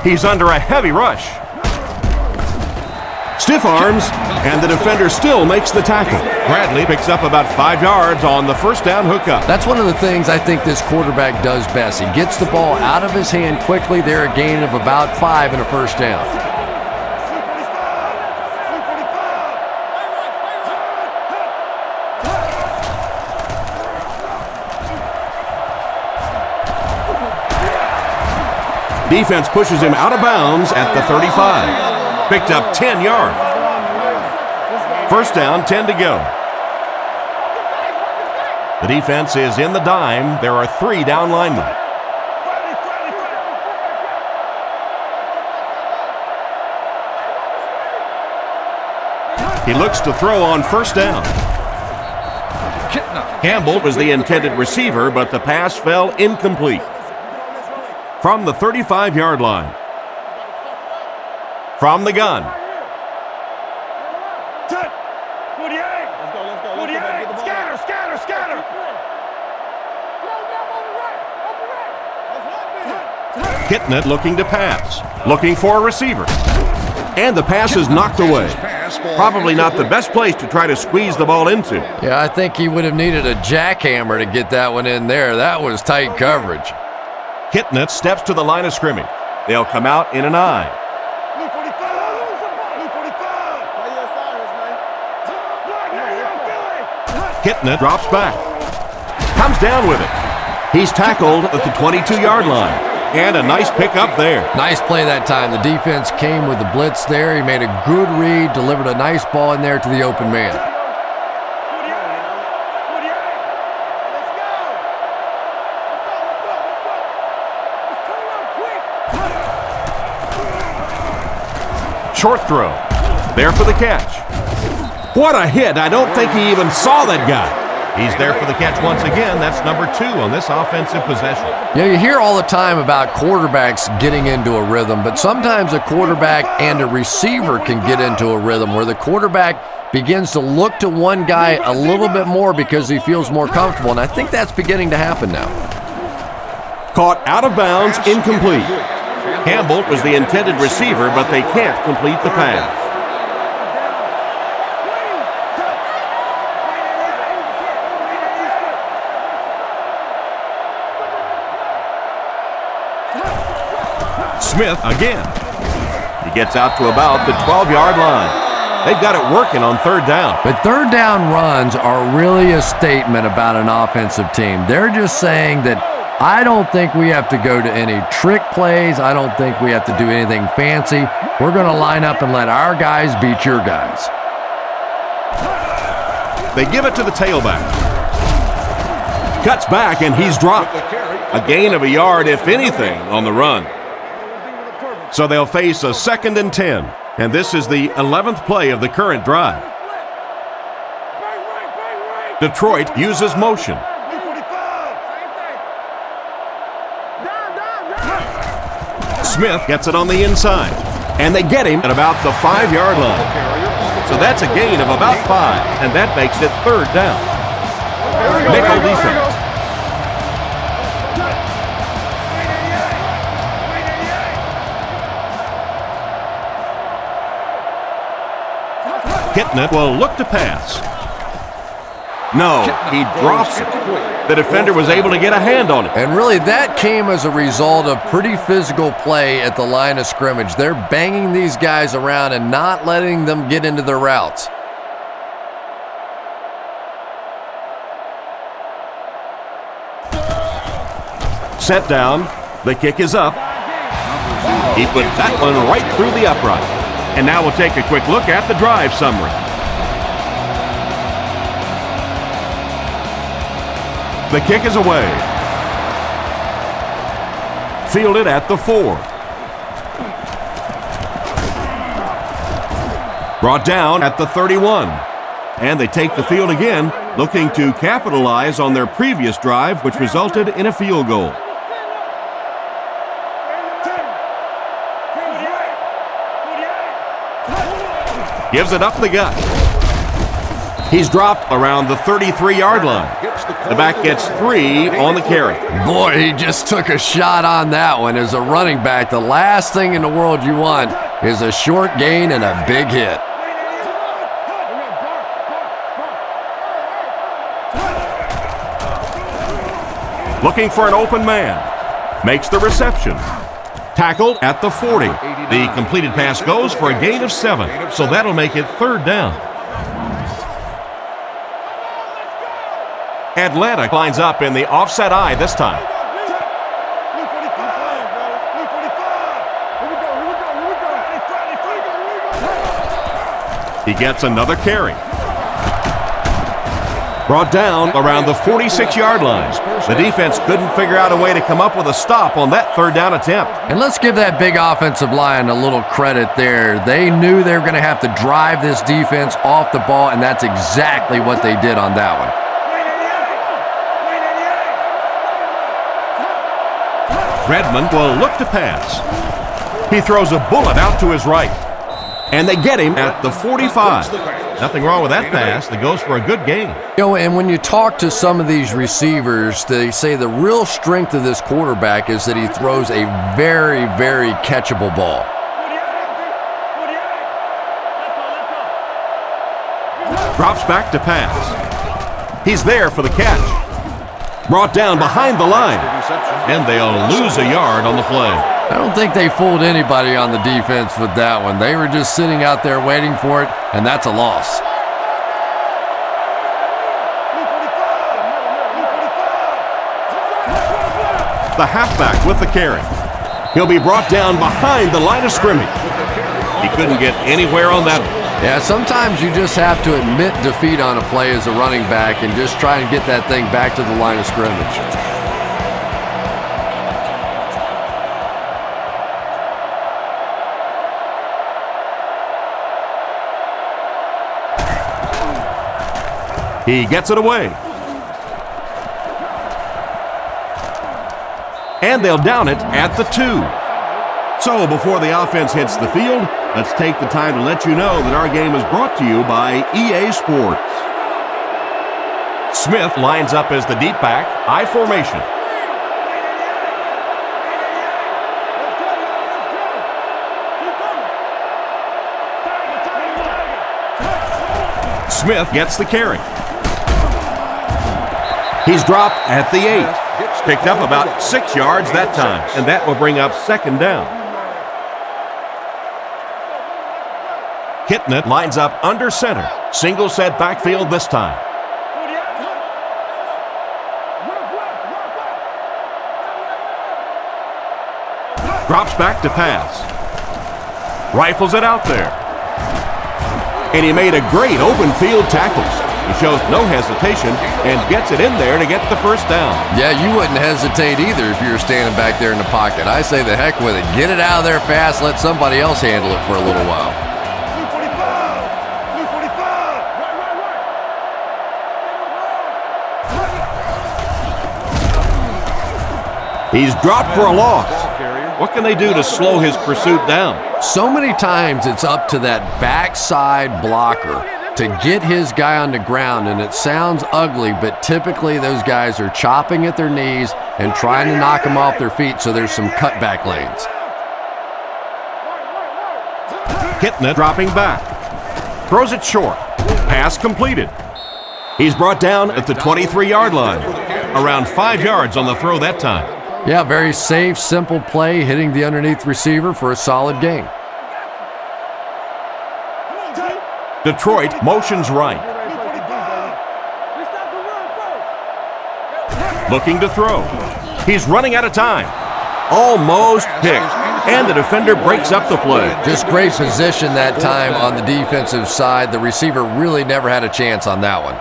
He's under a heavy rush. Stiff arms, and the defender still makes the tackle. Bradley picks up about 5 yards on the first down hookup. That's one of the things I think this quarterback does best. He gets the ball out of his hand quickly. They're a gain of about 5 and a first down. Defense pushes him out of bounds at the 35. Picked up 10 yards. First down, 10 to go. The defense is in the dime. There are 3 down linemen. He looks to throw on first down. Campbell was the intended receiver, but the pass fell incomplete. From the 35-yard line. From the gun. 48. Let's go. 48. Scatter. Getting it, looking to pass. Looking for a receiver. And the pass is knocked away. Probably not the best place to try to squeeze the ball into. Yeah, I think he would have needed a jackhammer to get that one in there. That was tight coverage. Kitnet steps to the line of scrimmage. They'll come out in an eye. Kitnet drops back. Comes down with it. He's tackled at the 22-yard line. And a nice pickup there. Nice play that time. The defense came with the blitz there. He made a good read, delivered a nice ball in there to the open man. Short throw. There for the catch. What a hit. I don't think he even saw that guy. He's there for the catch once again. That's number 2 on this offensive possession. Yeah, you hear all the time about quarterbacks getting into a rhythm, but sometimes a quarterback and a receiver can get into a rhythm where the quarterback begins to look to one guy a little bit more because he feels more comfortable, and I think that's beginning to happen now. Caught out of bounds, incomplete. Campbell was the intended receiver, but they can't complete the pass. Smith again. He gets out to about the 12-yard line. They've got it working on third down. But third down runs are really a statement about an offensive team. They're just saying that I don't think we have to go to any trick plays. I don't think we have to do anything fancy. We're going to line up and let our guys beat your guys. They give it to the tailback. Cuts back, and he's dropped. A gain of a yard, if anything, on the run. So they'll face a 2nd and 10. And this is the 11th play of the current drive. Detroit uses motion. Smith gets it on the inside. And they get him at about the 5-yard line. So that's a gain of about 5. And that makes it third down. Nickel defense. Kitnet will look to pass. No, he drops it. The defender was able to get a hand on it. And really, that came as a result of pretty physical play at the line of scrimmage. They're banging these guys around and not letting them get into their routes. Set down. The kick is up. He put that one right through the upright. And now we'll take a quick look at the drive summary. The kick is away. Fielded at the 4. Brought down at the 31. And they take the field again, looking to capitalize on their previous drive, which resulted in a field goal. Gives it up the gut. He's dropped around the 33-yard line. The back gets 3 on the carry. Boy, he just took a shot on that one. As a running back, the last thing in the world you want is a short gain and a big hit. Looking for an open man. Makes the reception. Tackled at the 40. The completed pass goes for a gain of 7, so that'll make it third down. Atlanta lines up in the offset eye this time. He gets another carry. Brought down around the 46-yard line. The defense couldn't figure out a way to come up with a stop on that third down attempt. And let's give that big offensive line a little credit there. They knew they were going to have to drive this defense off the ball, and that's exactly what they did on that one. Redmond will look to pass. He throws a bullet out to his right. And they get him at the 45. Nothing wrong with that pass. That goes for a good gain. And when you talk to some of these receivers, they say the real strength of this quarterback is that he throws a very, very catchable ball. Drops back to pass. He's there for the catch. Brought down behind the line. And they'll lose a yard on the play. I don't think they fooled anybody on the defense with that one. They were just sitting out there waiting for it, and that's a loss. The halfback with the carry. He'll be brought down behind the line of scrimmage. He couldn't get anywhere on that one. Yeah, sometimes you just have to admit defeat on a play as a running back and just try and get that thing back to the line of scrimmage. He gets it away. And they'll down it at the 2. So before the offense hits the field, let's take the time to let you know that our game is brought to you by EA Sports. Smith lines up as the deep back, I formation. Smith gets the carry. He's dropped at the 8. Picked up about 6 yards that time, and that will bring up second down. Kitna lines up under center. Single set backfield this time. Drops back to pass. Rifles it out there. And he made a great open field tackle. He shows no hesitation and gets it in there to get the first down. Yeah, you wouldn't hesitate either if you were standing back there in the pocket. I say the heck with it. Get it out of there fast. Let somebody else handle it for a little while. He's dropped for a loss. What can they do to slow his pursuit down? So many times it's up to that backside blocker to get his guy on the ground, and it sounds ugly, but typically those guys are chopping at their knees and trying to knock them off their feet, so there's some cutback lanes. Kitna dropping back. Throws it short. Pass completed. He's brought down at the 23-yard line. Around 5 yards on the throw that time. Yeah, very safe, simple play, hitting the underneath receiver for a solid gain. Detroit motions right. Looking to throw. He's running out of time. Almost picked. And the defender breaks up the play. Just great position that time on the defensive side. The receiver really never had a chance on that one.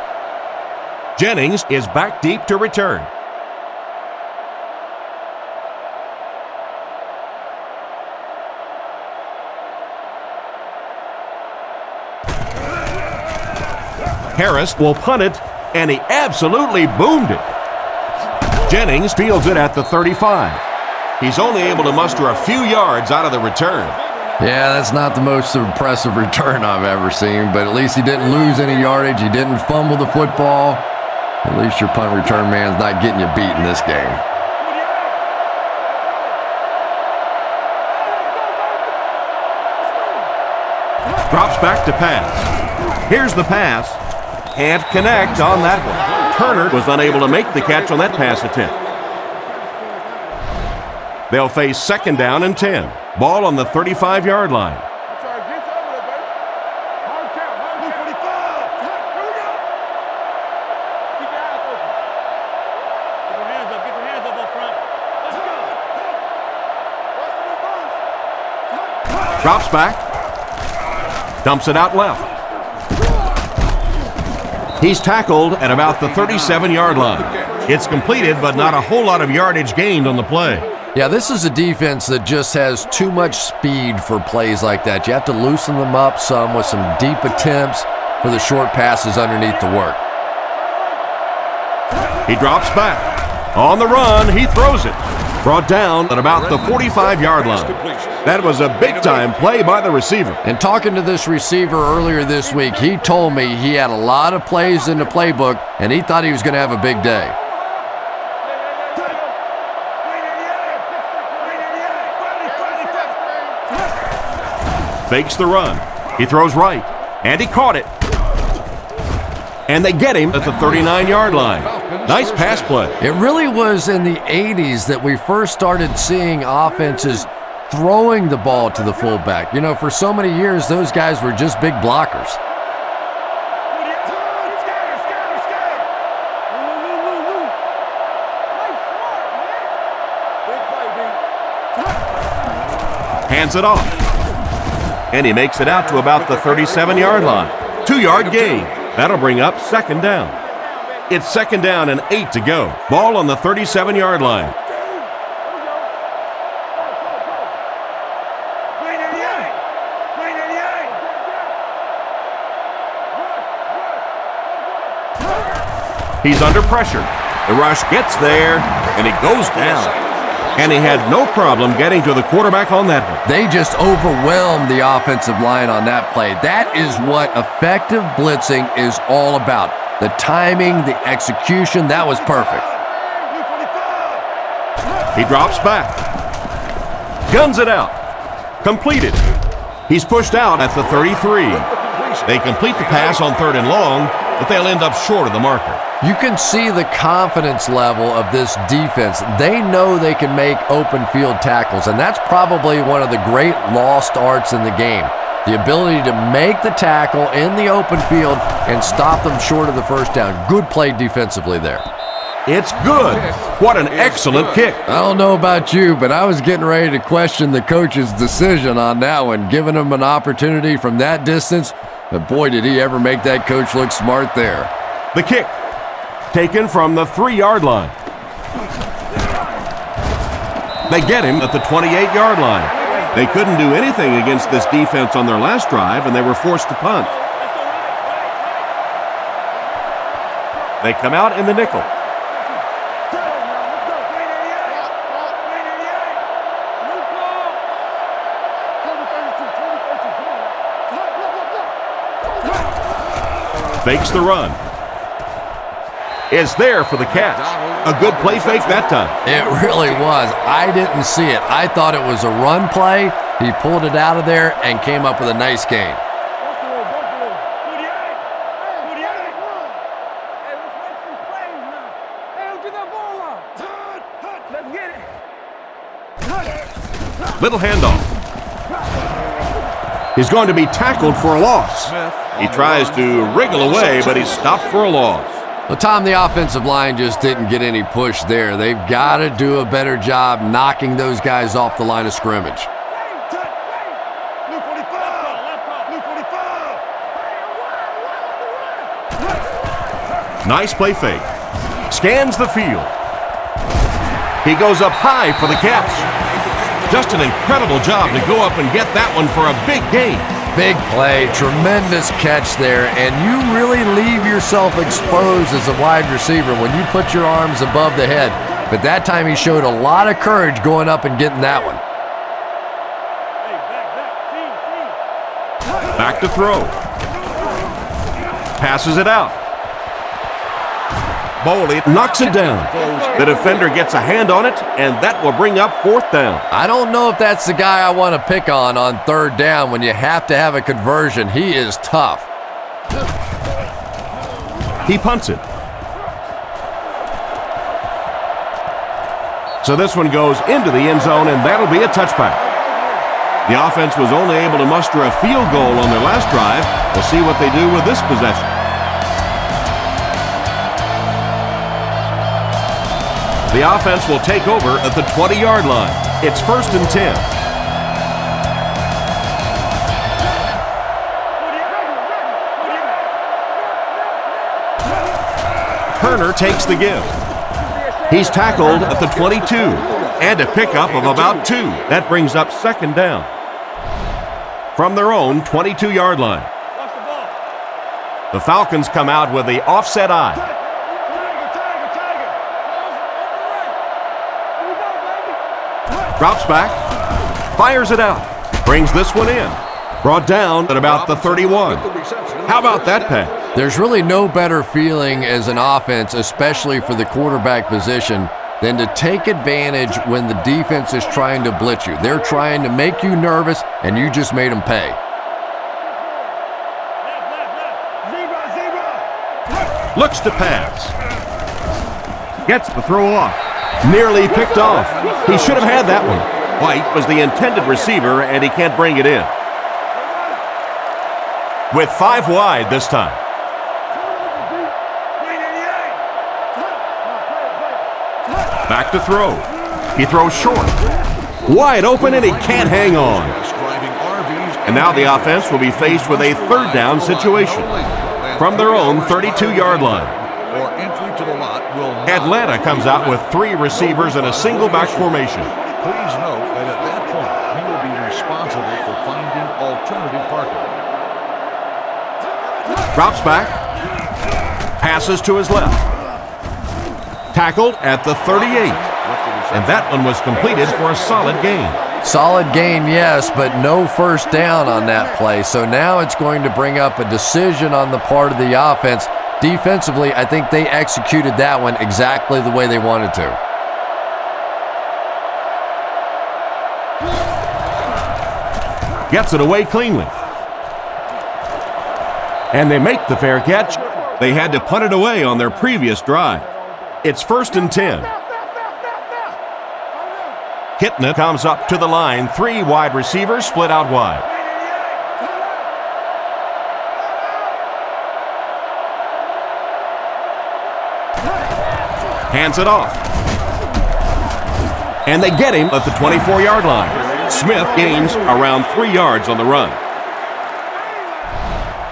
Jennings is back deep to return. Harris will punt it, and he absolutely boomed it. Jennings fields it at the 35. He's only able to muster a few yards out of the return. Yeah, that's not the most impressive return I've ever seen, but at least he didn't lose any yardage. He didn't fumble the football. At least your punt return man's not getting you beat in this game. Drops back to pass. Here's the pass. Can't connect on that one. Turner was unable to make the catch on that pass attempt. They'll face second down and 10. Ball on the 35-yard line. Drops back. Dumps it out left. He's tackled at about the 37-yard line. It's completed, but not a whole lot of yardage gained on the play. Yeah, this is a defense that just has too much speed for plays like that. You have to loosen them up some with some deep attempts for the short passes underneath to work. He drops back. On the run, he throws it. Brought down at about the 45-yard line. That was a big-time play by the receiver. And talking to this receiver earlier this week, he told me he had a lot of plays in the playbook, and he thought he was going to have a big day. Fakes the run. He throws right, and he caught it. And they get him at the 39-yard line. Nice pass play. It really was in the 80s that we first started seeing offenses throwing the ball to the fullback. You know, for so many years, those guys were just big blockers. Hands it off. And he makes it out to about the 37-yard line. 2-yard gain. That'll bring up second down. It's second down and 8 to go. Ball on the 37-yard line. He's under pressure. The rush gets there, and he goes down. And he had no problem getting to the quarterback on that one. They just overwhelmed the offensive line on that play. That is what effective blitzing is all about. The timing, the execution, that was perfect. He drops back. Guns it out. Completed. He's pushed out at the 33. They complete the pass on 3rd and long, but they'll end up short of the marker. You can see the confidence level of this defense. They know they can make open field tackles, and that's probably one of the great lost arts in the game. The ability to make the tackle in the open field and stop them short of the first down. Good play defensively there. It's good. What an excellent kick. I don't know about you, but I was getting ready to question the coach's decision on that one, giving him an opportunity from that distance. But boy, did he ever make that coach look smart there. The kick. Taken from the 3-yard line. They get him at the 28-yard line. They couldn't do anything against this defense on their last drive, and they were forced to punt. They come out in the nickel. Fakes the run. Is there for the catch. A good play fake that time. It really was. I didn't see it. I thought it was a run play. He pulled it out of there and came up with a nice gain. Little handoff. He's going to be tackled for a loss. He tries to wriggle away, but he's stopped for a loss. Well, Tom, the offensive line just didn't get any push there. They've got to do a better job knocking those guys off the line of scrimmage. Nice play fake. Scans the field. He goes up high for the catch. Just an incredible job to go up and get that one for a big gain. Big play, tremendous catch there, and you really leave yourself exposed as a wide receiver when you put your arms above the head. But that time he showed a lot of courage going up and getting that one. Back to throw. Passes it out. Boley knocks it down. The defender gets a hand on it, and that will bring up 4th down. I don't know if that's the guy I want to pick on 3rd down when you have to have a conversion. He is tough. He punts it. So this one goes into the end zone, and that'll be a touchback. The offense was only able to muster a field goal on their last drive. We'll see what they do with this possession. The offense will take over at the 20-yard line. It's 1st and 10. Turner takes the give. He's tackled at the 22 and a pickup of about 2. That brings up 2nd down. From their own 22-yard line. The Falcons come out with the offset eye. Drops back, fires it out, brings this one in. Brought down at about the 31. How about that pass? There's really no better feeling as an offense, especially for the quarterback position, than to take advantage when the defense is trying to blitz you. They're trying to make you nervous, and you just made them pay. Looks to pass. Gets the throw off. Nearly picked off. He should have had that one. White was the intended receiver, and he can't bring it in. With 5 wide this time. Back to throw. He throws short. Wide open, and he can't hang on. And now the offense will be faced with a 3rd down situation from their own 32-yard line. Atlanta comes out with 3 receivers in a single back formation. Please note that at that point, he will be responsible for finding alternative parking. Drops back. Passes to his left. Tackled at the 38. And that one was completed for a solid gain. Solid gain, yes, but no first down on that play. So now it's going to bring up a decision on the part of the offense. Defensively, I think they executed that one exactly the way they wanted to. Gets it away cleanly. And they make the fair catch. They had to punt it away on their previous drive. It's 1st and 10. Kitna comes up to the line. 3 wide receivers split out wide. Hands it off. And they get him at the 24-yard line. Smith gains around 3 yards on the run.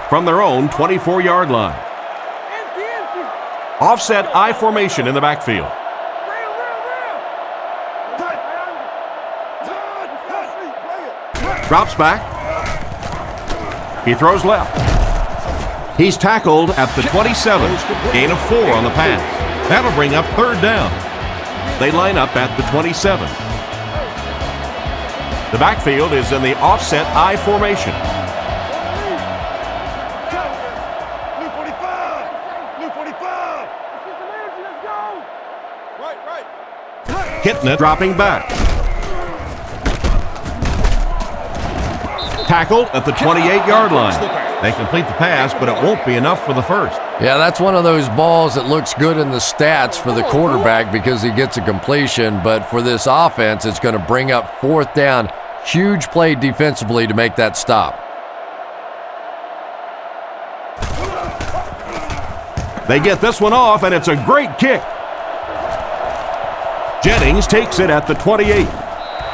From their own 24-yard line. Offset I formation in the backfield. Drops back. He throws left. He's tackled at the 27. Gain of 4 on the pass. That'll bring up 3rd down. They line up at the 27. The backfield is in the offset I formation. Kitna dropping back. Tackled at the 28-yard line. They complete the pass, but it won't be enough for the first. Yeah, that's one of those balls that looks good in the stats for the quarterback because he gets a completion, but for this offense, it's going to bring up 4th down. Huge play defensively to make that stop. They get this one off, and it's a great kick. Jennings takes it at the 28,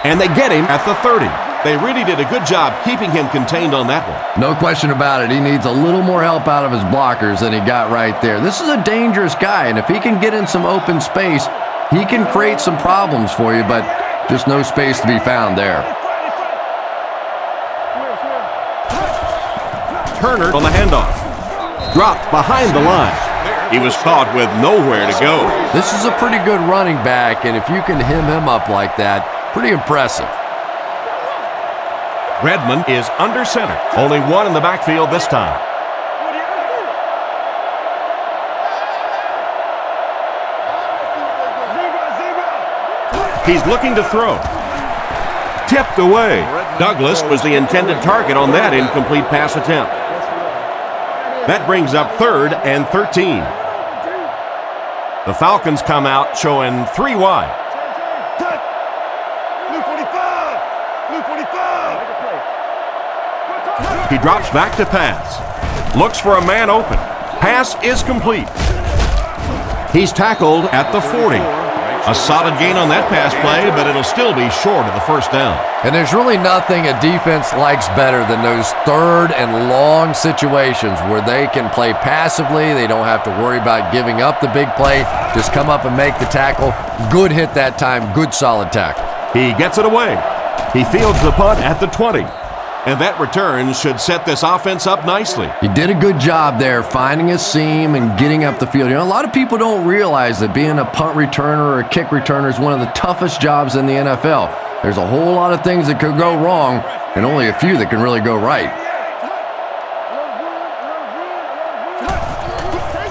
and they get him at the 30. They really did a good job keeping him contained on that one. No question about it. He needs a little more help out of his blockers than he got right there. This is a dangerous guy, and if he can get in some open space, he can create some problems for you, but just no space to be found there. Turner on the handoff. Dropped behind the line. He was caught with nowhere to go. This is a pretty good running back, and if you can hem him up like that, pretty impressive. Redmond is under center. Only 1 in the backfield this time. He's looking to throw. Tipped away. Douglas was the intended target on that incomplete pass attempt. That brings up 3rd and 13. The Falcons come out showing 3 wide. He drops back to pass. Looks for a man open. Pass is complete. He's tackled at the 40. A solid gain on that pass play, but it'll still be short of the first down. And there's really nothing a defense likes better than those 3rd and long situations where they can play passively. They don't have to worry about giving up the big play. Just come up and make the tackle. Good hit that time. Good solid tackle. He gets it away. He fields the punt at the 20. And that return should set this offense up nicely. He did a good job there, finding a seam and getting up the field. You know, a lot of people don't realize that being a punt returner or a kick returner is one of the toughest jobs in the NFL. There's a whole lot of things that could go wrong and only a few that can really go right.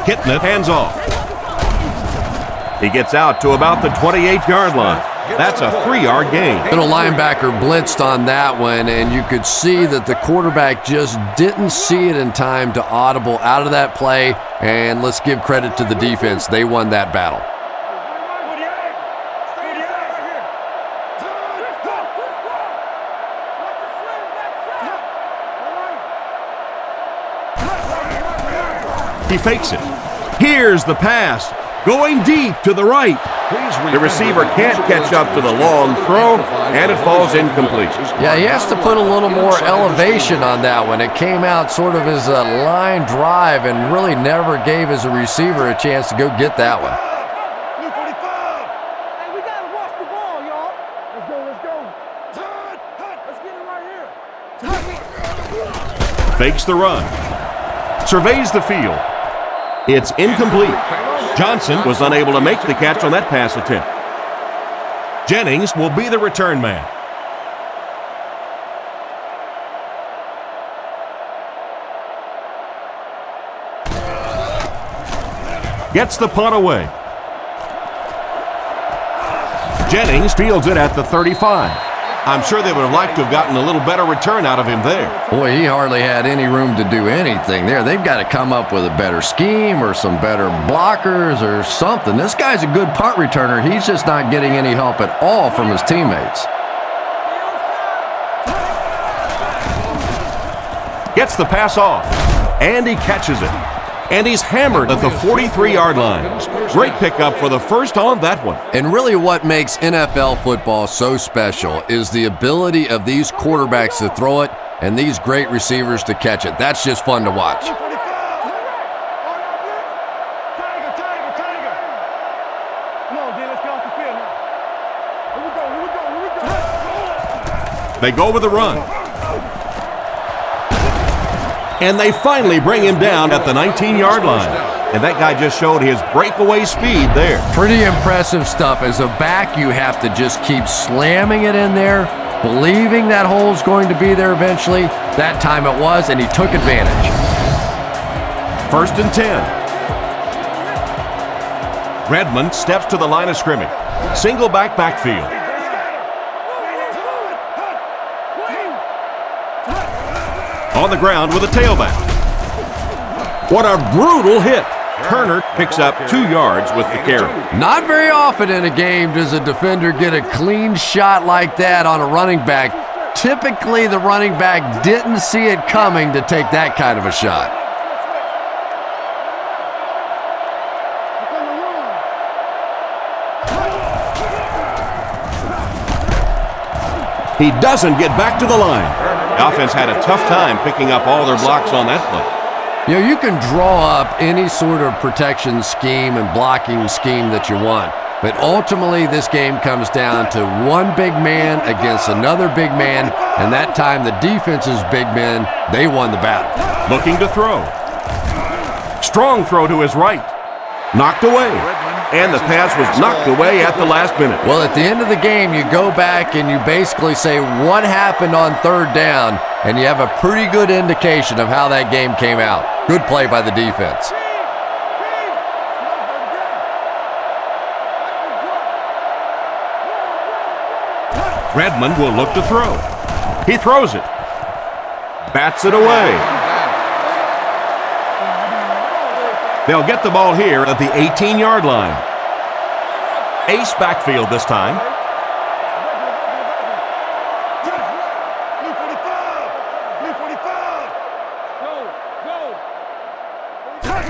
Hitting it, hands off. He gets out to about the 28-yard line. That's a 3-yard gain. Little linebacker blitzed on that one, and you could see that the quarterback just didn't see it in time to audible out of that play, and let's give credit to the defense. They won that battle. He fakes it. Here's the pass. Going deep to the right. The receiver can't catch up to the long throw, and it falls incomplete. Yeah, he has to put a little more elevation on that one. It came out sort of as a line drive and really never gave his receiver a chance to go get that one. Hey, we gotta watch the ball, y'all. Let's go. Let's get it right here. Fakes the run. Surveys the field. It's incomplete. Johnson was unable to make the catch on that pass attempt. Jennings will be the return man. Gets the punt away. Jennings fields it at the 35. I'm sure they would have liked to have gotten a little better return out of him there. Boy, he hardly had any room to do anything there. They've got to come up with a better scheme or some better blockers or something. This guy's a good punt returner. He's just not getting any help at all from his teammates. Gets the pass off, and he catches it. And he's hammered at the 43-yard line. Great pickup for the first on that one. And really what makes NFL football so special is the ability of these quarterbacks to throw it and these great receivers to catch it. That's just fun to watch. They go with the run. And they finally bring him down at the 19-yard line. And that guy just showed his breakaway speed there. Pretty impressive stuff. As a back, you have to just keep slamming it in there, believing that hole's going to be there eventually. That time it was, and he took advantage. 1st and 10. Redmond steps to the line of scrimmage. Single backfield. On the ground with a tailback. What a brutal hit. Turner picks up 2 yards with the carry. Not very often in a game does a defender get a clean shot like that on a running back. Typically, the running back didn't see it coming to take that kind of a shot. He doesn't get back to the line. The offense had a tough time picking up all their blocks on that play. You know, you can draw up any sort of protection scheme and blocking scheme that you want, but ultimately this game comes down to one big man against another big man, and that time the defense's big men, they won the battle. Looking to throw. Strong throw to his right. Knocked away. And the pass was knocked away at the last minute. Well, at the end of the game, you go back and you basically say what happened on 3rd down, and you have a pretty good indication of how that game came out. Good play by the defense. Redmond will look to throw. He throws it. Bats it away. They'll get the ball here at the 18-yard line. Ace backfield this time.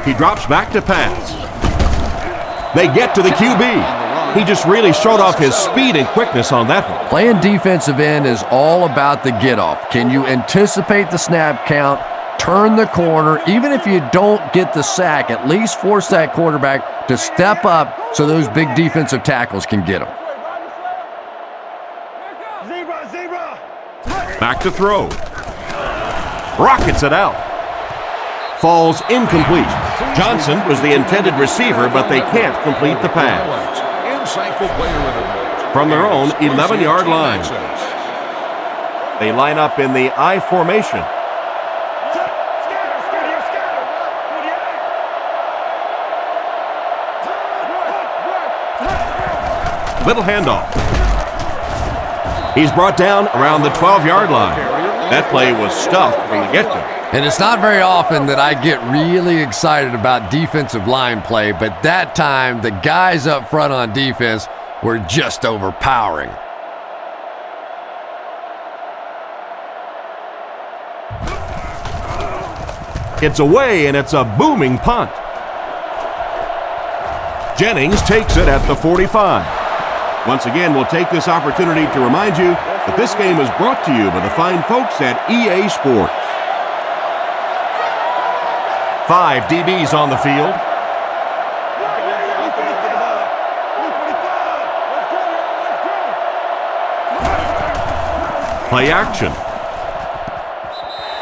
He drops back to pass. They get to the QB. He just really showed off his speed and quickness on that one. Playing defensive end is all about the get-off. Can you anticipate the snap count, turn the corner, even if you don't get the sack, at least force that quarterback to step up so those big defensive tackles can get him. Back to throw. Rockets it out. Falls incomplete. Johnson was the intended receiver, but they can't complete the pass. Insightful player interviews. from their own 11-yard line. They line up in the I formation. Little handoff. He's brought down around the 12-yard line. That play was stuffed from the get-go. And it's not very often that I get really excited about defensive line play, but that time the guys up front on defense were just overpowering. It's away, and it's a booming punt. Jennings takes it at the 45. Once again, we'll take this opportunity to remind you that this game is brought to you by the fine folks at EA Sports. 5 DBs on the field. Play action.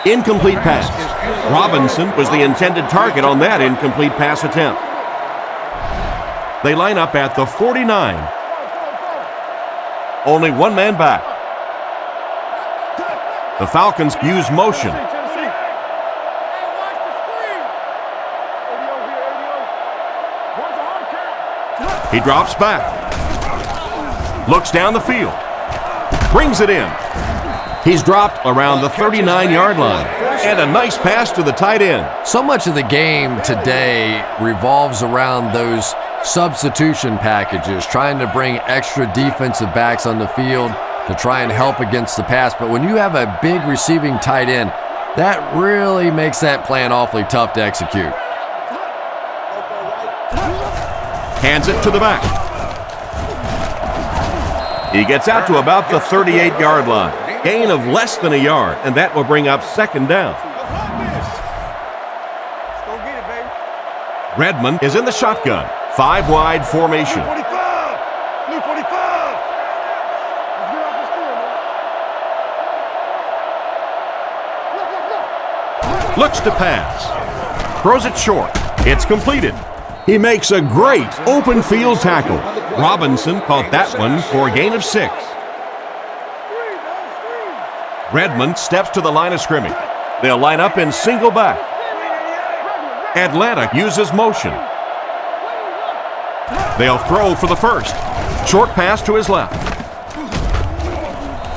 Incomplete pass. Robinson was the intended target on that incomplete pass attempt. They line up at the 49. Only one man back. The Falcons use motion. He drops back. Looks down the field. Brings it in. He's dropped around the 39-yard line. And a nice pass to the tight end. So much of the game today revolves around those substitution packages, trying to bring extra defensive backs on the field to try and help against the pass. But when you have a big receiving tight end, that really makes that plan awfully tough to execute. Hands it to the back. He gets out to about the 38-yard line. Gain of less than a yard, and that will bring up second down. Redmond is in the shotgun. 5-wide formation. Looks to pass. Throws it short. It's completed. He makes a great open field tackle. Robinson caught that one for a gain of 6. Redmond steps to the line of scrimmage. They'll line up in single back. Atlanta uses motion. They'll throw for the first. Short pass to his left.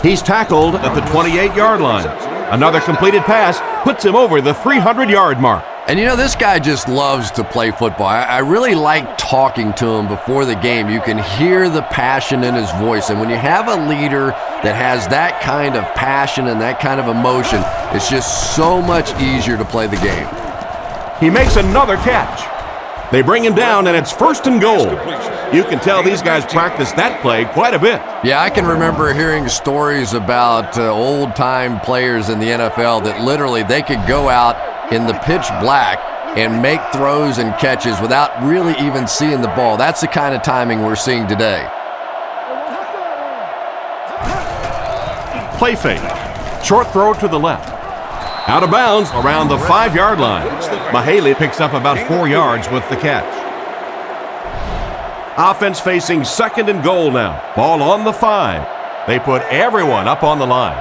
He's tackled at the 28-yard line. Another completed pass puts him over the 300-yard mark. And you know, this guy just loves to play football. I really like talking to him before the game. You can hear the passion in his voice. And when you have a leader that has that kind of passion and that kind of emotion, it's just so much easier to play the game. He makes another catch. They bring him down, and it's first and goal. You can tell these guys practice that play quite a bit. Yeah, I can remember hearing stories about old-time players in the NFL that literally they could go out in the pitch black and make throws and catches without really even seeing the ball. That's the kind of timing we're seeing today. Play fake. Short throw to the left. Out of bounds around the 5-yard line. Mahaley picks up about 4 yards with the catch. Offense facing second and goal now. Ball on the 5. They put everyone up on the line.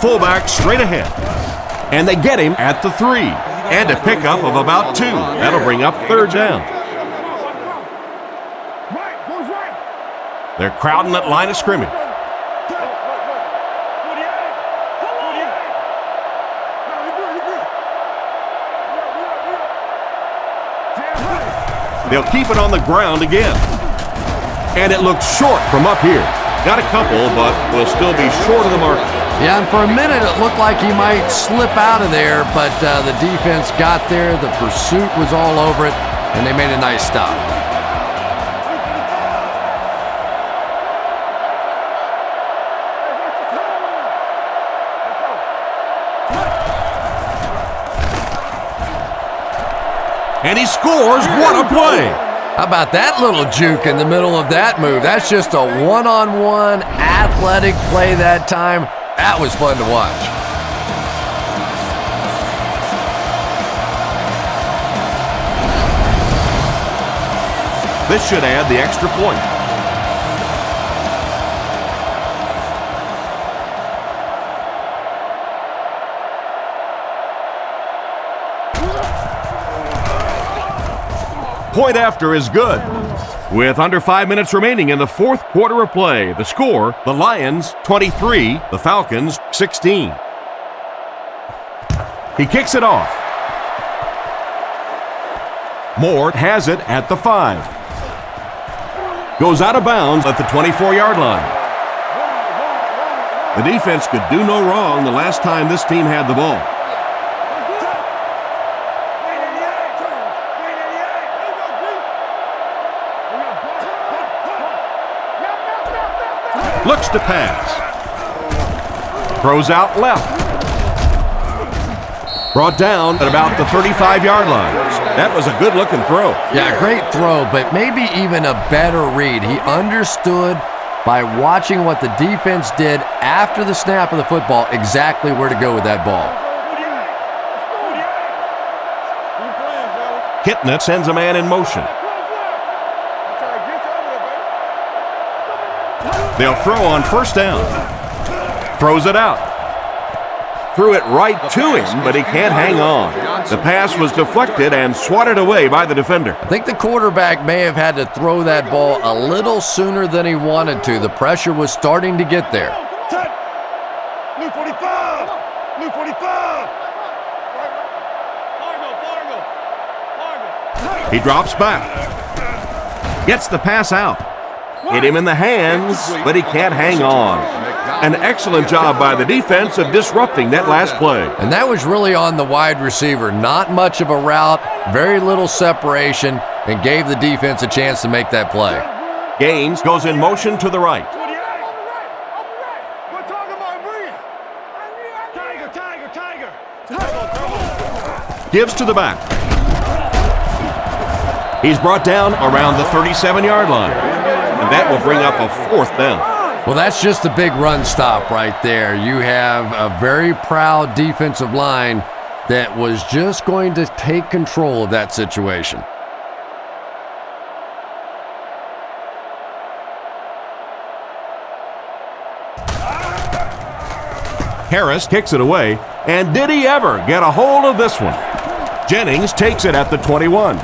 Fullback straight ahead. And they get him at the 3. And a pickup of about 2. That'll bring up third down. They're crowding that line of scrimmage. They'll keep it on the ground again. And it looks short from up here. Got a couple, but will still be short of the mark. Yeah, and for a minute it looked like he might slip out of there, but the defense got there, the pursuit was all over it, and they made a nice stop. And he scores. What a play. How about that little juke in the middle of that move? That's just a one-on-one athletic play that time. That was fun to watch. This should add the extra point. Point after is good. With under 5 minutes remaining in the fourth quarter of play, the score, the Lions 23, the Falcons 16. He kicks it off. Moore has it at the 5. Goes out of bounds at the 24-yard line. The defense could do no wrong the last time this team had the ball. Looks to pass. Throws out left. Brought down at about the 35-yard line. That was a good-looking throw. Yeah, great throw, but maybe even a better read. He understood by watching what the defense did after the snap of the football exactly where to go with that ball. Kitna sends a man in motion. They'll throw on first down. Throws it out. Threw it right to him, but he can't hang on. The pass was deflected and swatted away by the defender. I think the quarterback may have had to throw that ball a little sooner than he wanted to. The pressure was starting to get there. New 45! New 45! He drops back. Gets the pass out. Hit him in the hands, but he can't hang on. An excellent job by the defense of disrupting that last play. And that was really on the wide receiver. Not much of a route, very little separation, and gave the defense a chance to make that play. Gaines goes in motion to the right. Gives to the back. He's brought down around the 37-yard line. And that will bring up a fourth down. Well, that's just a big run stop right there. You have a very proud defensive line that was just going to take control of that situation. Harris kicks it away, and did he ever get a hold of this one? Jennings takes it at the 21.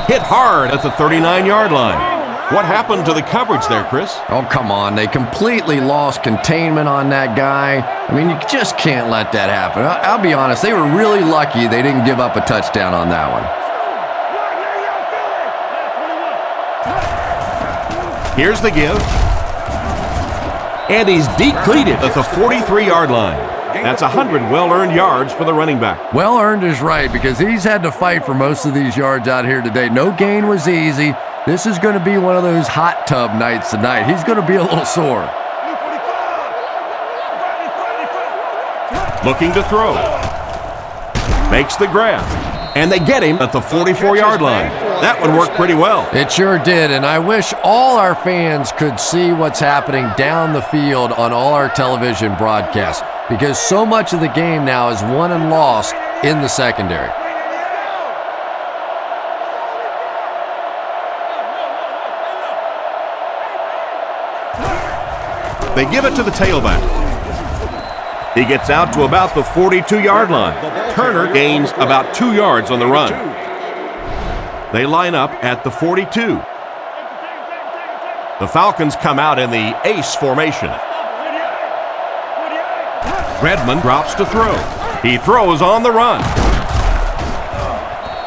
Hit hard at the 39-yard line. What happened to the coverage there, Chris? Oh, come on. They completely lost containment on that guy. I mean, you just can't let that happen. I'll be honest, they were really lucky they didn't give up a touchdown on that one. Here's the give. And he's depleted at the 43-yard line. That's 100 well-earned yards for the running back. Well-earned is right, because he's had to fight for most of these yards out here today. No gain was easy. This is going to be one of those hot tub nights tonight. He's going to be a little sore. Looking to throw. Makes the grab. And they get him at the 44-yard line. That one worked pretty well. It sure did, and I wish all our fans could see what's happening down the field on all our television broadcasts, because so much of the game now is won and lost in the secondary. They give it to the tailback. He gets out to about the 42-yard line. Turner gains about 2 yards on the run. They line up at the 42. The Falcons come out in the ace formation. Redmond drops to throw. He throws on the run.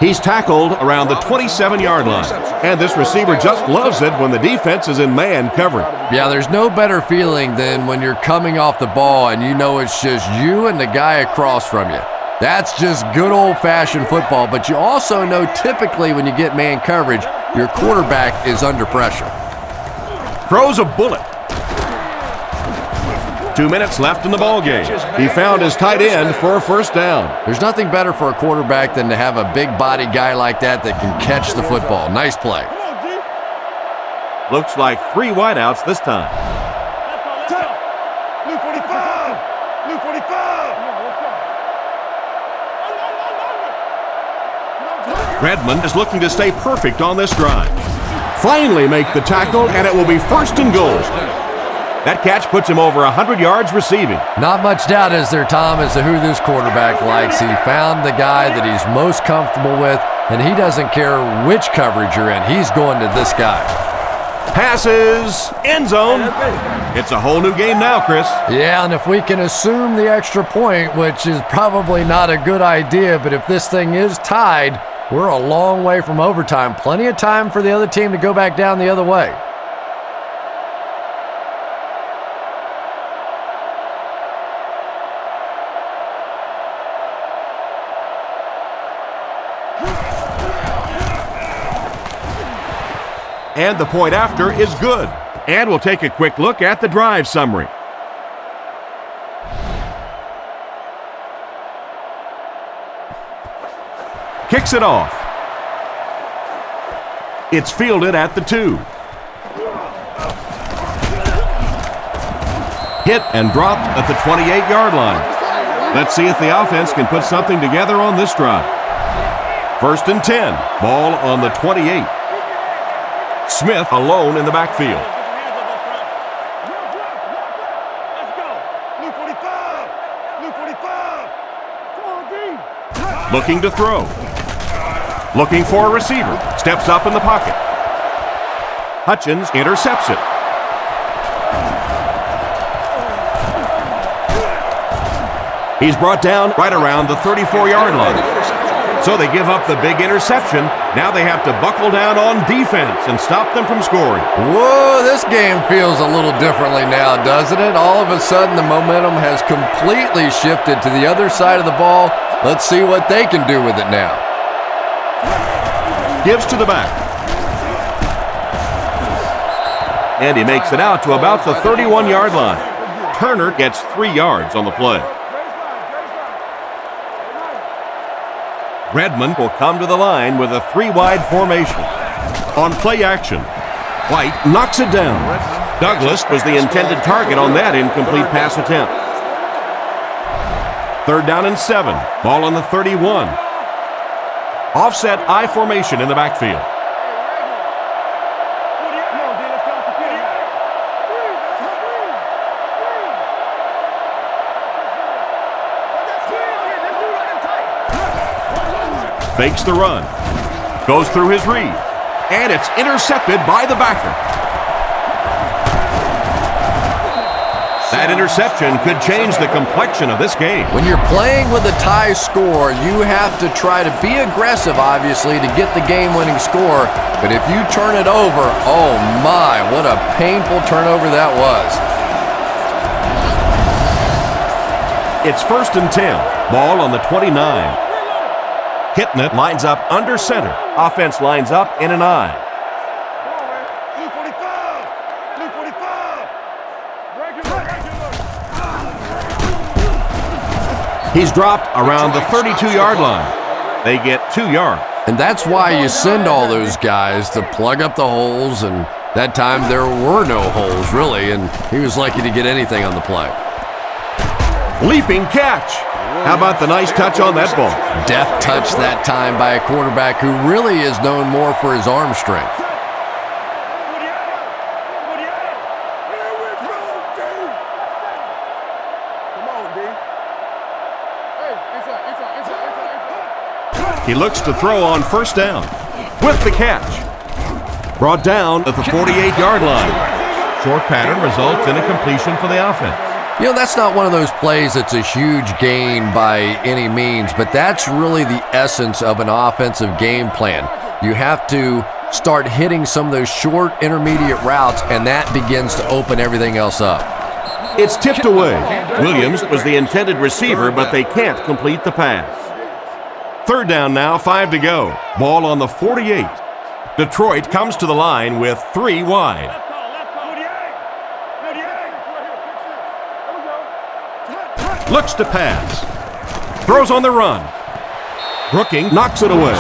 He's tackled around the 27-yard line. And this receiver just loves it when the defense is in man coverage. Yeah, there's no better feeling than when you're coming off the ball and you know it's just you and the guy across from you. That's just good old-fashioned football, but you also know typically when you get man coverage, your quarterback is under pressure. Throws a bullet. 2 minutes left in the ballgame. He found his tight end for a first down. There's nothing better for a quarterback than to have a big-body guy like that can catch the football. Nice play. Looks like 3 wideouts this time. New 45! New 45! Redmond is looking to stay perfect on this drive. Finally make the tackle, and it will be 1st and goal. That catch puts him over 100 yards receiving. Not much doubt, is there, Tom, as to who this quarterback likes. He found the guy that he's most comfortable with, and he doesn't care which coverage you're in. He's going to this guy. Passes, end zone. It's a whole new game now, Chris. Yeah, and if we can assume the extra point, which is probably not a good idea, but if this thing is tied, we're a long way from overtime. Plenty of time for the other team to go back down the other way. And the point after is good. And we'll take a quick look at the drive summary. Kicks it off. It's fielded at the 2. Hit and dropped at the 28-yard line. Let's see if the offense can put something together on this drive. 1st and 10. Ball on the 28. Smith alone in the backfield. Looking to throw. Looking for a receiver. Steps up in the pocket. Hutchins intercepts it. He's brought down right around the 34-yard line. So they give up the big interception. Now they have to buckle down on defense and stop them from scoring. Whoa, this game feels a little differently now, doesn't it? All of a sudden, the momentum has completely shifted to the other side of the ball. Let's see what they can do with it now. Gives to the back. And he makes it out to about the 31-yard line. Turner gets 3 yards on the play. Redmond will come to the line with a 3-wide formation. On play action, White knocks it down. Douglas was the intended target on that incomplete pass attempt. 3rd down and 7. Ball on the 31. Offset I formation in the backfield. Fakes the run. Goes through his read. And it's intercepted by the backer. That interception could change the complexion of this game. When you're playing with a tie score, you have to try to be aggressive, obviously, to get the game-winning score. But if you turn it over, oh my, what a painful turnover that was. It's 1st and 10. Ball on the 29. Hitting it, lines up under center. Offense lines up in an I. He's dropped around the 32-yard line. They get 2 yards. And that's why you send all those guys to plug up the holes, and that time there were no holes, really, and he was lucky to get anything on the play. Leaping catch. How about the nice touch on that ball? Deft touch that time by a quarterback who really is known more for his arm strength. He looks to throw on 1st down. With the catch. Brought down at the 48-yard line. Short pattern results in a completion for the offense. You know, that's not one of those plays that's a huge gain by any means, but that's really the essence of an offensive game plan. You have to start hitting some of those short intermediate routes, and that begins to open everything else up. It's tipped away. Williams was the intended receiver, but they can't complete the pass. 3rd down now, 5 to go. Ball on the 48. Detroit comes to the line with 3 wide. Looks to pass. Throws on the run. Brooking knocks it away.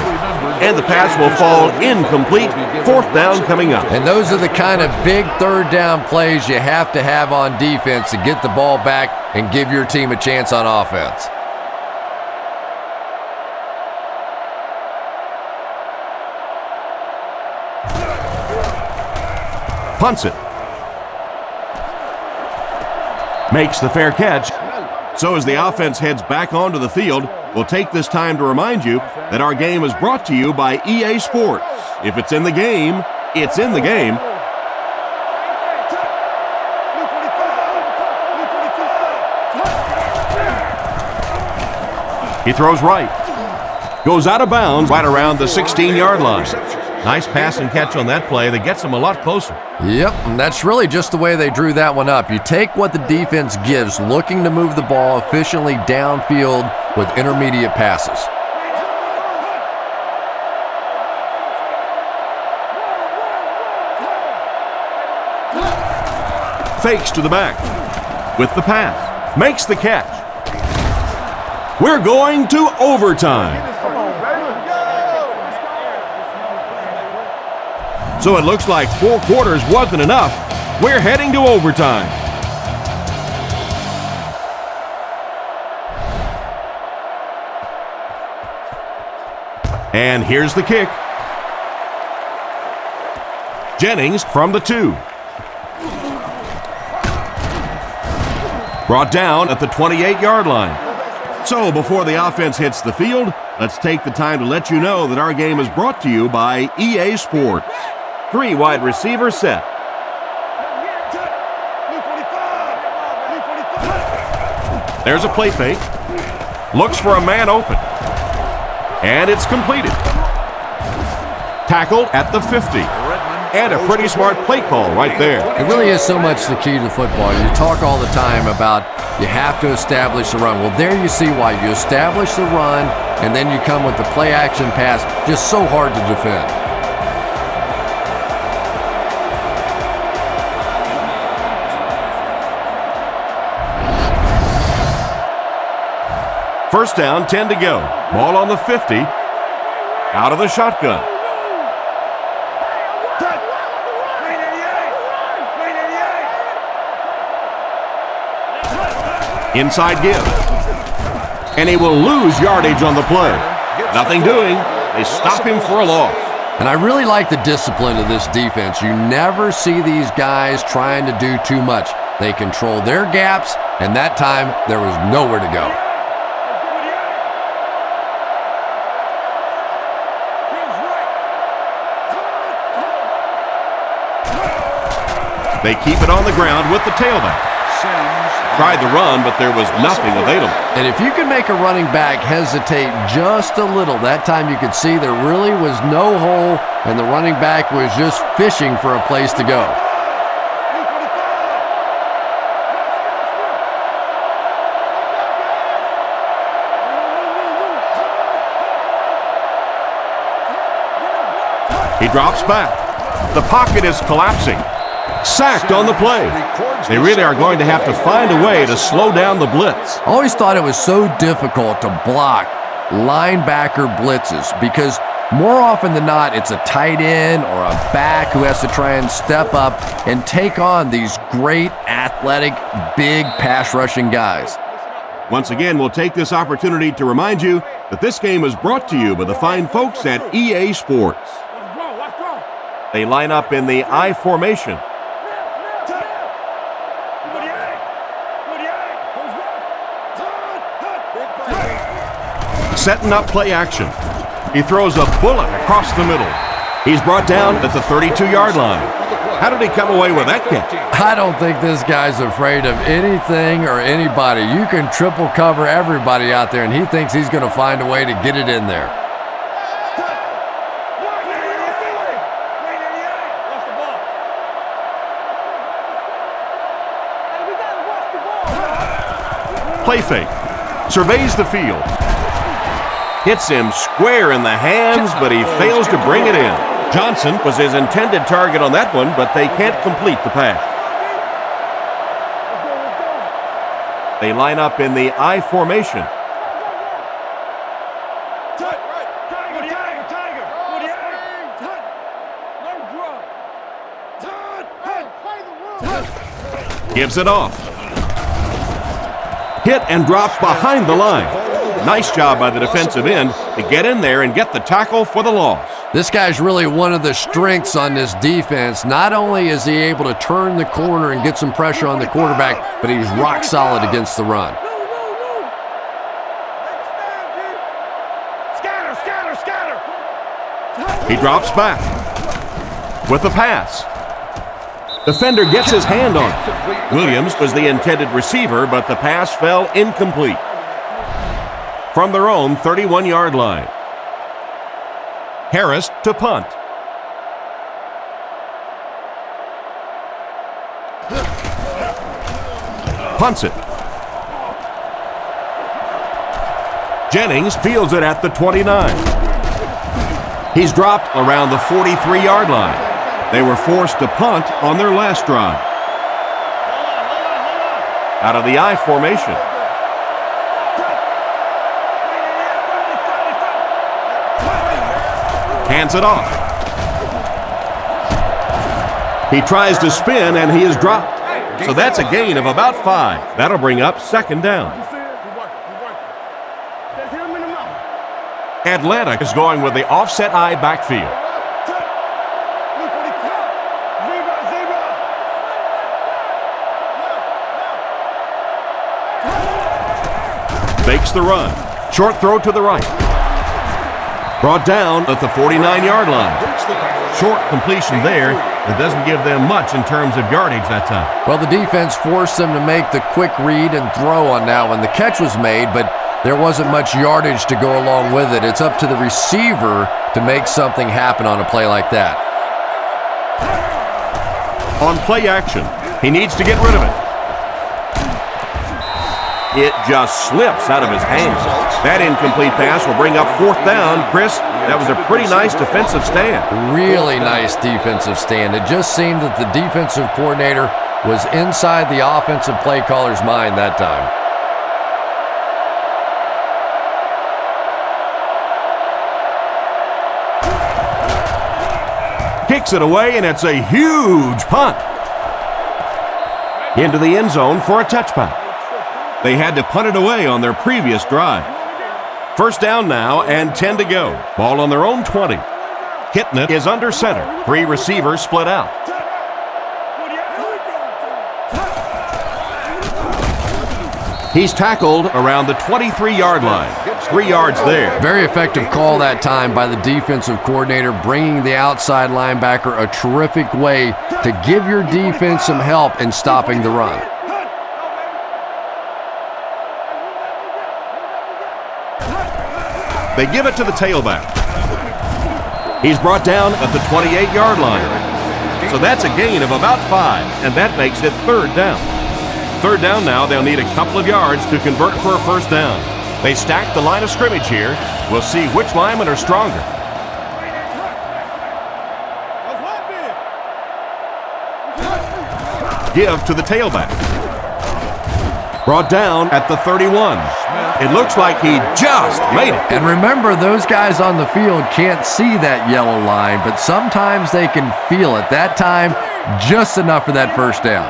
And the pass will fall incomplete. 4th down coming up. And those are the kind of big 3rd down plays you have to have on defense to get the ball back and give your team a chance on offense. punts it. Makes the fair catch. So as the offense heads back onto the field, we'll take this time to remind you that our game is brought to you by EA Sports. If it's in the game, it's in the game. He throws right. Goes out of bounds right around the 16-yard line. Nice pass and catch on that play that gets him a lot closer. Yep, and that's really just the way they drew that one up. You take what the defense gives, looking to move the ball efficiently downfield with intermediate passes. Fakes to the back with the pass. Makes the catch. We're going to overtime. So it looks like 4 quarters wasn't enough. We're heading to overtime. And here's the kick. Jennings from the 2. Brought down at the 28-yard line. So before the offense hits the field, let's take the time to let you know that our game is brought to you by EA Sports. 3 wide receiver set. There's a play fake. Looks for a man open. And it's completed. Tackled at the 50. And a pretty smart play call right there. It really is so much the key to football. You talk all the time about you have to establish the run. Well, there you see why. You establish the run, and then you come with the play-action pass. Just so hard to defend. First down, 10 to go. Ball on the 50. Out of the shotgun. Inside give. And he will lose yardage on the play. Nothing doing. They stop him for a loss. And I really like the discipline of this defense. You never see these guys trying to do too much. They control their gaps, and that time there was nowhere to go. They keep it on the ground with the tailback. Tried the run, but there was nothing available. And if you can make a running back hesitate just a little, that time you could see there really was no hole, and the running back was just fishing for a place to go. He drops back. The pocket is collapsing. Sacked on the play. They really are going to have to find a way to slow down the blitz. I always thought it was so difficult to block linebacker blitzes because more often than not, it's a tight end or a back who has to try and step up and take on these great athletic, big pass-rushing guys. Once again, we'll take this opportunity to remind you that this game is brought to you by the fine folks at EA Sports. They line up in the I formation. Setting up play action. He throws a bullet across the middle. He's brought down at the 32-yard line. How did he come away with that catch? I don't think this guy's afraid of anything or anybody. You can triple cover everybody out there, and he thinks he's going to find a way to get it in there. Play fake. Surveys the field. Hits him square in the hands, but he fails to bring it in. Johnson was his intended target on that one, but they can't complete the pass. They line up in the I formation. Gives it off. Hit and dropped behind the line. Nice job by the defensive end to get in there and get the tackle for the loss. This guy's really one of the strengths on this defense. Not only is he able to turn the corner and get some pressure on the quarterback, but he's rock solid against the run. He drops back with the pass. Defender gets his hand on it. Williams was the intended receiver, but the pass fell incomplete. From their own 31-yard line. Harris to punt. Punts it. Jennings fields it at the 29. He's dropped around the 43-yard line. They were forced to punt on their last drive. Out of the I formation. Hands it off. He tries to spin and he is dropped. So that's a gain of about 5. That'll bring up second down. Atlanta is going with the offset I backfield. Fakes the run. Short throw to the right. Brought down at the 49-yard line. Short completion there. That doesn't give them much in terms of yardage that time. Well, the defense forced them to make the quick read and throw on that one. The catch was made, but there wasn't much yardage to go along with it. It's up to the receiver to make something happen on a play like that. On play action, he needs to get rid of it. It just slips out of his hands. That incomplete pass will bring up fourth down. Chris, that was a pretty nice defensive stand. Really nice defensive stand. It just seemed that the defensive coordinator was inside the offensive play caller's mind that time. Kicks it away, and it's a huge punt. Into the end zone for a touchback. They had to punt it away on their previous drive. First down now and 10 to go. Ball on their own 20. Hitting it is under center. 3 receivers split out. He's tackled around the 23-yard line. 3 yards there. Very effective call that time by the defensive coordinator, bringing the outside linebacker a terrific way to give your defense some help in stopping the run. They give it to the tailback. He's brought down at the 28-yard line. So that's a gain of about 5, and that makes it third down. Third down now, they'll need a couple of yards to convert for a first down. They stack the line of scrimmage here. We'll see which linemen are stronger. Give to the tailback. Brought down at the 31. It looks like he just made it. And remember, those guys on the field can't see that yellow line, but sometimes they can feel it. That time, just enough for that first down.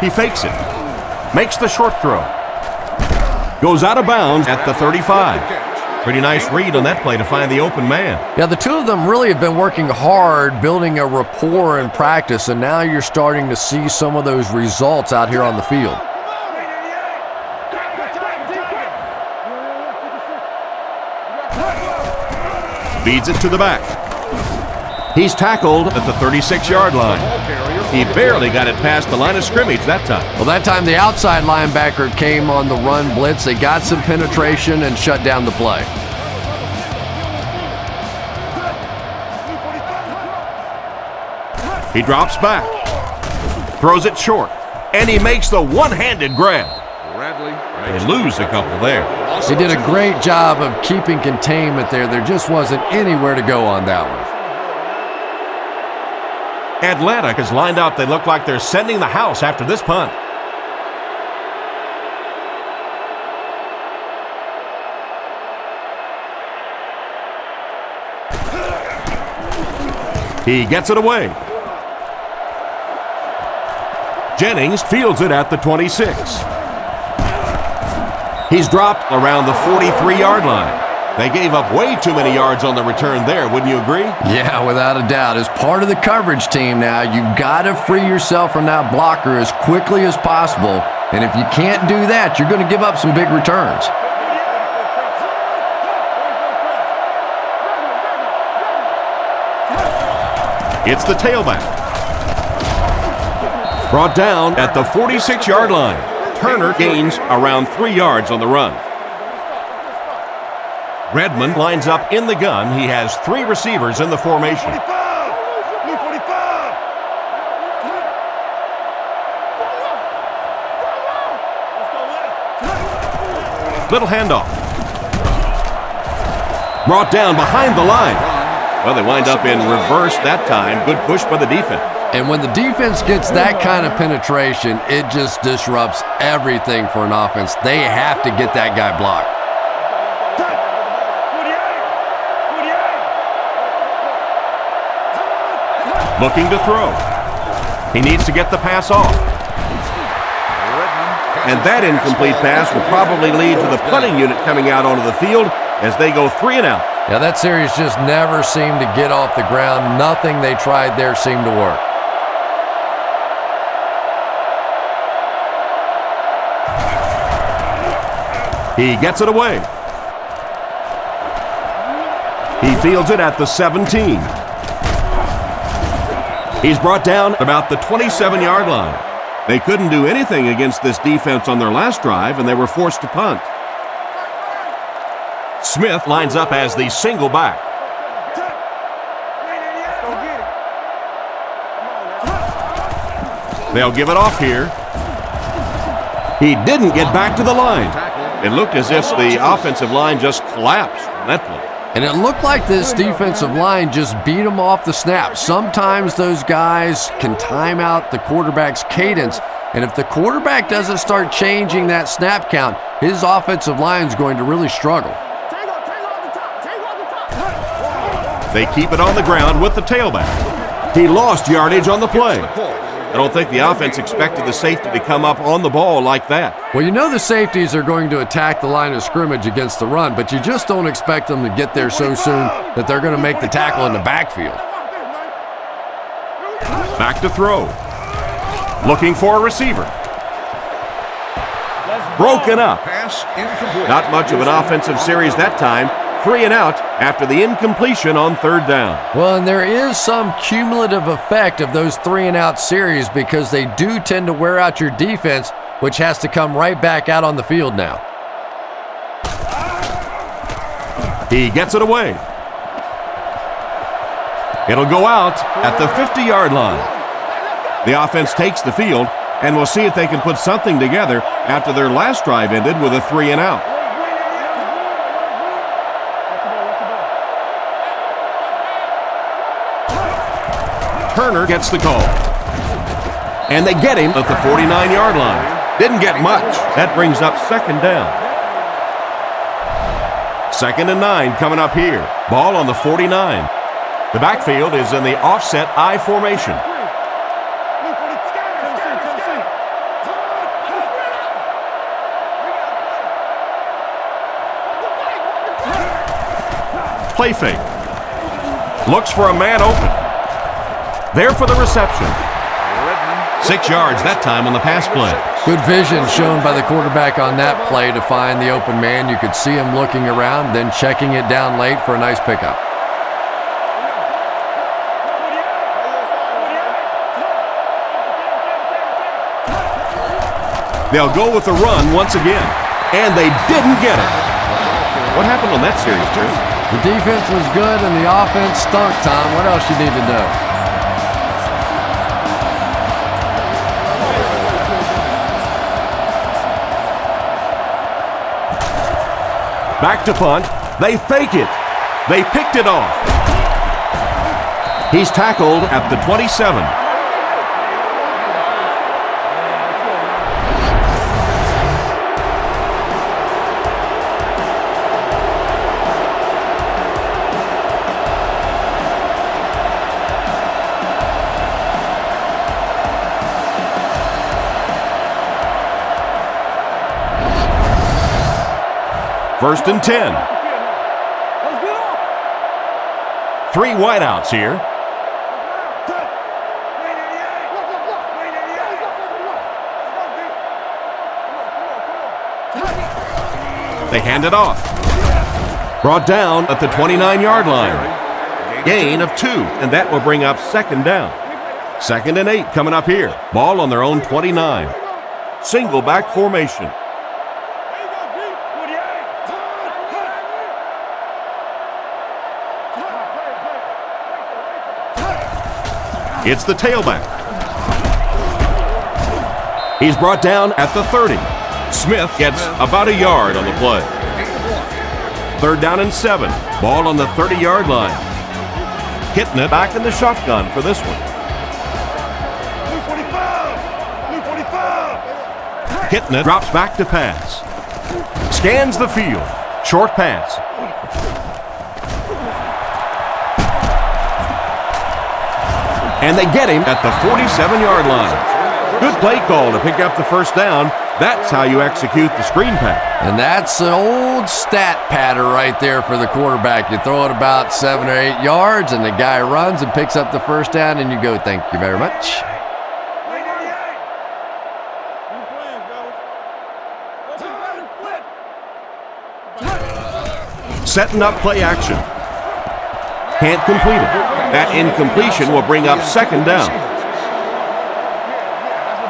He fakes it. Makes the short throw. Goes out of bounds at the 35. Pretty nice read on that play to find the open man. Yeah, the two of them really have been working hard, building a rapport in practice, and now you're starting to see some of those results out here on the field. Feeds it to the back. He's tackled at the 36-yard line. He barely got it past the line of scrimmage that time. Well, that time the outside linebacker came on the run blitz. They got some penetration and shut down the play. He drops back, throws it short, and he makes the one-handed grab. They lose a couple there. He did a great job of keeping containment there. There just wasn't anywhere to go on that one. Atlanta is lined up. They look like they're sending the house after this punt. He gets it away. Jennings fields it at the 26. He's dropped around the 43-yard line. They gave up way too many yards on the return there, wouldn't you agree? Yeah, without a doubt. As part of the coverage team now, you've got to free yourself from that blocker as quickly as possible. And if you can't do that, you're going to give up some big returns. It's the tailback. Brought down at the 46-yard line. Turner gains around 3 yards on the run. Redmond lines up in the gun. He has 3 receivers in the formation. Little handoff. Brought down behind the line. Well, they wind up in reverse that time. Good push by the defense. And when the defense gets that kind of penetration, it just disrupts everything for an offense. They have to get that guy blocked. Looking to throw. He needs to get the pass off. And that incomplete pass will probably lead to the punting unit coming out onto the field as they go 3 and out. Yeah, that series just never seemed to get off the ground. Nothing they tried there seemed to work. He gets it away. He fields it at the 17. He's brought down about the 27-yard line. They couldn't do anything against this defense on their last drive, and they were forced to punt. Smith lines up as the single back. They'll give it off here. He didn't get back to the line. It looked as if the offensive line just collapsed on that play. And it looked like this defensive line just beat them off the snap. Sometimes those guys can time out the quarterback's cadence, and if the quarterback doesn't start changing that snap count, his offensive line is going to really struggle. They keep it on the ground with the tailback. He lost yardage on the play. I don't think the offense expected the safety to come up on the ball like that. Well, you know the safeties are going to attack the line of scrimmage against the run, but you just don't expect them to get there so soon that they're going to make the tackle in the backfield. Back to throw. Looking for a receiver. Broken up. Not much of an offensive series that time. 3 and out after the incompletion on 3rd down. Well, and there is some cumulative effect of those 3 and out series because they do tend to wear out your defense, which has to come right back out on the field now. He gets it away. It'll go out at the 50-yard line. The offense takes the field, and we'll see if they can put something together after their last drive ended with a 3 and out. Turner gets the call. And they get him at the 49-yard line. Didn't get much. That brings up 2nd down. 2nd and 9 coming up here. Ball on the 49. The backfield is in the offset I formation. Play fake. Looks for a man open. There for the reception. 6 yards that time on the pass play. Good vision shown by the quarterback on that play to find the open man. You could see him looking around, then checking it down late for a nice pickup. They'll go with the run once again. And they didn't get it. What happened on that series, Drew? The defense was good and the offense stunk, Tom. What else you need to know? Back to punt. They fake it. They picked it off. He's tackled at the 27. First and 10. Let's get off. 3 wideouts here. They hand it off. Brought down at the 29-yard line. Gain of 2, and that will bring up second down. Second and 8 coming up here. Ball on their own 29. Single back formation. It's the tailback. He's brought down at the 30. Smith gets about a yard on the play. Third down and 7. Ball on the 30-yard line. Hitting it back in the shotgun for this one. Hitting it, drops back to pass. Scans the field. Short pass. And they get him at the 47-yard line. Good play call to pick up the first down. That's how you execute the screen pass. And that's an old stat pattern right there for the quarterback. You throw it about 7 or 8 yards, and the guy runs and picks up the first down, and you go, thank you very much. Setting up play action. Can't complete it. That incompletion will bring up second down.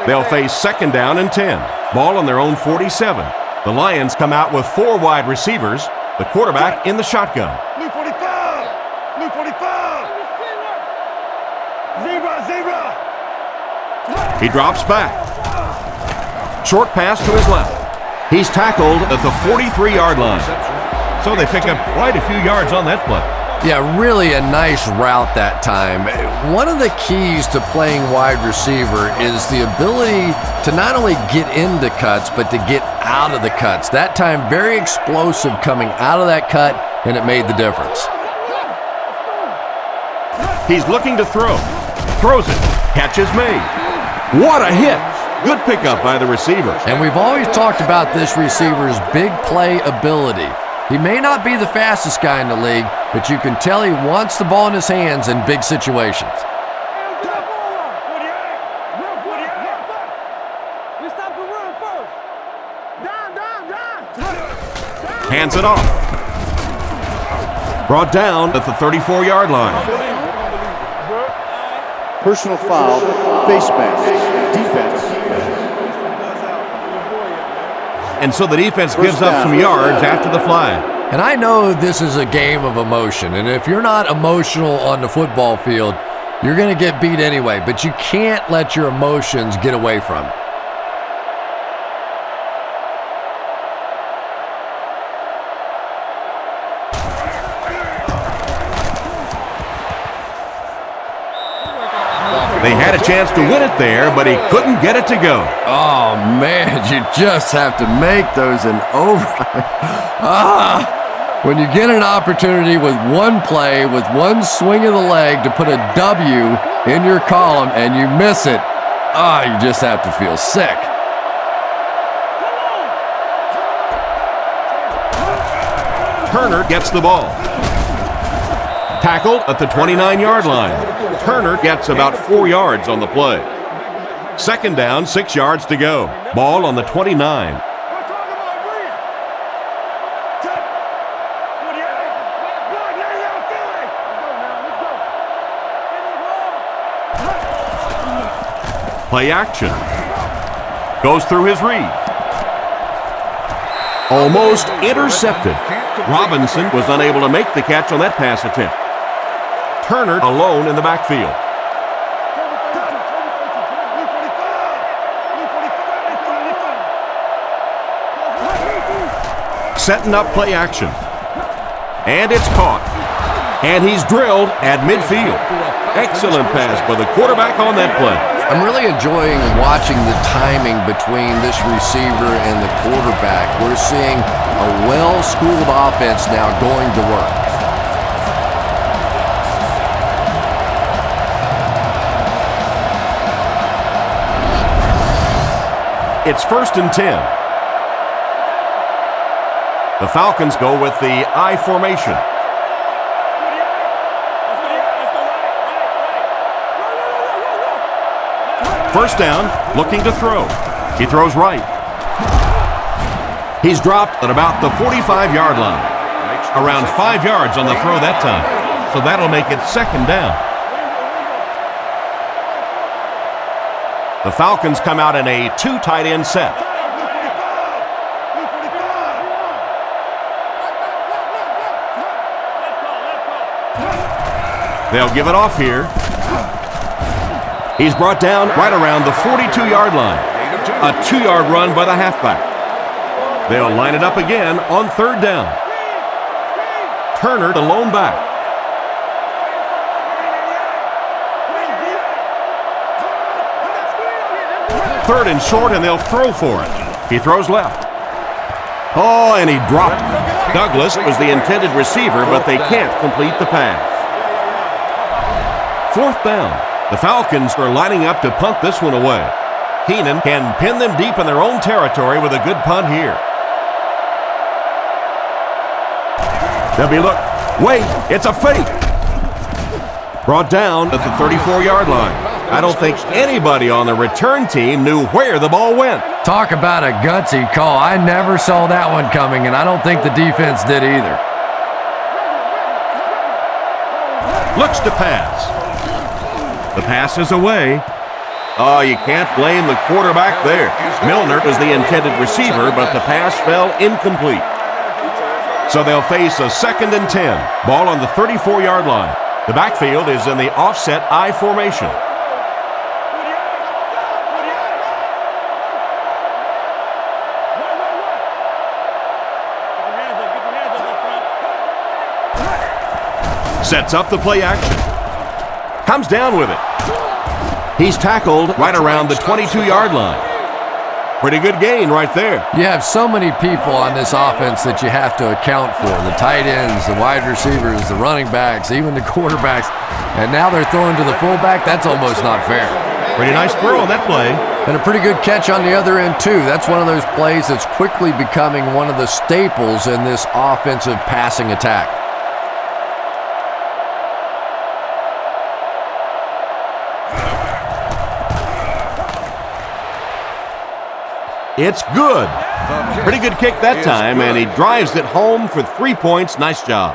They'll face second down and 10. Ball on their own 47. The Lions come out with 4 wide receivers. The quarterback in the shotgun. Blue 45! Blue 45! Zebra! He drops back. Short pass to his left. He's tackled at the 43-yard line. So they pick up quite a few yards on that play. Yeah, really a nice route that time. One of the keys to playing wide receiver is the ability to not only get into cuts, but to get out of the cuts. That time, very explosive coming out of that cut, and it made the difference. He's looking to throw. Throws it. Catch is made. What a hit. Good pickup by the receiver. And we've always talked about this receiver's big play ability. He may not be the fastest guy in the league, but you can tell he wants the ball in his hands in big situations. Hands it off. Brought down at the 34-yard line. Personal foul, face mask, defense. And so the defense gives up some yards after the flag. And I know this is a game of emotion, and if you're not emotional on the football field, you're going to get beat anyway, but you can't let your emotions get away from you. They had a chance to win it there, but he couldn't get it to go. Oh, man, you just have to make those an overtime. When you get an opportunity with one play, with one swing of the leg to put a W in your column and you miss it, you just have to feel sick. Turner gets the ball. Tackled at the 29-yard line. Turner gets about 4 yards on the play. Second down, 6 yards to go. Ball on the 29. Play action. Goes through his read. Almost intercepted. Robinson was unable to make the catch on that pass attempt. Turner alone in the backfield. Setting up play action. And it's caught. And he's drilled at midfield. Excellent pass by the quarterback on that play. I'm really enjoying watching the timing between this receiver and the quarterback. We're seeing a well-schooled offense now going to work. It's first and 10. The Falcons go with the I formation. First down, looking to throw. He throws right. He's dropped at about the 45-yard line. Around 5 yards on the throw that time. So that'll make it second down. The Falcons come out in a 2 tight end set. They'll give it off here. He's brought down right around the 42-yard line. A 2-yard run by the halfback. They'll line it up again on third down. Turner, the lone back. Third and short, and they'll throw for it. He throws left. Oh, and he dropped it. Douglas was the intended receiver, but they can't complete the pass. Fourth down. The Falcons are lining up to punt this one away. Keenan can pin them deep in their own territory with a good punt here. They'll be look. Wait, it's a fake. Brought down at the 34-yard line. I don't think anybody on the return team knew where the ball went. Talk about a gutsy call. I never saw that one coming, and I don't think the defense did either. Looks to pass. The pass is away. Oh, you can't blame the quarterback there. Milner was the intended receiver, but the pass fell incomplete. So they'll face a 2nd and 10. Ball on the 34-yard line. The backfield is in the offset I formation. Sets up the play action. Comes down with it. He's tackled right around the 22-yard line. Pretty good gain right there. You have so many people on this offense that you have to account for. The tight ends, the wide receivers, the running backs, even the quarterbacks. And now they're throwing to the fullback. That's almost not fair. Pretty nice throw on that play. And a pretty good catch on the other end, too. That's one of those plays that's quickly becoming one of the staples in this offensive passing attack. It's good. Pretty good kick that time, and he drives it home for 3 points. Nice job.